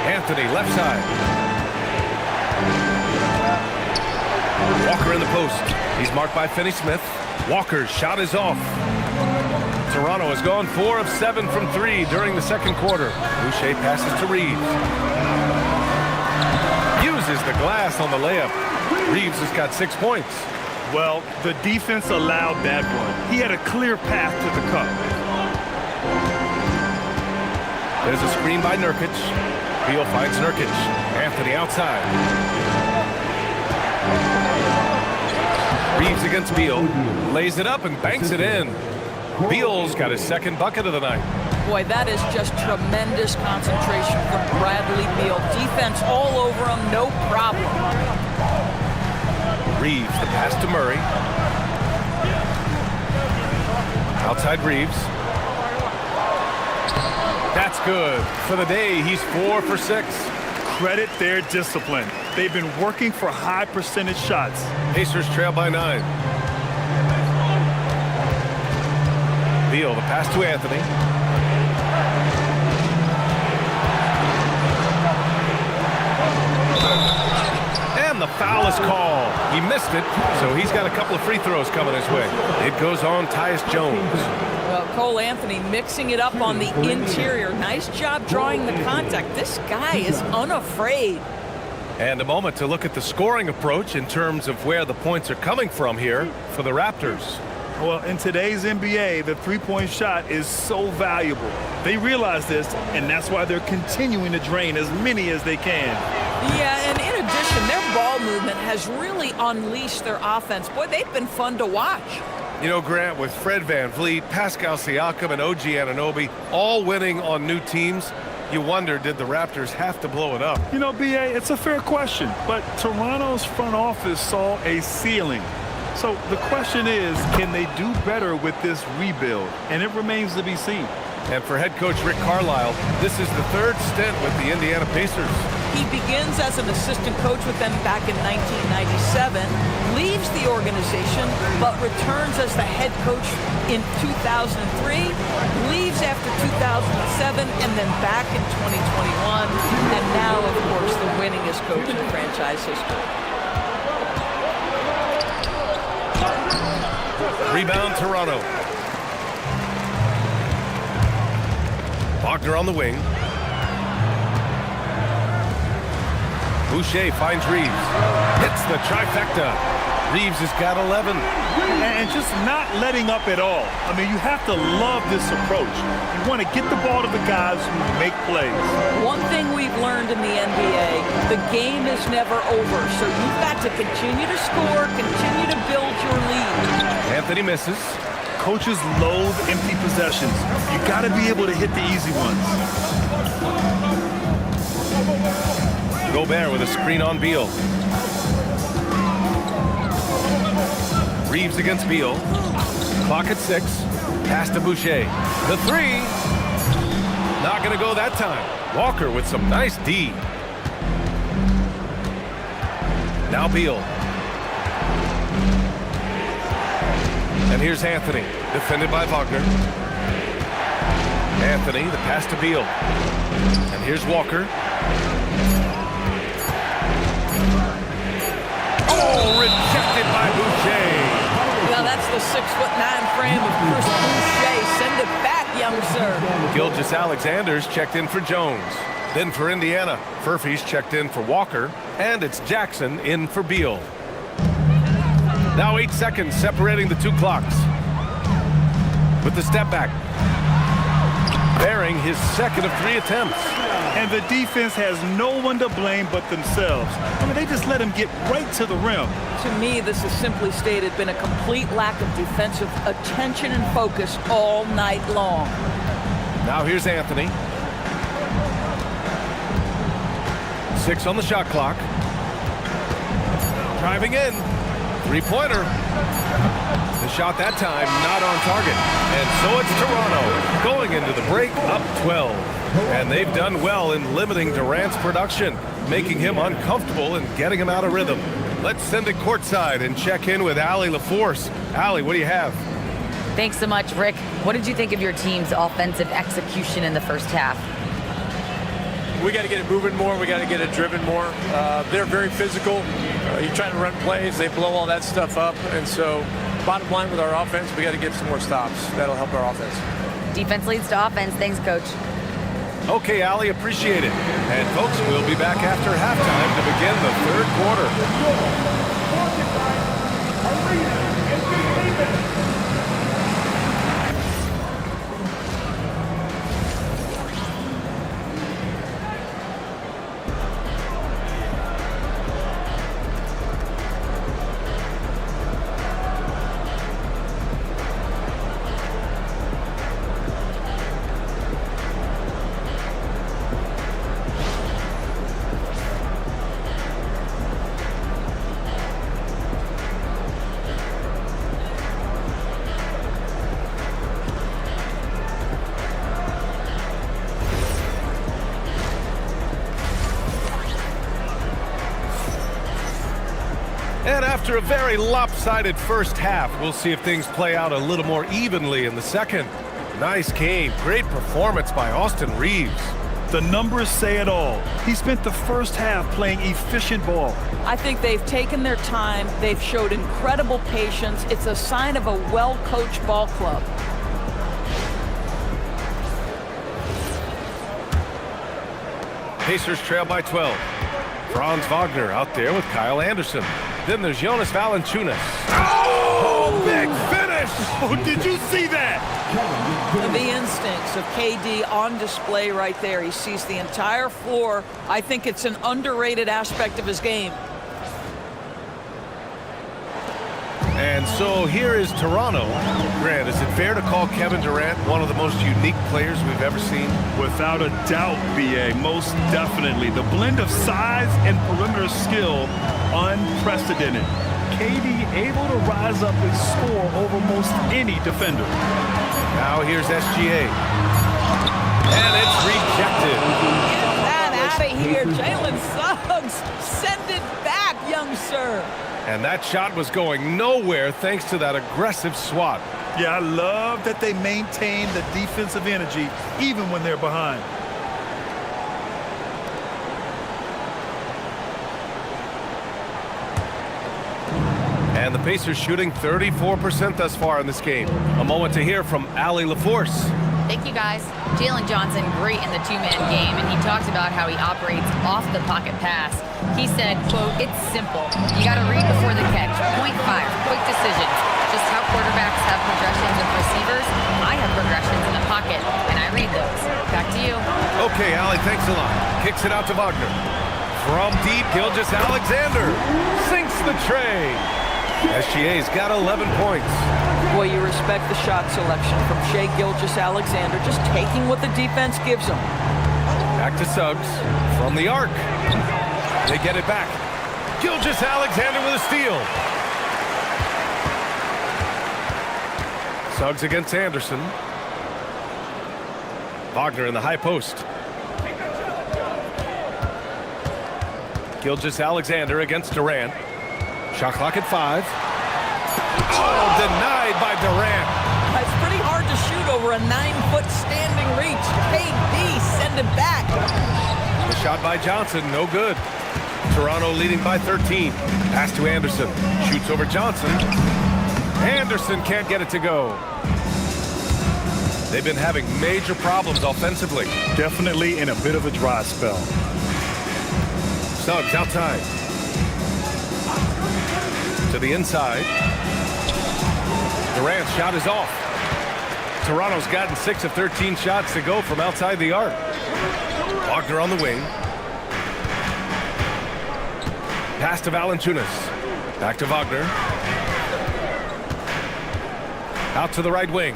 Anthony, left side. Walker in the post. He's marked by Finney-Smith. Walker's shot is off. Toronto has gone 4 of 7 from 3 during the second quarter. Boucher passes to Reeves. Uses the glass on the layup. Reeves has got 6 points. Well, the defense allowed that one. He had a clear path to the cup. There's a screen by Nurkic. Beal finds Nurkic. Anthony outside. Reeves against Beal. Lays it up and banks it in. Beal's got his second bucket of the night. Boy, that is just tremendous concentration from Bradley Beal. Defense all over him, no problem. Reeves, the pass to Murray. Outside Reeves. That's good. For the day, he's 4 for 6. Credit their discipline. They've been working for high percentage shots. Pacers trail by 9. Beal, the pass to Anthony. And the foul is called. He missed it, so he's got a couple of free throws coming his way. It goes on Tyus Jones. Well, Cole Anthony mixing it up on the interior. Nice job drawing the contact. This guy is unafraid. And a moment to look at the scoring approach in terms of where the points are coming from here for the Raptors. Well, in today's NBA, the three-point shot is so valuable. They realize this, and that's why they're continuing to drain as many as they can. Yeah, and in addition, their ball movement has really unleashed their offense. Boy, they've been fun to watch. You know, Grant, with Fred VanVleet, Pascal Siakam, and OG Anunoby all winning on new teams, you wonder, did the Raptors have to blow it up? You know, B.A., it's a fair question, but Toronto's front office saw a ceiling. So the question is, can they do better with this rebuild? And it remains to be seen. And for head coach Rick Carlisle, this is the third stint with the Indiana Pacers. He begins as an assistant coach with them back in 1997, leaves the organization, but returns as the head coach in 2003, leaves after 2007, and then back in 2021, and now, of course, the winningest coach in franchise history. Rebound, Toronto. Wagner on the wing. Boucher finds Reeves. Hits the trifecta. Reeves has got 11. And just not letting up at all. I mean, you have to love this approach. You want to get the ball to the guys who make plays. One thing we've learned in the NBA, the game is never over. So you've got to continue to score, continue to build your lead. Anthony misses. Coaches loathe empty possessions. You got to be able to hit the easy ones. Gobert with a screen on Beal. Reeves against Beal. Clock at 6. Pass to Boucher. The three. Not going to go that time. Walker with some nice D. Now Beal. And here's Anthony, defended by Wagner. Anthony, the pass to Beal. And here's Walker. Oh, rejected by Boucher. Now that's the 6'9" frame of Chris Boucher. Send it back, young sir. Gilgeous-Alexander's checked in for Jones. Then for Indiana, Furphy's checked in for Walker. And it's Jackson in for Beal. Now 8 seconds separating the two clocks. With the step back. Bearing his second of 3 attempts. And the defense has no one to blame but themselves. I mean, they just let him get right to the rim. To me, this has simply stated been a complete lack of defensive attention and focus all night long. Now here's Anthony. 6 on the shot clock. Driving in. Three-pointer. The shot that time not on target. And so it's Toronto going into the break up 12. And they've done well in limiting Durant's production, making him uncomfortable and getting him out of rhythm. Let's send it courtside and check in with Allie LaForce. Allie, what do you have? Thanks so much, Rick. What did you think of your team's offensive execution in the first half? We got to get it moving more. We got to get it driven more. They're very physical. You're trying to run plays. They blow all that stuff up. And so bottom line with our offense, we got to get some more stops. That'll help our offense. Defense leads to offense. Thanks, Coach. Okay, Allie, appreciate it. And folks, we'll be back after halftime to begin the third quarter. After a very lopsided first half, we'll see if things play out a little more evenly in the second. Nice game. Great performance by Austin Reaves. The numbers say it all. He spent the first half playing efficient ball. I think they've taken their time. They've showed incredible patience. It's a sign of a well-coached ball club. Pacers trail by 12. Franz Wagner out there with Kyle Anderson. Then there's Jonas Valanciunas. Oh, big finish! Oh, did you see that? The instincts of KD on display right there. He sees the entire floor. I think it's an underrated aspect of his game. And so here is Toronto. Grant, is it fair to call Kevin Durant one of the most unique players we've ever seen? Without a doubt, B.A., most definitely. The blend of size and perimeter skill, unprecedented. KD able to rise up and score over most any defender. Now here's SGA. And it's rejected. Get that out of here. Jalen Suggs, send it back, young sir. And that shot was going nowhere thanks to that aggressive swat. Yeah, I love that they maintain the defensive energy even when they're behind. And the Pacers shooting 34% thus far in this game. A moment to hear from Allie LaForce. Thank you, guys. Jalen Johnson, great in the two-man game, and he talked about how he operates off the pocket pass. He said, quote, "It's simple. You got to read before the catch, point fire, quick decisions. Just how quarterbacks have progressions of receivers, I have progressions in the pocket, and I read those." Back to you. Okay, Allie, thanks a lot. Kicks it out to Wagner. From deep, Gilgeous-Alexander sinks the tray. SGA's got 11 points. Boy, you respect the shot selection from Shai Gilgeous-Alexander, just taking what the defense gives him. Back to Suggs from the arc. They get it back. Gilgeous-Alexander with a steal. Suggs against Anderson. Wagner in the high post. Gilgeous-Alexander against Durant. Shot clock at 5. Oh, denied by Durant. It's pretty hard to shoot over a 9-foot standing reach. KD, send it back. The shot by Johnson, no good. Toronto leading by 13. Pass to Anderson. Shoots over Johnson. Anderson can't get it to go. They've been having major problems offensively. Definitely in a bit of a dry spell. Suggs outside. To the inside. Durant's shot is off. Toronto's gotten 6 of 13 shots to go from outside the arc. Wagner on the wing. Pass to Valanciunas. Back to Wagner. Out to the right wing.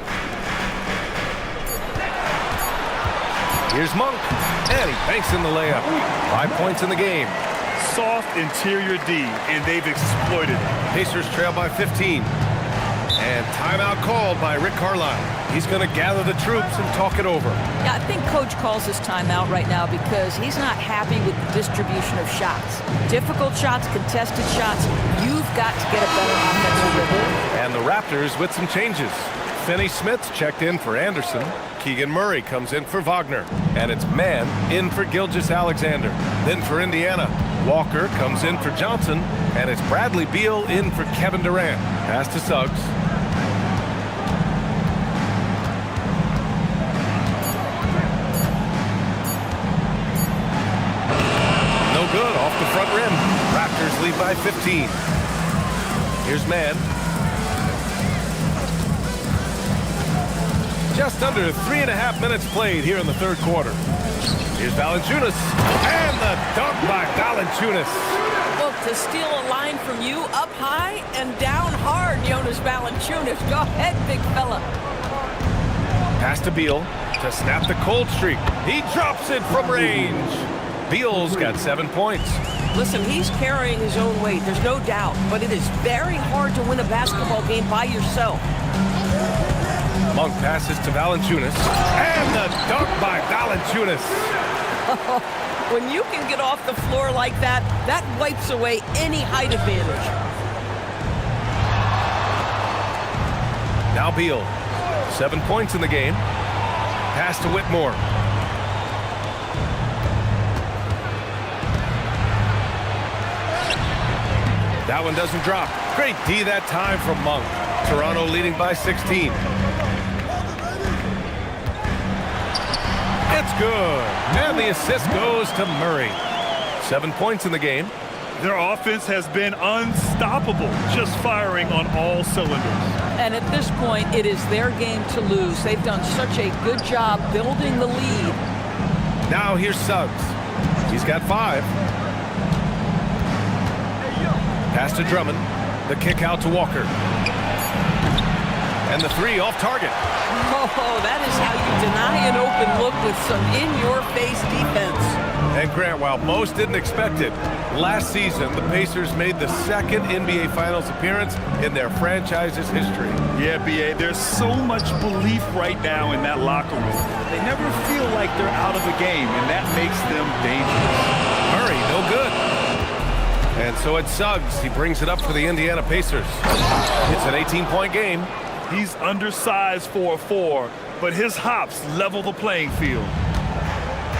Here's Monk. And he banks in the layup. 5 points in the game. Soft interior D, and they've exploited it. Pacers trail by 15. And timeout called by Rick Carlisle. He's going to gather the troops and talk it over. Yeah, I think Coach calls this timeout right now because he's not happy with the distribution of shots. Difficult shots, contested shots. You've got to get a better offensive rhythm. And the Raptors with some changes. Finney Smith checked in for Anderson. Keegan Murray comes in for Wagner. And it's Mann in for Gilgeous-Alexander. Then for Indiana, Walker comes in for Johnson. And it's Bradley Beal in for Kevin Durant. Pass to Suggs. No good, off the front rim. Raptors lead by 15. Here's Mann. Just under 3.5 minutes played here in the third quarter. Here's Valanciunas, and the dunk by Valanciunas. Well, to steal a line from you up high and down hard, Jonas Valanciunas. Go ahead, big fella. Pass to Beal to snap the cold streak. He drops it from range. Beal's got 7 points. Listen, he's carrying his own weight, there's no doubt, but it is very hard to win a basketball game by yourself. Monk passes to Valanciunas, and the dunk by Valanciunas. When you can get off the floor like that, that wipes away any height advantage. Now Beal. 7 points in the game. Pass to Whitmore. That one doesn't drop. Great D that time from Monk. Toronto leading by 16. It's good. And the assist goes to Murray. 7 points in the game. Their offense has been unstoppable, just firing on all cylinders. And at this point, it is their game to lose. They've done such a good job building the lead. Now here's Suggs. He's got 5. Pass to Drummond. The kick out to Walker. And the 3 off target. Oh, that is how you deny an open look with some in-your-face defense. And Grant, while most didn't expect it, last season the Pacers made the second NBA Finals appearance in their franchise's history. Yeah, B.A., there's so much belief right now in that locker room. They never feel like they're out of the game, and that makes them dangerous. Murray, no good. And so it's Suggs. He brings it up for the Indiana Pacers. It's an 18-point game. He's undersized for a 4, but his hops level the playing field.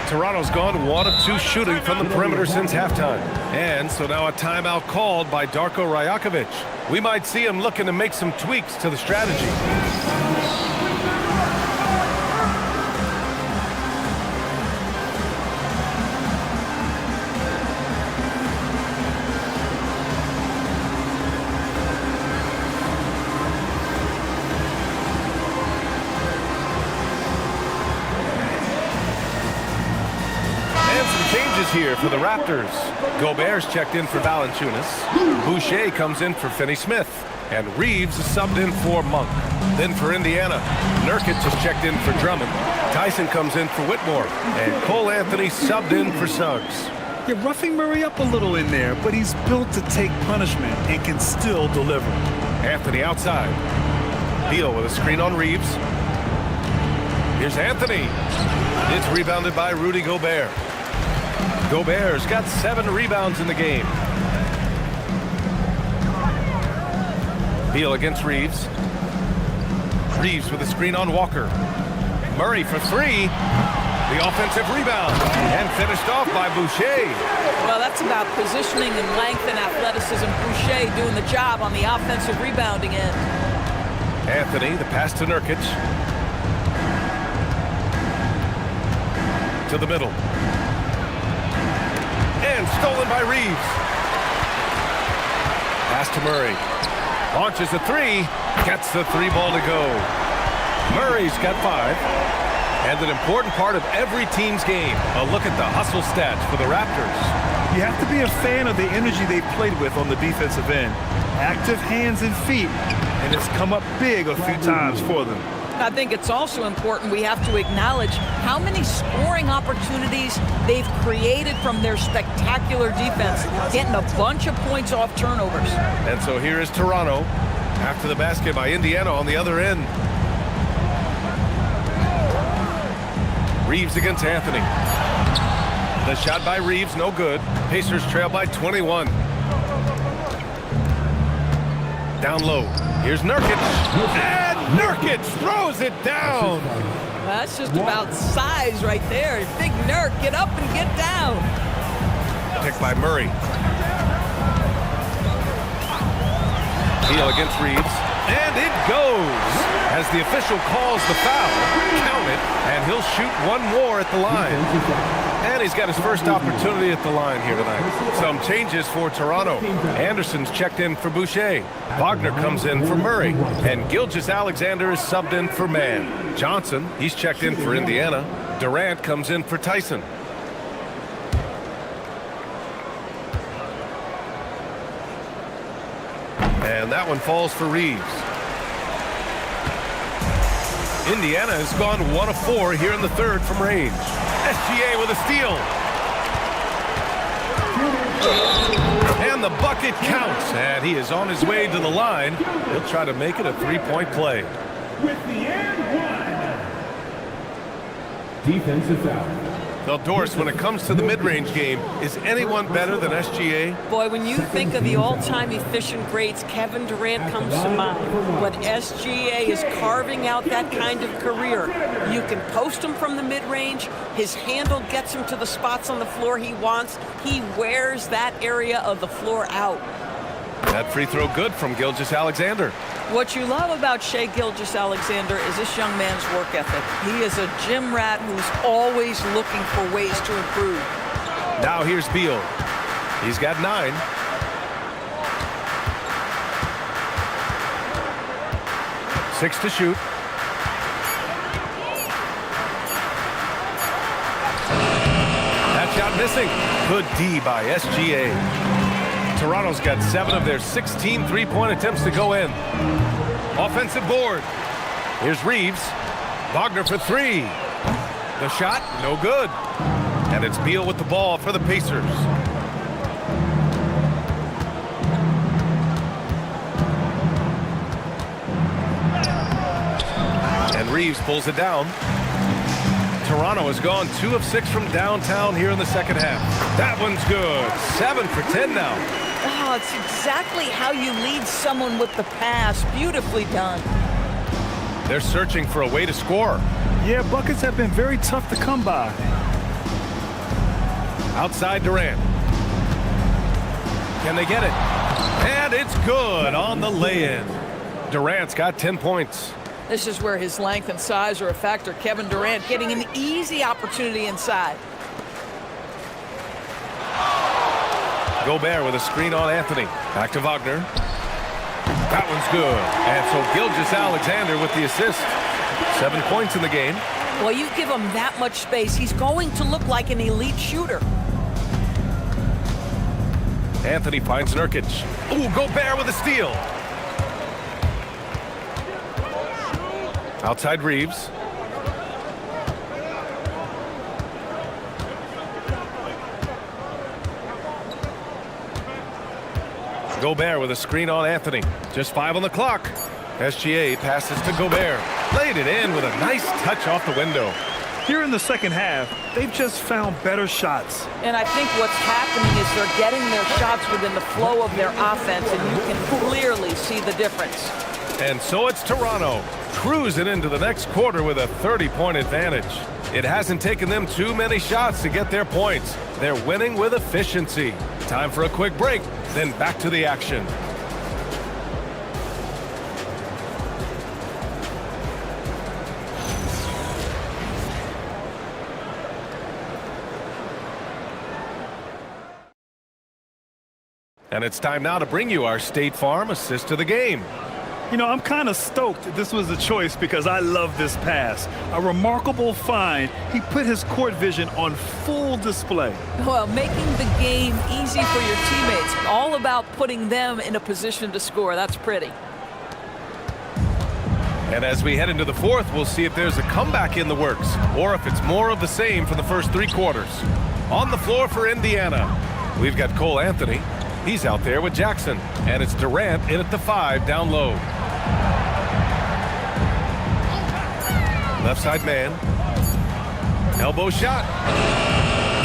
Toronto's gone 1 of 2 shooting from the perimeter since halftime. And so now a timeout called by Darko Rajakovic. We might see him looking to make some tweaks to the strategy. Here for the Raptors. Gobert's checked in for Valanciunas. Boucher comes in for Finney Smith. And Reeves is subbed in for Monk. Then for Indiana, Nurkic is checked in for Drummond. Tyson comes in for Whitmore. And Cole Anthony subbed in for Suggs. You're roughing Murray up a little in there, but he's built to take punishment and can still deliver. Anthony outside. Beal with a screen on Reeves. Here's Anthony. It's rebounded by Rudy Gobert. Gobert's got 7 rebounds in the game. Beal against Reeves. Reeves with a screen on Walker. Murray for 3. The offensive rebound. And finished off by Boucher. Well, that's about positioning and length and athleticism. Boucher doing the job on the offensive rebounding end. Anthony, the pass to Nurkic. To the middle. And stolen by Reeves. Pass to Murray. Launches a 3. Gets the 3 ball to go. Murray's got 5. And an important part of every team's game. A look at the hustle stats for the Raptors. You have to be a fan of the energy they've played with on the defensive end. Active hands and feet. And it's come up big a few times for them. I think it's also important we have to acknowledge how many scoring opportunities they've created from their spectacular defense, getting a bunch of points off turnovers. And so here is Toronto after the basket by Indiana on the other end. Reeves against Anthony. The shot by Reeves, no good. Pacers trail by 21. Down low. Here's Nurkic. And Nurkic throws it down. That's just about size right there. Big Nurk, get up and get down. Picked by Murray. Beal against Reeves. And it goes. As the official calls the foul, count it, and he'll shoot 1 more at the line. And he's got his first opportunity at the line here tonight. Some changes for Toronto. Anderson's checked in for Boucher. Wagner comes in for Murray. And Gilgeous-Alexander is subbed in for Mann. Johnson, he's checked in for Indiana. Durant comes in for Tyson. And that one falls for Reeves. Indiana has gone 1 of 4 here in the third from range. SGA with a steal. And the bucket counts. And he is on his way to the line. He'll try to make it a 3-point play. With the and 1. Defensive foul. Doris, when it comes to the mid-range game, is anyone better than SGA? Boy, when you think of the all-time efficient greats, Kevin Durant comes to mind. But SGA is carving out that kind of career. You can post him from the mid-range. His handle gets him to the spots on the floor he wants. He wears that area of the floor out. That free throw good from Gilgeous-Alexander. What you love about Shai Gilgeous-Alexander is this young man's work ethic. He is a gym rat who's always looking for ways to improve. Now here's Beal. He's got 9. Six to shoot. That shot missing. Good D by SGA. Toronto's got 7 of their 16 three-point attempts to go in. Offensive board. Here's Reeves. Wagner for 3. The shot, no good. And it's Beal with the ball for the Pacers. And Reeves pulls it down. Toronto has gone 2 of 6 from downtown here in the second half. That one's good. 7 for 10 now. Oh, it's exactly how you lead someone with the pass. Beautifully done. They're searching for a way to score. Yeah, buckets have been very tough to come by. Outside Durant. Can they get it? And it's good on the lay-in. Durant's got 10 points. This is where his length and size are a factor. Kevin Durant getting an easy opportunity inside. Gobert with a screen on Anthony. Back to Wagner. That one's good. And so Gilgeous-Alexander with the assist. 7 points in the game. Well, you give him that much space, he's going to look like an elite shooter. Anthony finds Nurkic. Ooh, Gobert with a steal. Outside Reeves. Gobert with a screen on Anthony. Just 5 on the clock. SGA passes to Gobert. Laid it in with a nice touch off the window. Here in the second half, they've just found better shots. And I think what's happening is they're getting their shots within the flow of their offense, and you can clearly see the difference. And so it's Toronto cruising into the next quarter with a 30-point advantage. It hasn't taken them too many shots to get their points. They're winning with efficiency. Time for a quick break, then back to the action. And it's time now to bring you our State Farm assist of the game. You know, I'm kind of stoked this was a choice because I love this pass. A remarkable find. He put his court vision on full display. Well, making the game easy for your teammates. All about putting them in a position to score. That's pretty. And as we head into the fourth, we'll see if there's a comeback in the works or if it's more of the same for the first 3 quarters. On the floor for Indiana, we've got Cole Anthony. He's out there with Jackson. And it's Durant in at the 5 down low. Left side man. Elbow shot.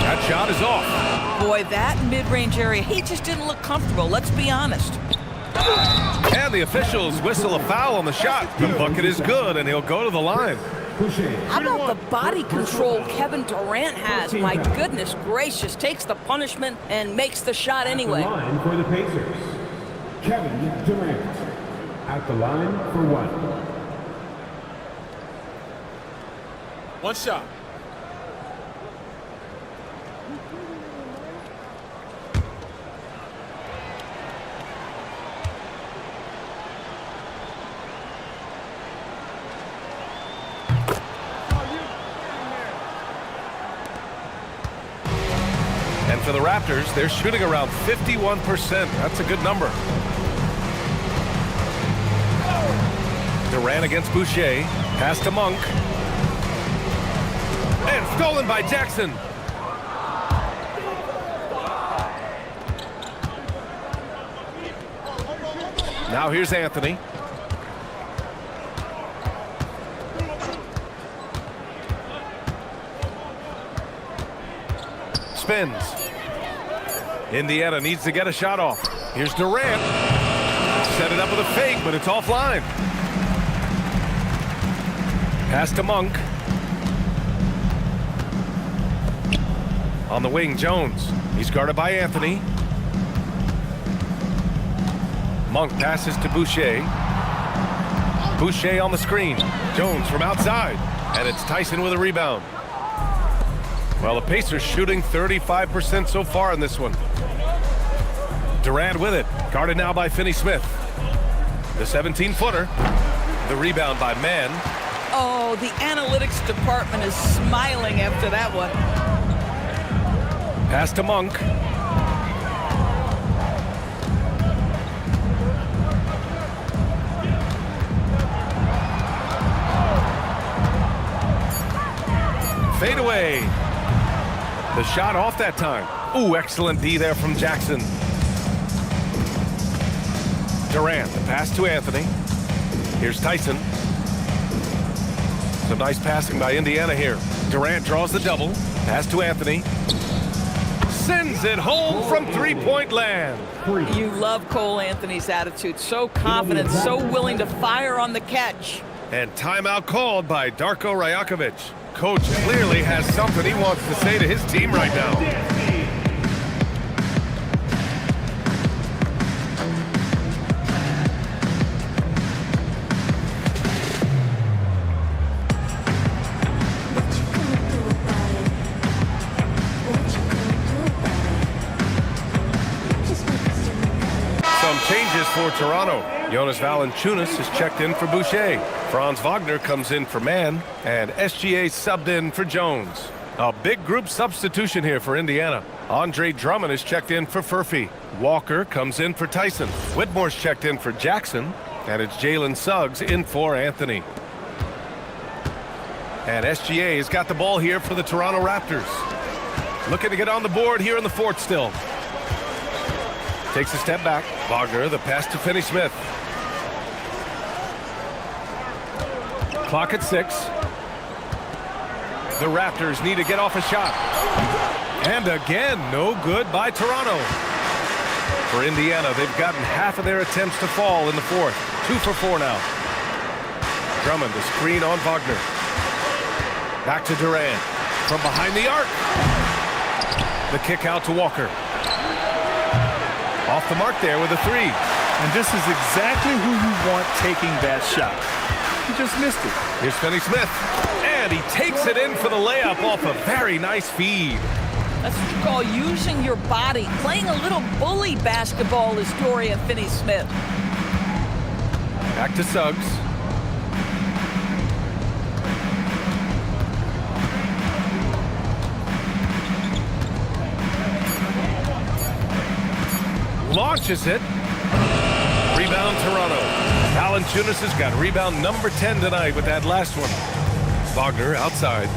That shot is off. Boy, that mid-range area, he just didn't look comfortable. Let's be honest. And the officials whistle a foul on the shot. The bucket is good, and he'll go to the line. How about the body control Kevin Durant has? My goodness gracious. Takes the punishment and makes the shot anyway. At the line for the Pacers, Kevin Durant. At the line for 1. One shot. And for the Raptors, they're shooting around 51%. That's a good number. Durant against Boucher. Pass to Monk. And stolen by Jackson. Now here's Anthony. spins. Indiana needs to get a shot off. Here's Durant. Set it up with a fake, but it's offline. Pass to Monk. On the wing, Jones. He's guarded by Anthony. Monk passes to Boucher. Boucher on the screen. Jones from outside. And it's Tyson with a rebound. Well, the Pacers shooting 35% so far in this one. Durant with it. Guarded now by Finney-Smith. The 17-footer. The rebound by Mann. Oh, the analytics department is smiling after that one. Pass to Monk. Fade away. The shot off that time. Ooh, excellent D there from Jackson. Durant, the pass to Anthony. Here's Tyson. Some nice passing by Indiana here. Durant draws the double. Pass to Anthony. Sends it home from three-point land. You love Cole Anthony's attitude. So confident, so willing to fire on the catch. And timeout called by Darko Rajakovic. Coach clearly has something he wants to say to his team right now. Some changes for Toronto. Jonas Valanciunas is checked in for Boucher. Franz Wagner comes in for Mann, and SGA subbed in for Jones. A big group substitution here for Indiana. Andre Drummond is checked in for Furphy. Walker comes in for Tyson. Whitmore's checked in for Jackson, and it's Jalen Suggs in for Anthony. And SGA has got the ball here for the Toronto Raptors. Looking to get on the board here in the fourth still. Takes a step back. Wagner, the pass to Finney-Smith. Clock at 6. The Raptors need to get off a shot. And again, no good by Toronto. For Indiana, they've gotten half of their attempts to fall in the fourth. 2 for 4 now. Drummond, the screen on Wagner. Back to Durant. From behind the arc. The kick out to Walker. Off the mark there with a 3. And this is exactly who you want taking that shot. He just missed it. Here's Finney-Smith. And he takes it in for the layup off a very nice feed. That's what you call using your body. Playing a little bully basketball is Dorian Finney-Smith. Back to Suggs. Launches it. Rebound Toronto. Valanciunas has got rebound number 10 tonight with that last one. Wagner outside.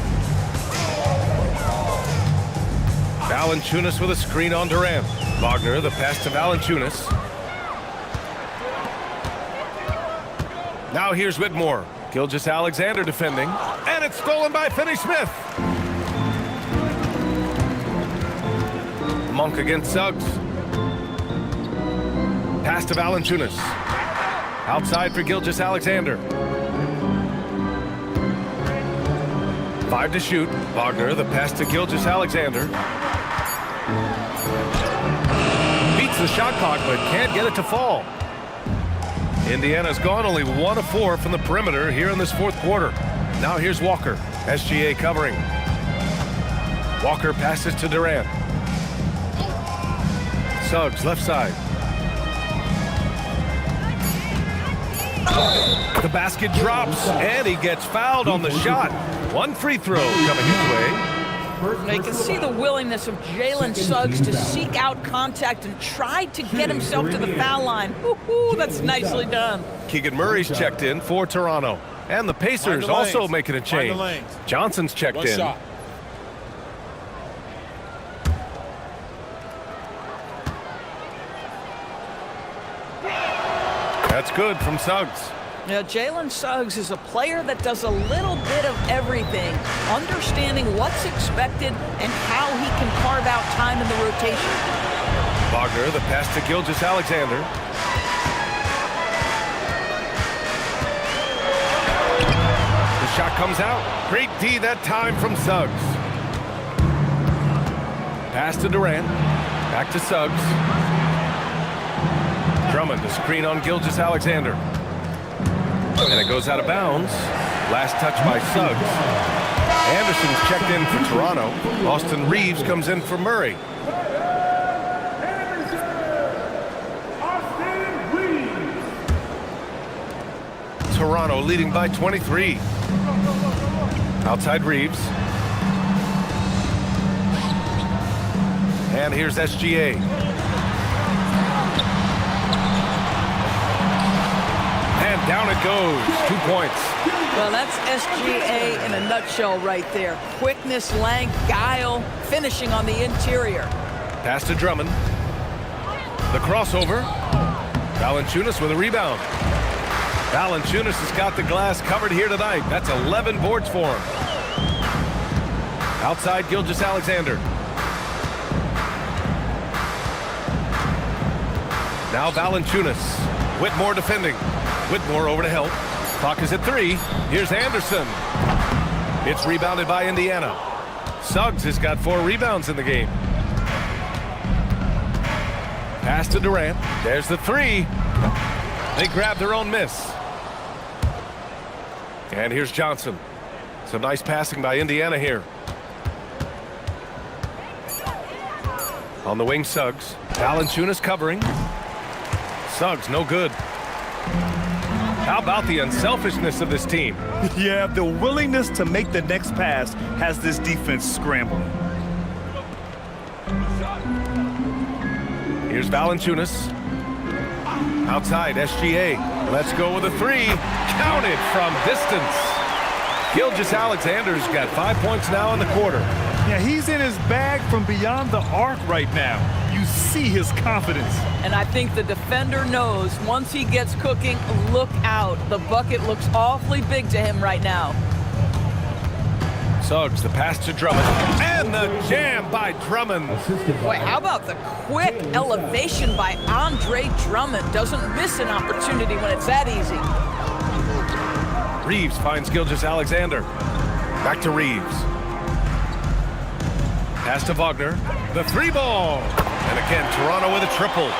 Valanciunas with a screen on Durant. Wagner, the pass to Valanciunas. Now here's Whitmore. Gilgeous-Alexander defending. And it's stolen by Finney-Smith. Monk against Suggs. Pass to Valanciunas. Outside for Gilgeous-Alexander. 5 to shoot. Wagner, the pass to Gilgeous-Alexander. Beats the shot clock, but can't get it to fall. Indiana's gone only 1 of 4 from the perimeter here in this fourth quarter. Now here's Walker. SGA covering. Walker passes to Durant. Suggs, left side. The basket drops, and he gets fouled on the shot. 1 free throw coming his way. Now you can see the willingness of Jalen Suggs to seek out contact and try to get himself to the foul line. Woo-hoo, that's nicely done. Keegan Murray's checked in for Toronto. And the Pacers also making a change. Johnson's checked in. Shot. That's good from Suggs. Now, Jalen Suggs is a player that does a little bit of everything, understanding what's expected and how he can carve out time in the rotation. Wagner, the pass to Gilgeous-Alexander. The shot comes out. Great D that time from Suggs. Pass to Durant. Back to Suggs. Drummond to screen on Gilgeous-Alexander. And it goes out of bounds. Last touch by Suggs. Anderson's checked in for Toronto. Austin Reeves comes in for Murray. Toronto leading by 23. Outside Reeves. And here's SGA. And down it goes. 2 points. Well, that's SGA in a nutshell right there. Quickness, length, guile, finishing on the interior. Pass to Drummond. The crossover. Valanciunas with a rebound. Valanciunas has got the glass covered here tonight. That's 11 boards for him. Outside Gilgeous-Alexander. Now Valanciunas. Whitmore defending. Whitmore over to help. Clock is at 3. Here's Anderson. It's rebounded by Indiana. Suggs has got 4 rebounds in the game. Pass to Durant. There's the 3. They grab their own miss. And here's Johnson. Some nice passing by Indiana here. On the wing, Suggs. Valanciunas covering. Suggs, no good. How about the unselfishness of this team? Yeah, the willingness to make the next pass has this defense scrambling. Here's Valanciunas. Outside, SGA. Let's go with a 3. Counted from distance. Gilgeous-Alexander's got 5 points now in the quarter. Yeah, he's in his bag from beyond the arc right now. You see his confidence. And I think the defender knows once he gets cooking, look out. The bucket looks awfully big to him right now. Suggs, the pass to Drummond. And the jam by Drummond. Boy, how about the quick elevation by Andre Drummond? Doesn't miss an opportunity when it's that easy. Reeves finds Gilgeous-Alexander. Back to Reeves. Pass to Wagner. The 3 ball. And again, Toronto with a triple.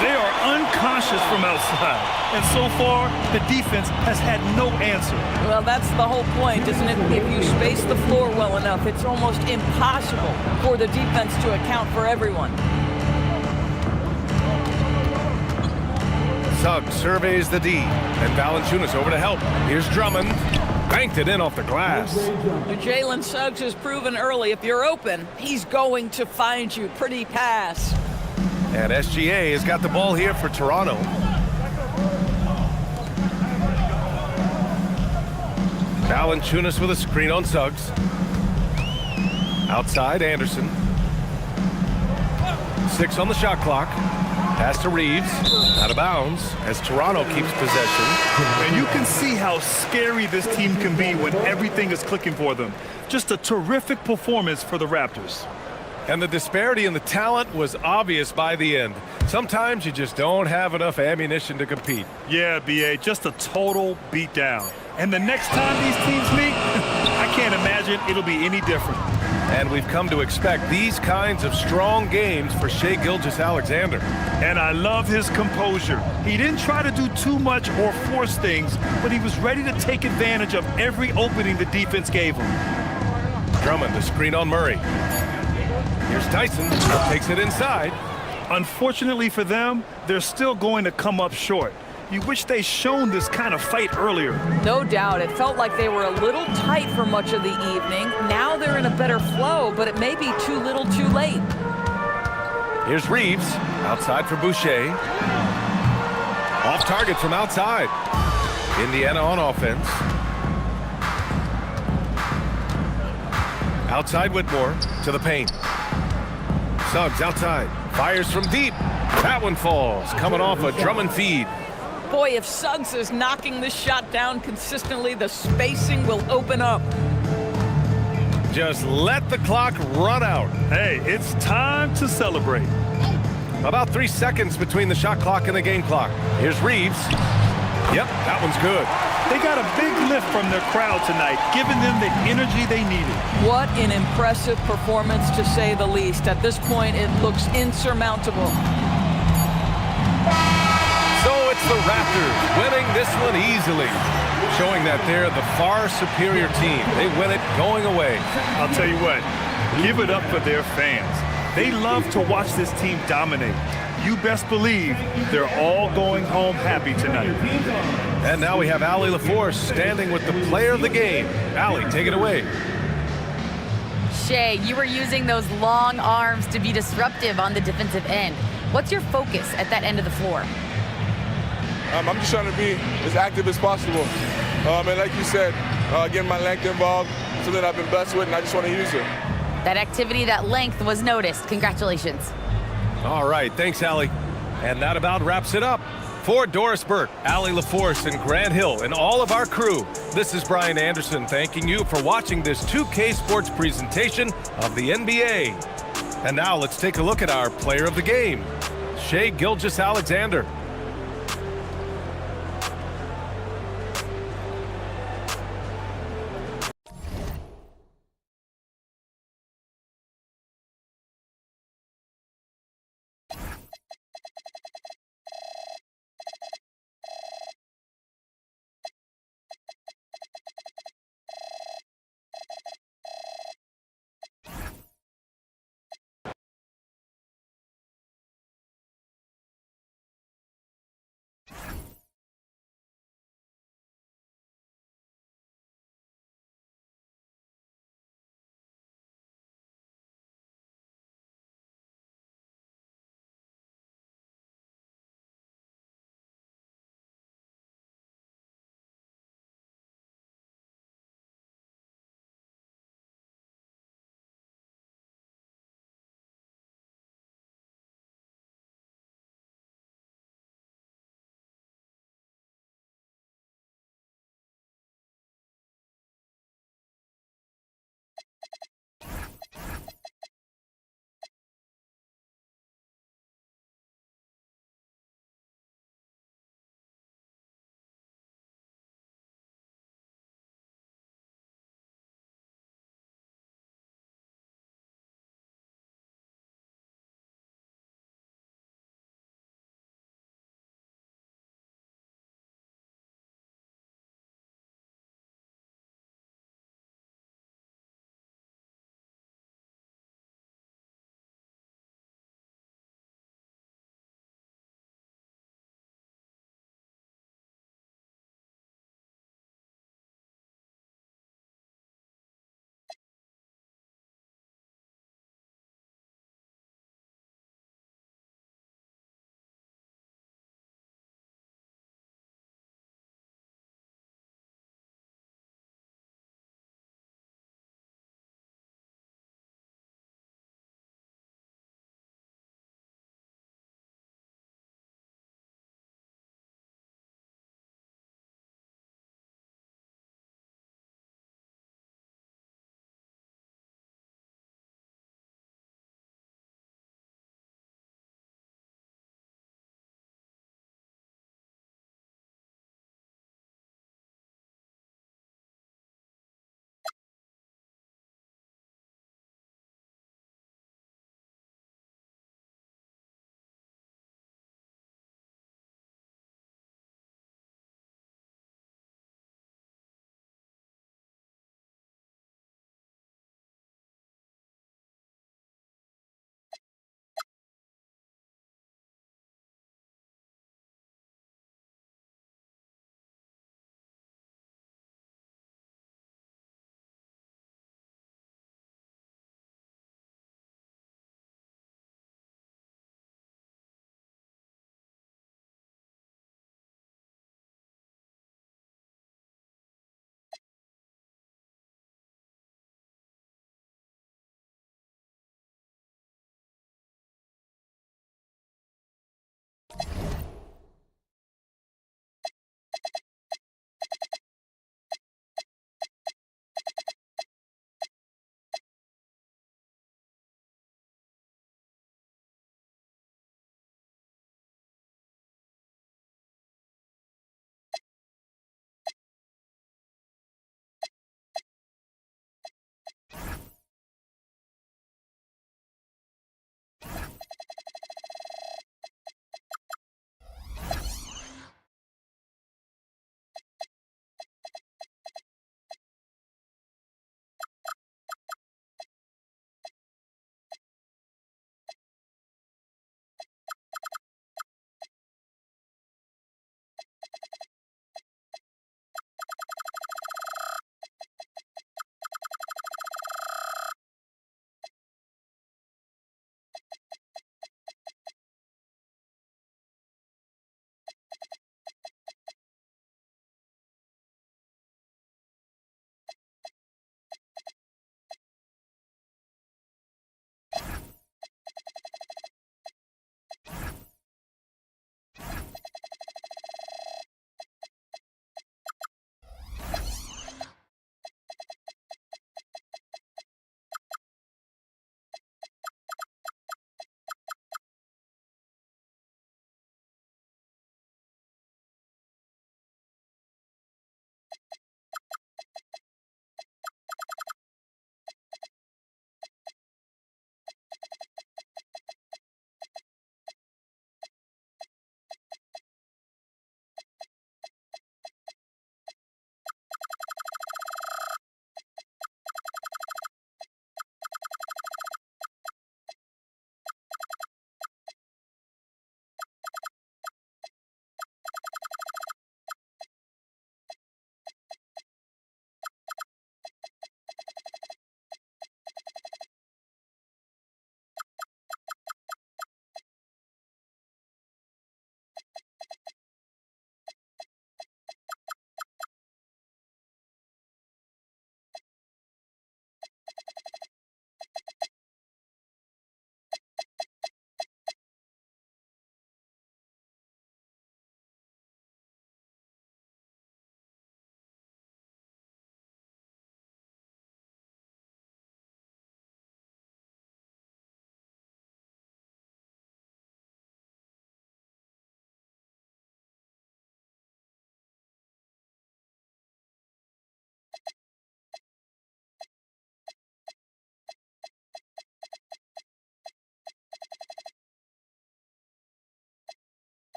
They are unconscious from outside. And so far, the defense has had no answer. Well, that's the whole point, isn't it? If you space the floor well enough, it's almost impossible for the defense to account for everyone. Suggs surveys the D. And Valanciunas over to help. Here's Drummond. Banked it in off the glass. Jalen Suggs has proven early, if you're open, he's going to find you. Pretty pass. And SGA has got the ball here for Toronto. Valanciunas with a screen on Suggs. Outside, Anderson. 6 on the shot clock. Pass to Reeves. Out of bounds as Toronto keeps possession. And you can see how scary this team can be when everything is clicking for them. Just a terrific performance for the Raptors. And the disparity in the talent was obvious by the end. Sometimes you just don't have enough ammunition to compete. Yeah, B.A., just a total beatdown. And the next time these teams meet, I can't imagine it'll be any different. And we've come to expect these kinds of strong games for Shai Gilgeous-Alexander. And I love his composure. He didn't try to do too much or force things, but he was ready to take advantage of every opening the defense gave him. Drummond, the screen on Murray. Here's Tyson, takes it inside. Unfortunately for them, they're still going to come up short. You wish they'd shown this kind of fight earlier. No doubt. It felt like they were a little tight for much of the evening. Now they're in a better flow, but it may be too little too late. Here's Reeves, outside for Boucher. Off target from outside. Indiana on offense. Outside Whitmore to the paint. Suggs outside. Fires from deep. That one falls. Coming off a Drummond feed. Boy, if Suggs is knocking this shot down consistently, the spacing will open up. Just let the clock run out. Hey, it's time to celebrate. About 3 seconds between the shot clock and the game clock. Here's Reeves. Yep, that one's good. They got a big lift from their crowd tonight, giving them the energy they needed. What an impressive performance, to say the least. At this point, it looks insurmountable. So it's the Raptors winning this one easily, showing that they're the far superior team. They win it going away. I'll tell you what, give it up for their fans. They love to watch this team dominate. You best believe they're all going home happy tonight. And now we have Allie LaForce standing with the player of the game. Allie, take it away. Shea, you were using those long arms to be disruptive on the defensive end. What's your focus at that end of the floor? I'm just trying to be as active as possible. And like you said, getting my length involved, something I've been blessed with, and I just want to use it. That activity, that length was noticed. Congratulations. All right, thanks, Allie. And that about wraps it up. For Doris Burke, Allie LaForce, and Grant Hill, and all of our crew, this is Brian Anderson thanking you for watching this 2K Sports presentation of the NBA. And now let's take a look at our player of the game, Shai Gilgeous-Alexander.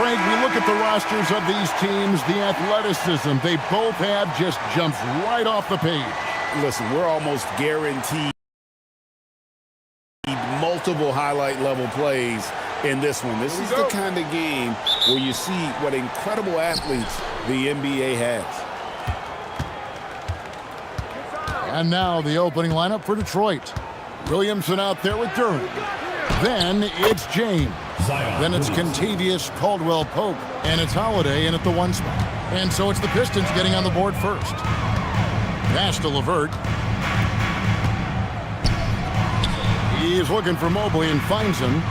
Greg, we look at the rosters of these teams, the athleticism they both have just jumps right off the page. Listen, we're almost guaranteed multiple highlight level plays in this one. This is the kind of game where you see what incredible athletes the NBA has. And now the opening lineup for Detroit. Williamson out there with Durant. Then it's James. Then it's Contavious Caldwell-Pope. And it's Holiday in at the 1 spot. And so it's the Pistons getting on the board first. Pass to LeVert. He's looking for Mobley and finds him.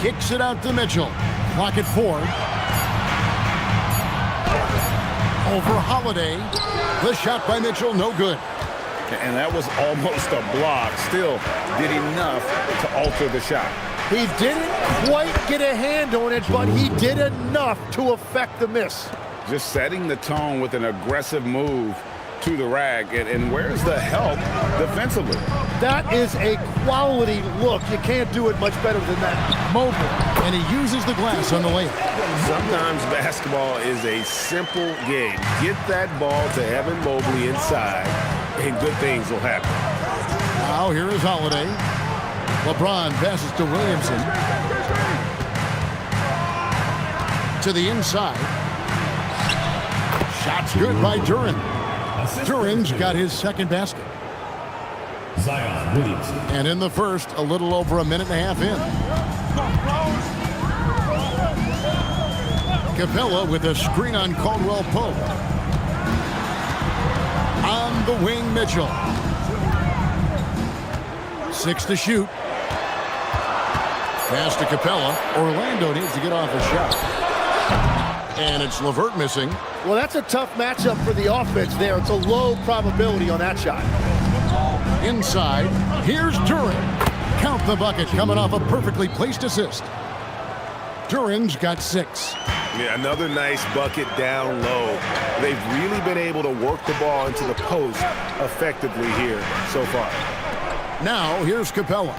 Kicks it out to Mitchell. Clock at 4. Over Holiday. The shot by Mitchell, no good. And that was almost a block. Still did enough to alter the shot. He didn't quite get a hand on it, but he did enough to affect the miss. Just setting the tone with an aggressive move to the rack. And where's the help defensively? That is a quality look. You can't do it much better than that. Mobley, and he uses the glass on the layup. Sometimes basketball is a simple game. Get that ball to Evan Mobley inside, and good things will happen. Now here is Holiday. LeBron passes to Williamson. To the inside. Shots good by Duran. Duran's got his second basket. Zion Williamson. And in the first, a little over a minute and a half in. Capella with a screen on Caldwell-Pope. On the wing, Mitchell. 6 to shoot. Pass to Capella. Orlando needs to get off a shot. And it's LeVert missing. Well, that's a tough matchup for the offense there. It's a low probability on that shot. Inside, here's Duren. Count the bucket coming off a perfectly placed assist. Duren's got 6. Yeah, another nice bucket down low. They've really been able to work the ball into the post effectively here so far. Now, here's Capella.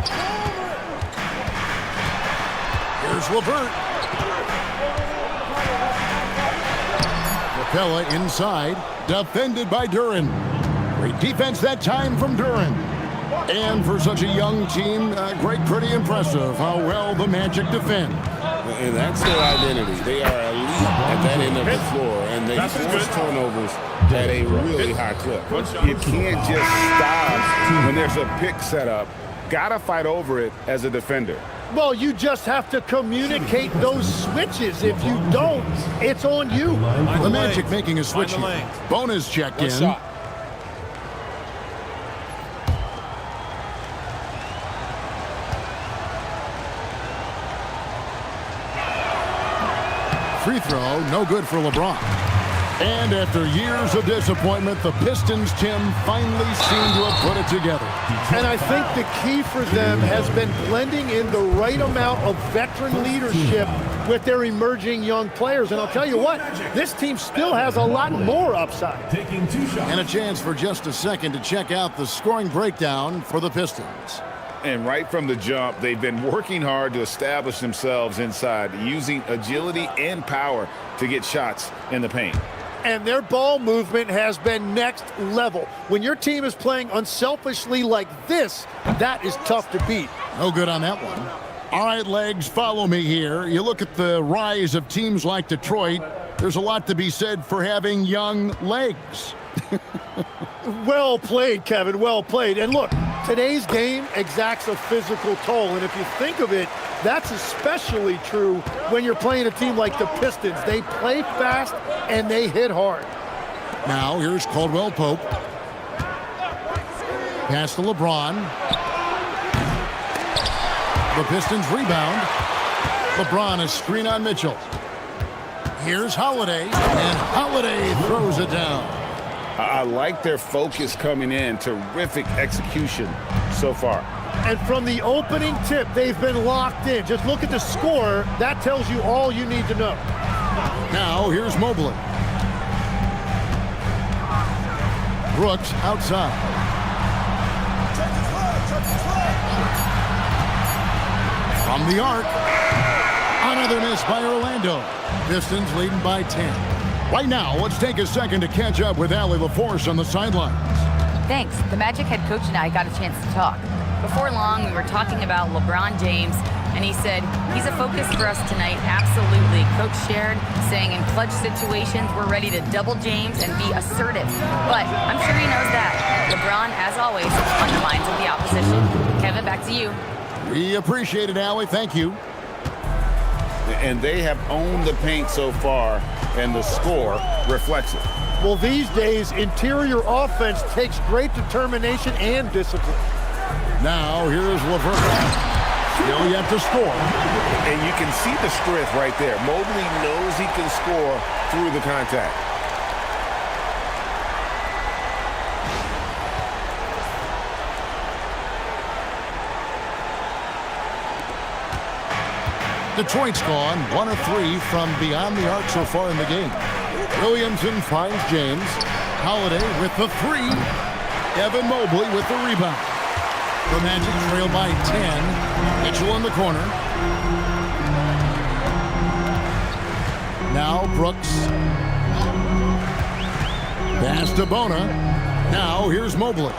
Here's LeVert. Capella inside, defended by Duren. Great defense that time from Duren. And for such a young team, pretty impressive how well the Magic defend. And that's their identity. They are elite at that end of the floor, and they force turnovers at a really high clip. You can't just stop when there's a pick set up. Gotta fight over it as a defender. Well, you just have to communicate those switches. If you don't, it's on you. The Magic making a switch here. Bonus checked in. Free throw, no good for LeBron. And after years of disappointment, the Pistons, Tim, finally seem to have put it together. And I think the key for them has been blending in the right amount of veteran leadership with their emerging young players. And I'll tell you what, this team still has a lot more upside. And a chance for just a second to check out the scoring breakdown for the Pistons. And right from the jump, they've been working hard to establish themselves inside, using agility and power to get shots in the paint. And their ball movement has been next level. When your team is playing unselfishly like this, that is tough to beat. No good on that one. All right, Legs, follow me here. You look at the rise of teams like Detroit, there's a lot to be said for having young legs. Well played, Kevin, well played. And look, today's game exacts a physical toll. And if you think of it, that's especially true when you're playing a team like the Pistons. They play fast and they hit hard. Now, here's Caldwell Pope. Pass to LeBron. The Pistons rebound. LeBron is screen on Mitchell. Here's Holiday, and Holiday throws it down. I like their focus coming in. Terrific execution so far. And from the opening tip, they've been locked in. Just look at the score. That tells you all you need to know. Now, here's Mobley. Brooks outside. From the arc. Another miss by Orlando. Pistons leading by 10. Right now, let's take a second to catch up with Allie LaForce on the sidelines. Thanks. The Magic head coach and I got a chance to talk. Before long, we were talking about LeBron James, and he said, he's a focus for us tonight, absolutely. Coach shared, saying in clutch situations, we're ready to double James and be assertive. But I'm sure he knows that. LeBron, as always, on the minds of the opposition. Kevin, back to you. We appreciate it, Allie. Thank you. And they have owned the paint so far, and the score reflects it. Well, these days, interior offense takes great determination and discipline. Now, here's LeVert. Still yet to score. And you can see the strength right there. Mobley knows he can score through the contact. Detroit's gone 1 of 3 from beyond the arc so far in the game. Williamson finds James. Holiday with the 3. Evan Mobley with the rebound. The Magic trail by 10. Mitchell in the corner. Now Brooks. Pass to Bona. Now here's Mobley.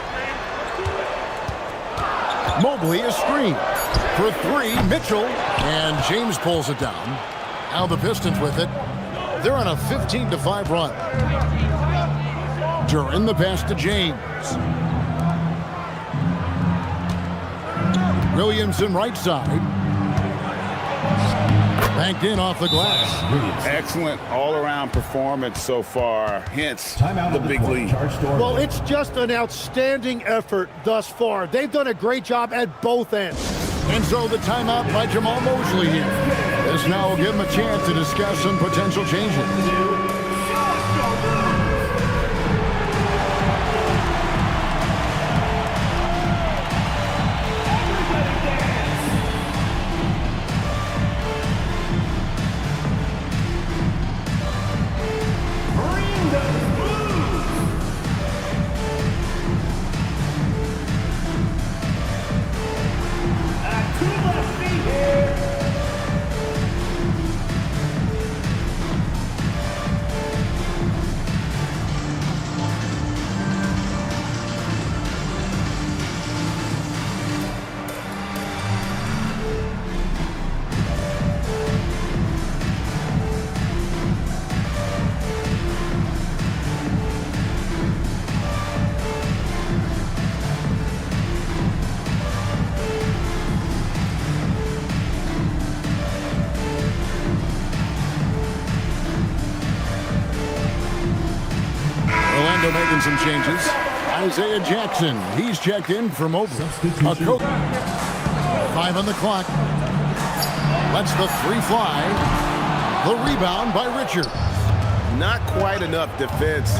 Mobley is screened. For 3, Mitchell. And James pulls it down. Now the Pistons with it. They're on a 15-5 run. Duren the pass to James. Williamson right side. Banked in off the glass. Excellent all-around performance so far, hence the big lead. Well, it's just an outstanding effort thus far. They've done a great job at both ends. And so the timeout by Jamal Mosley here. This now will give him a chance to discuss some potential changes. Orlando making some changes. Isaiah Jackson, he's checked in for Mobley. A coach. 5 on the clock. Lets the 3 fly. The rebound by Richard. Not quite enough defense.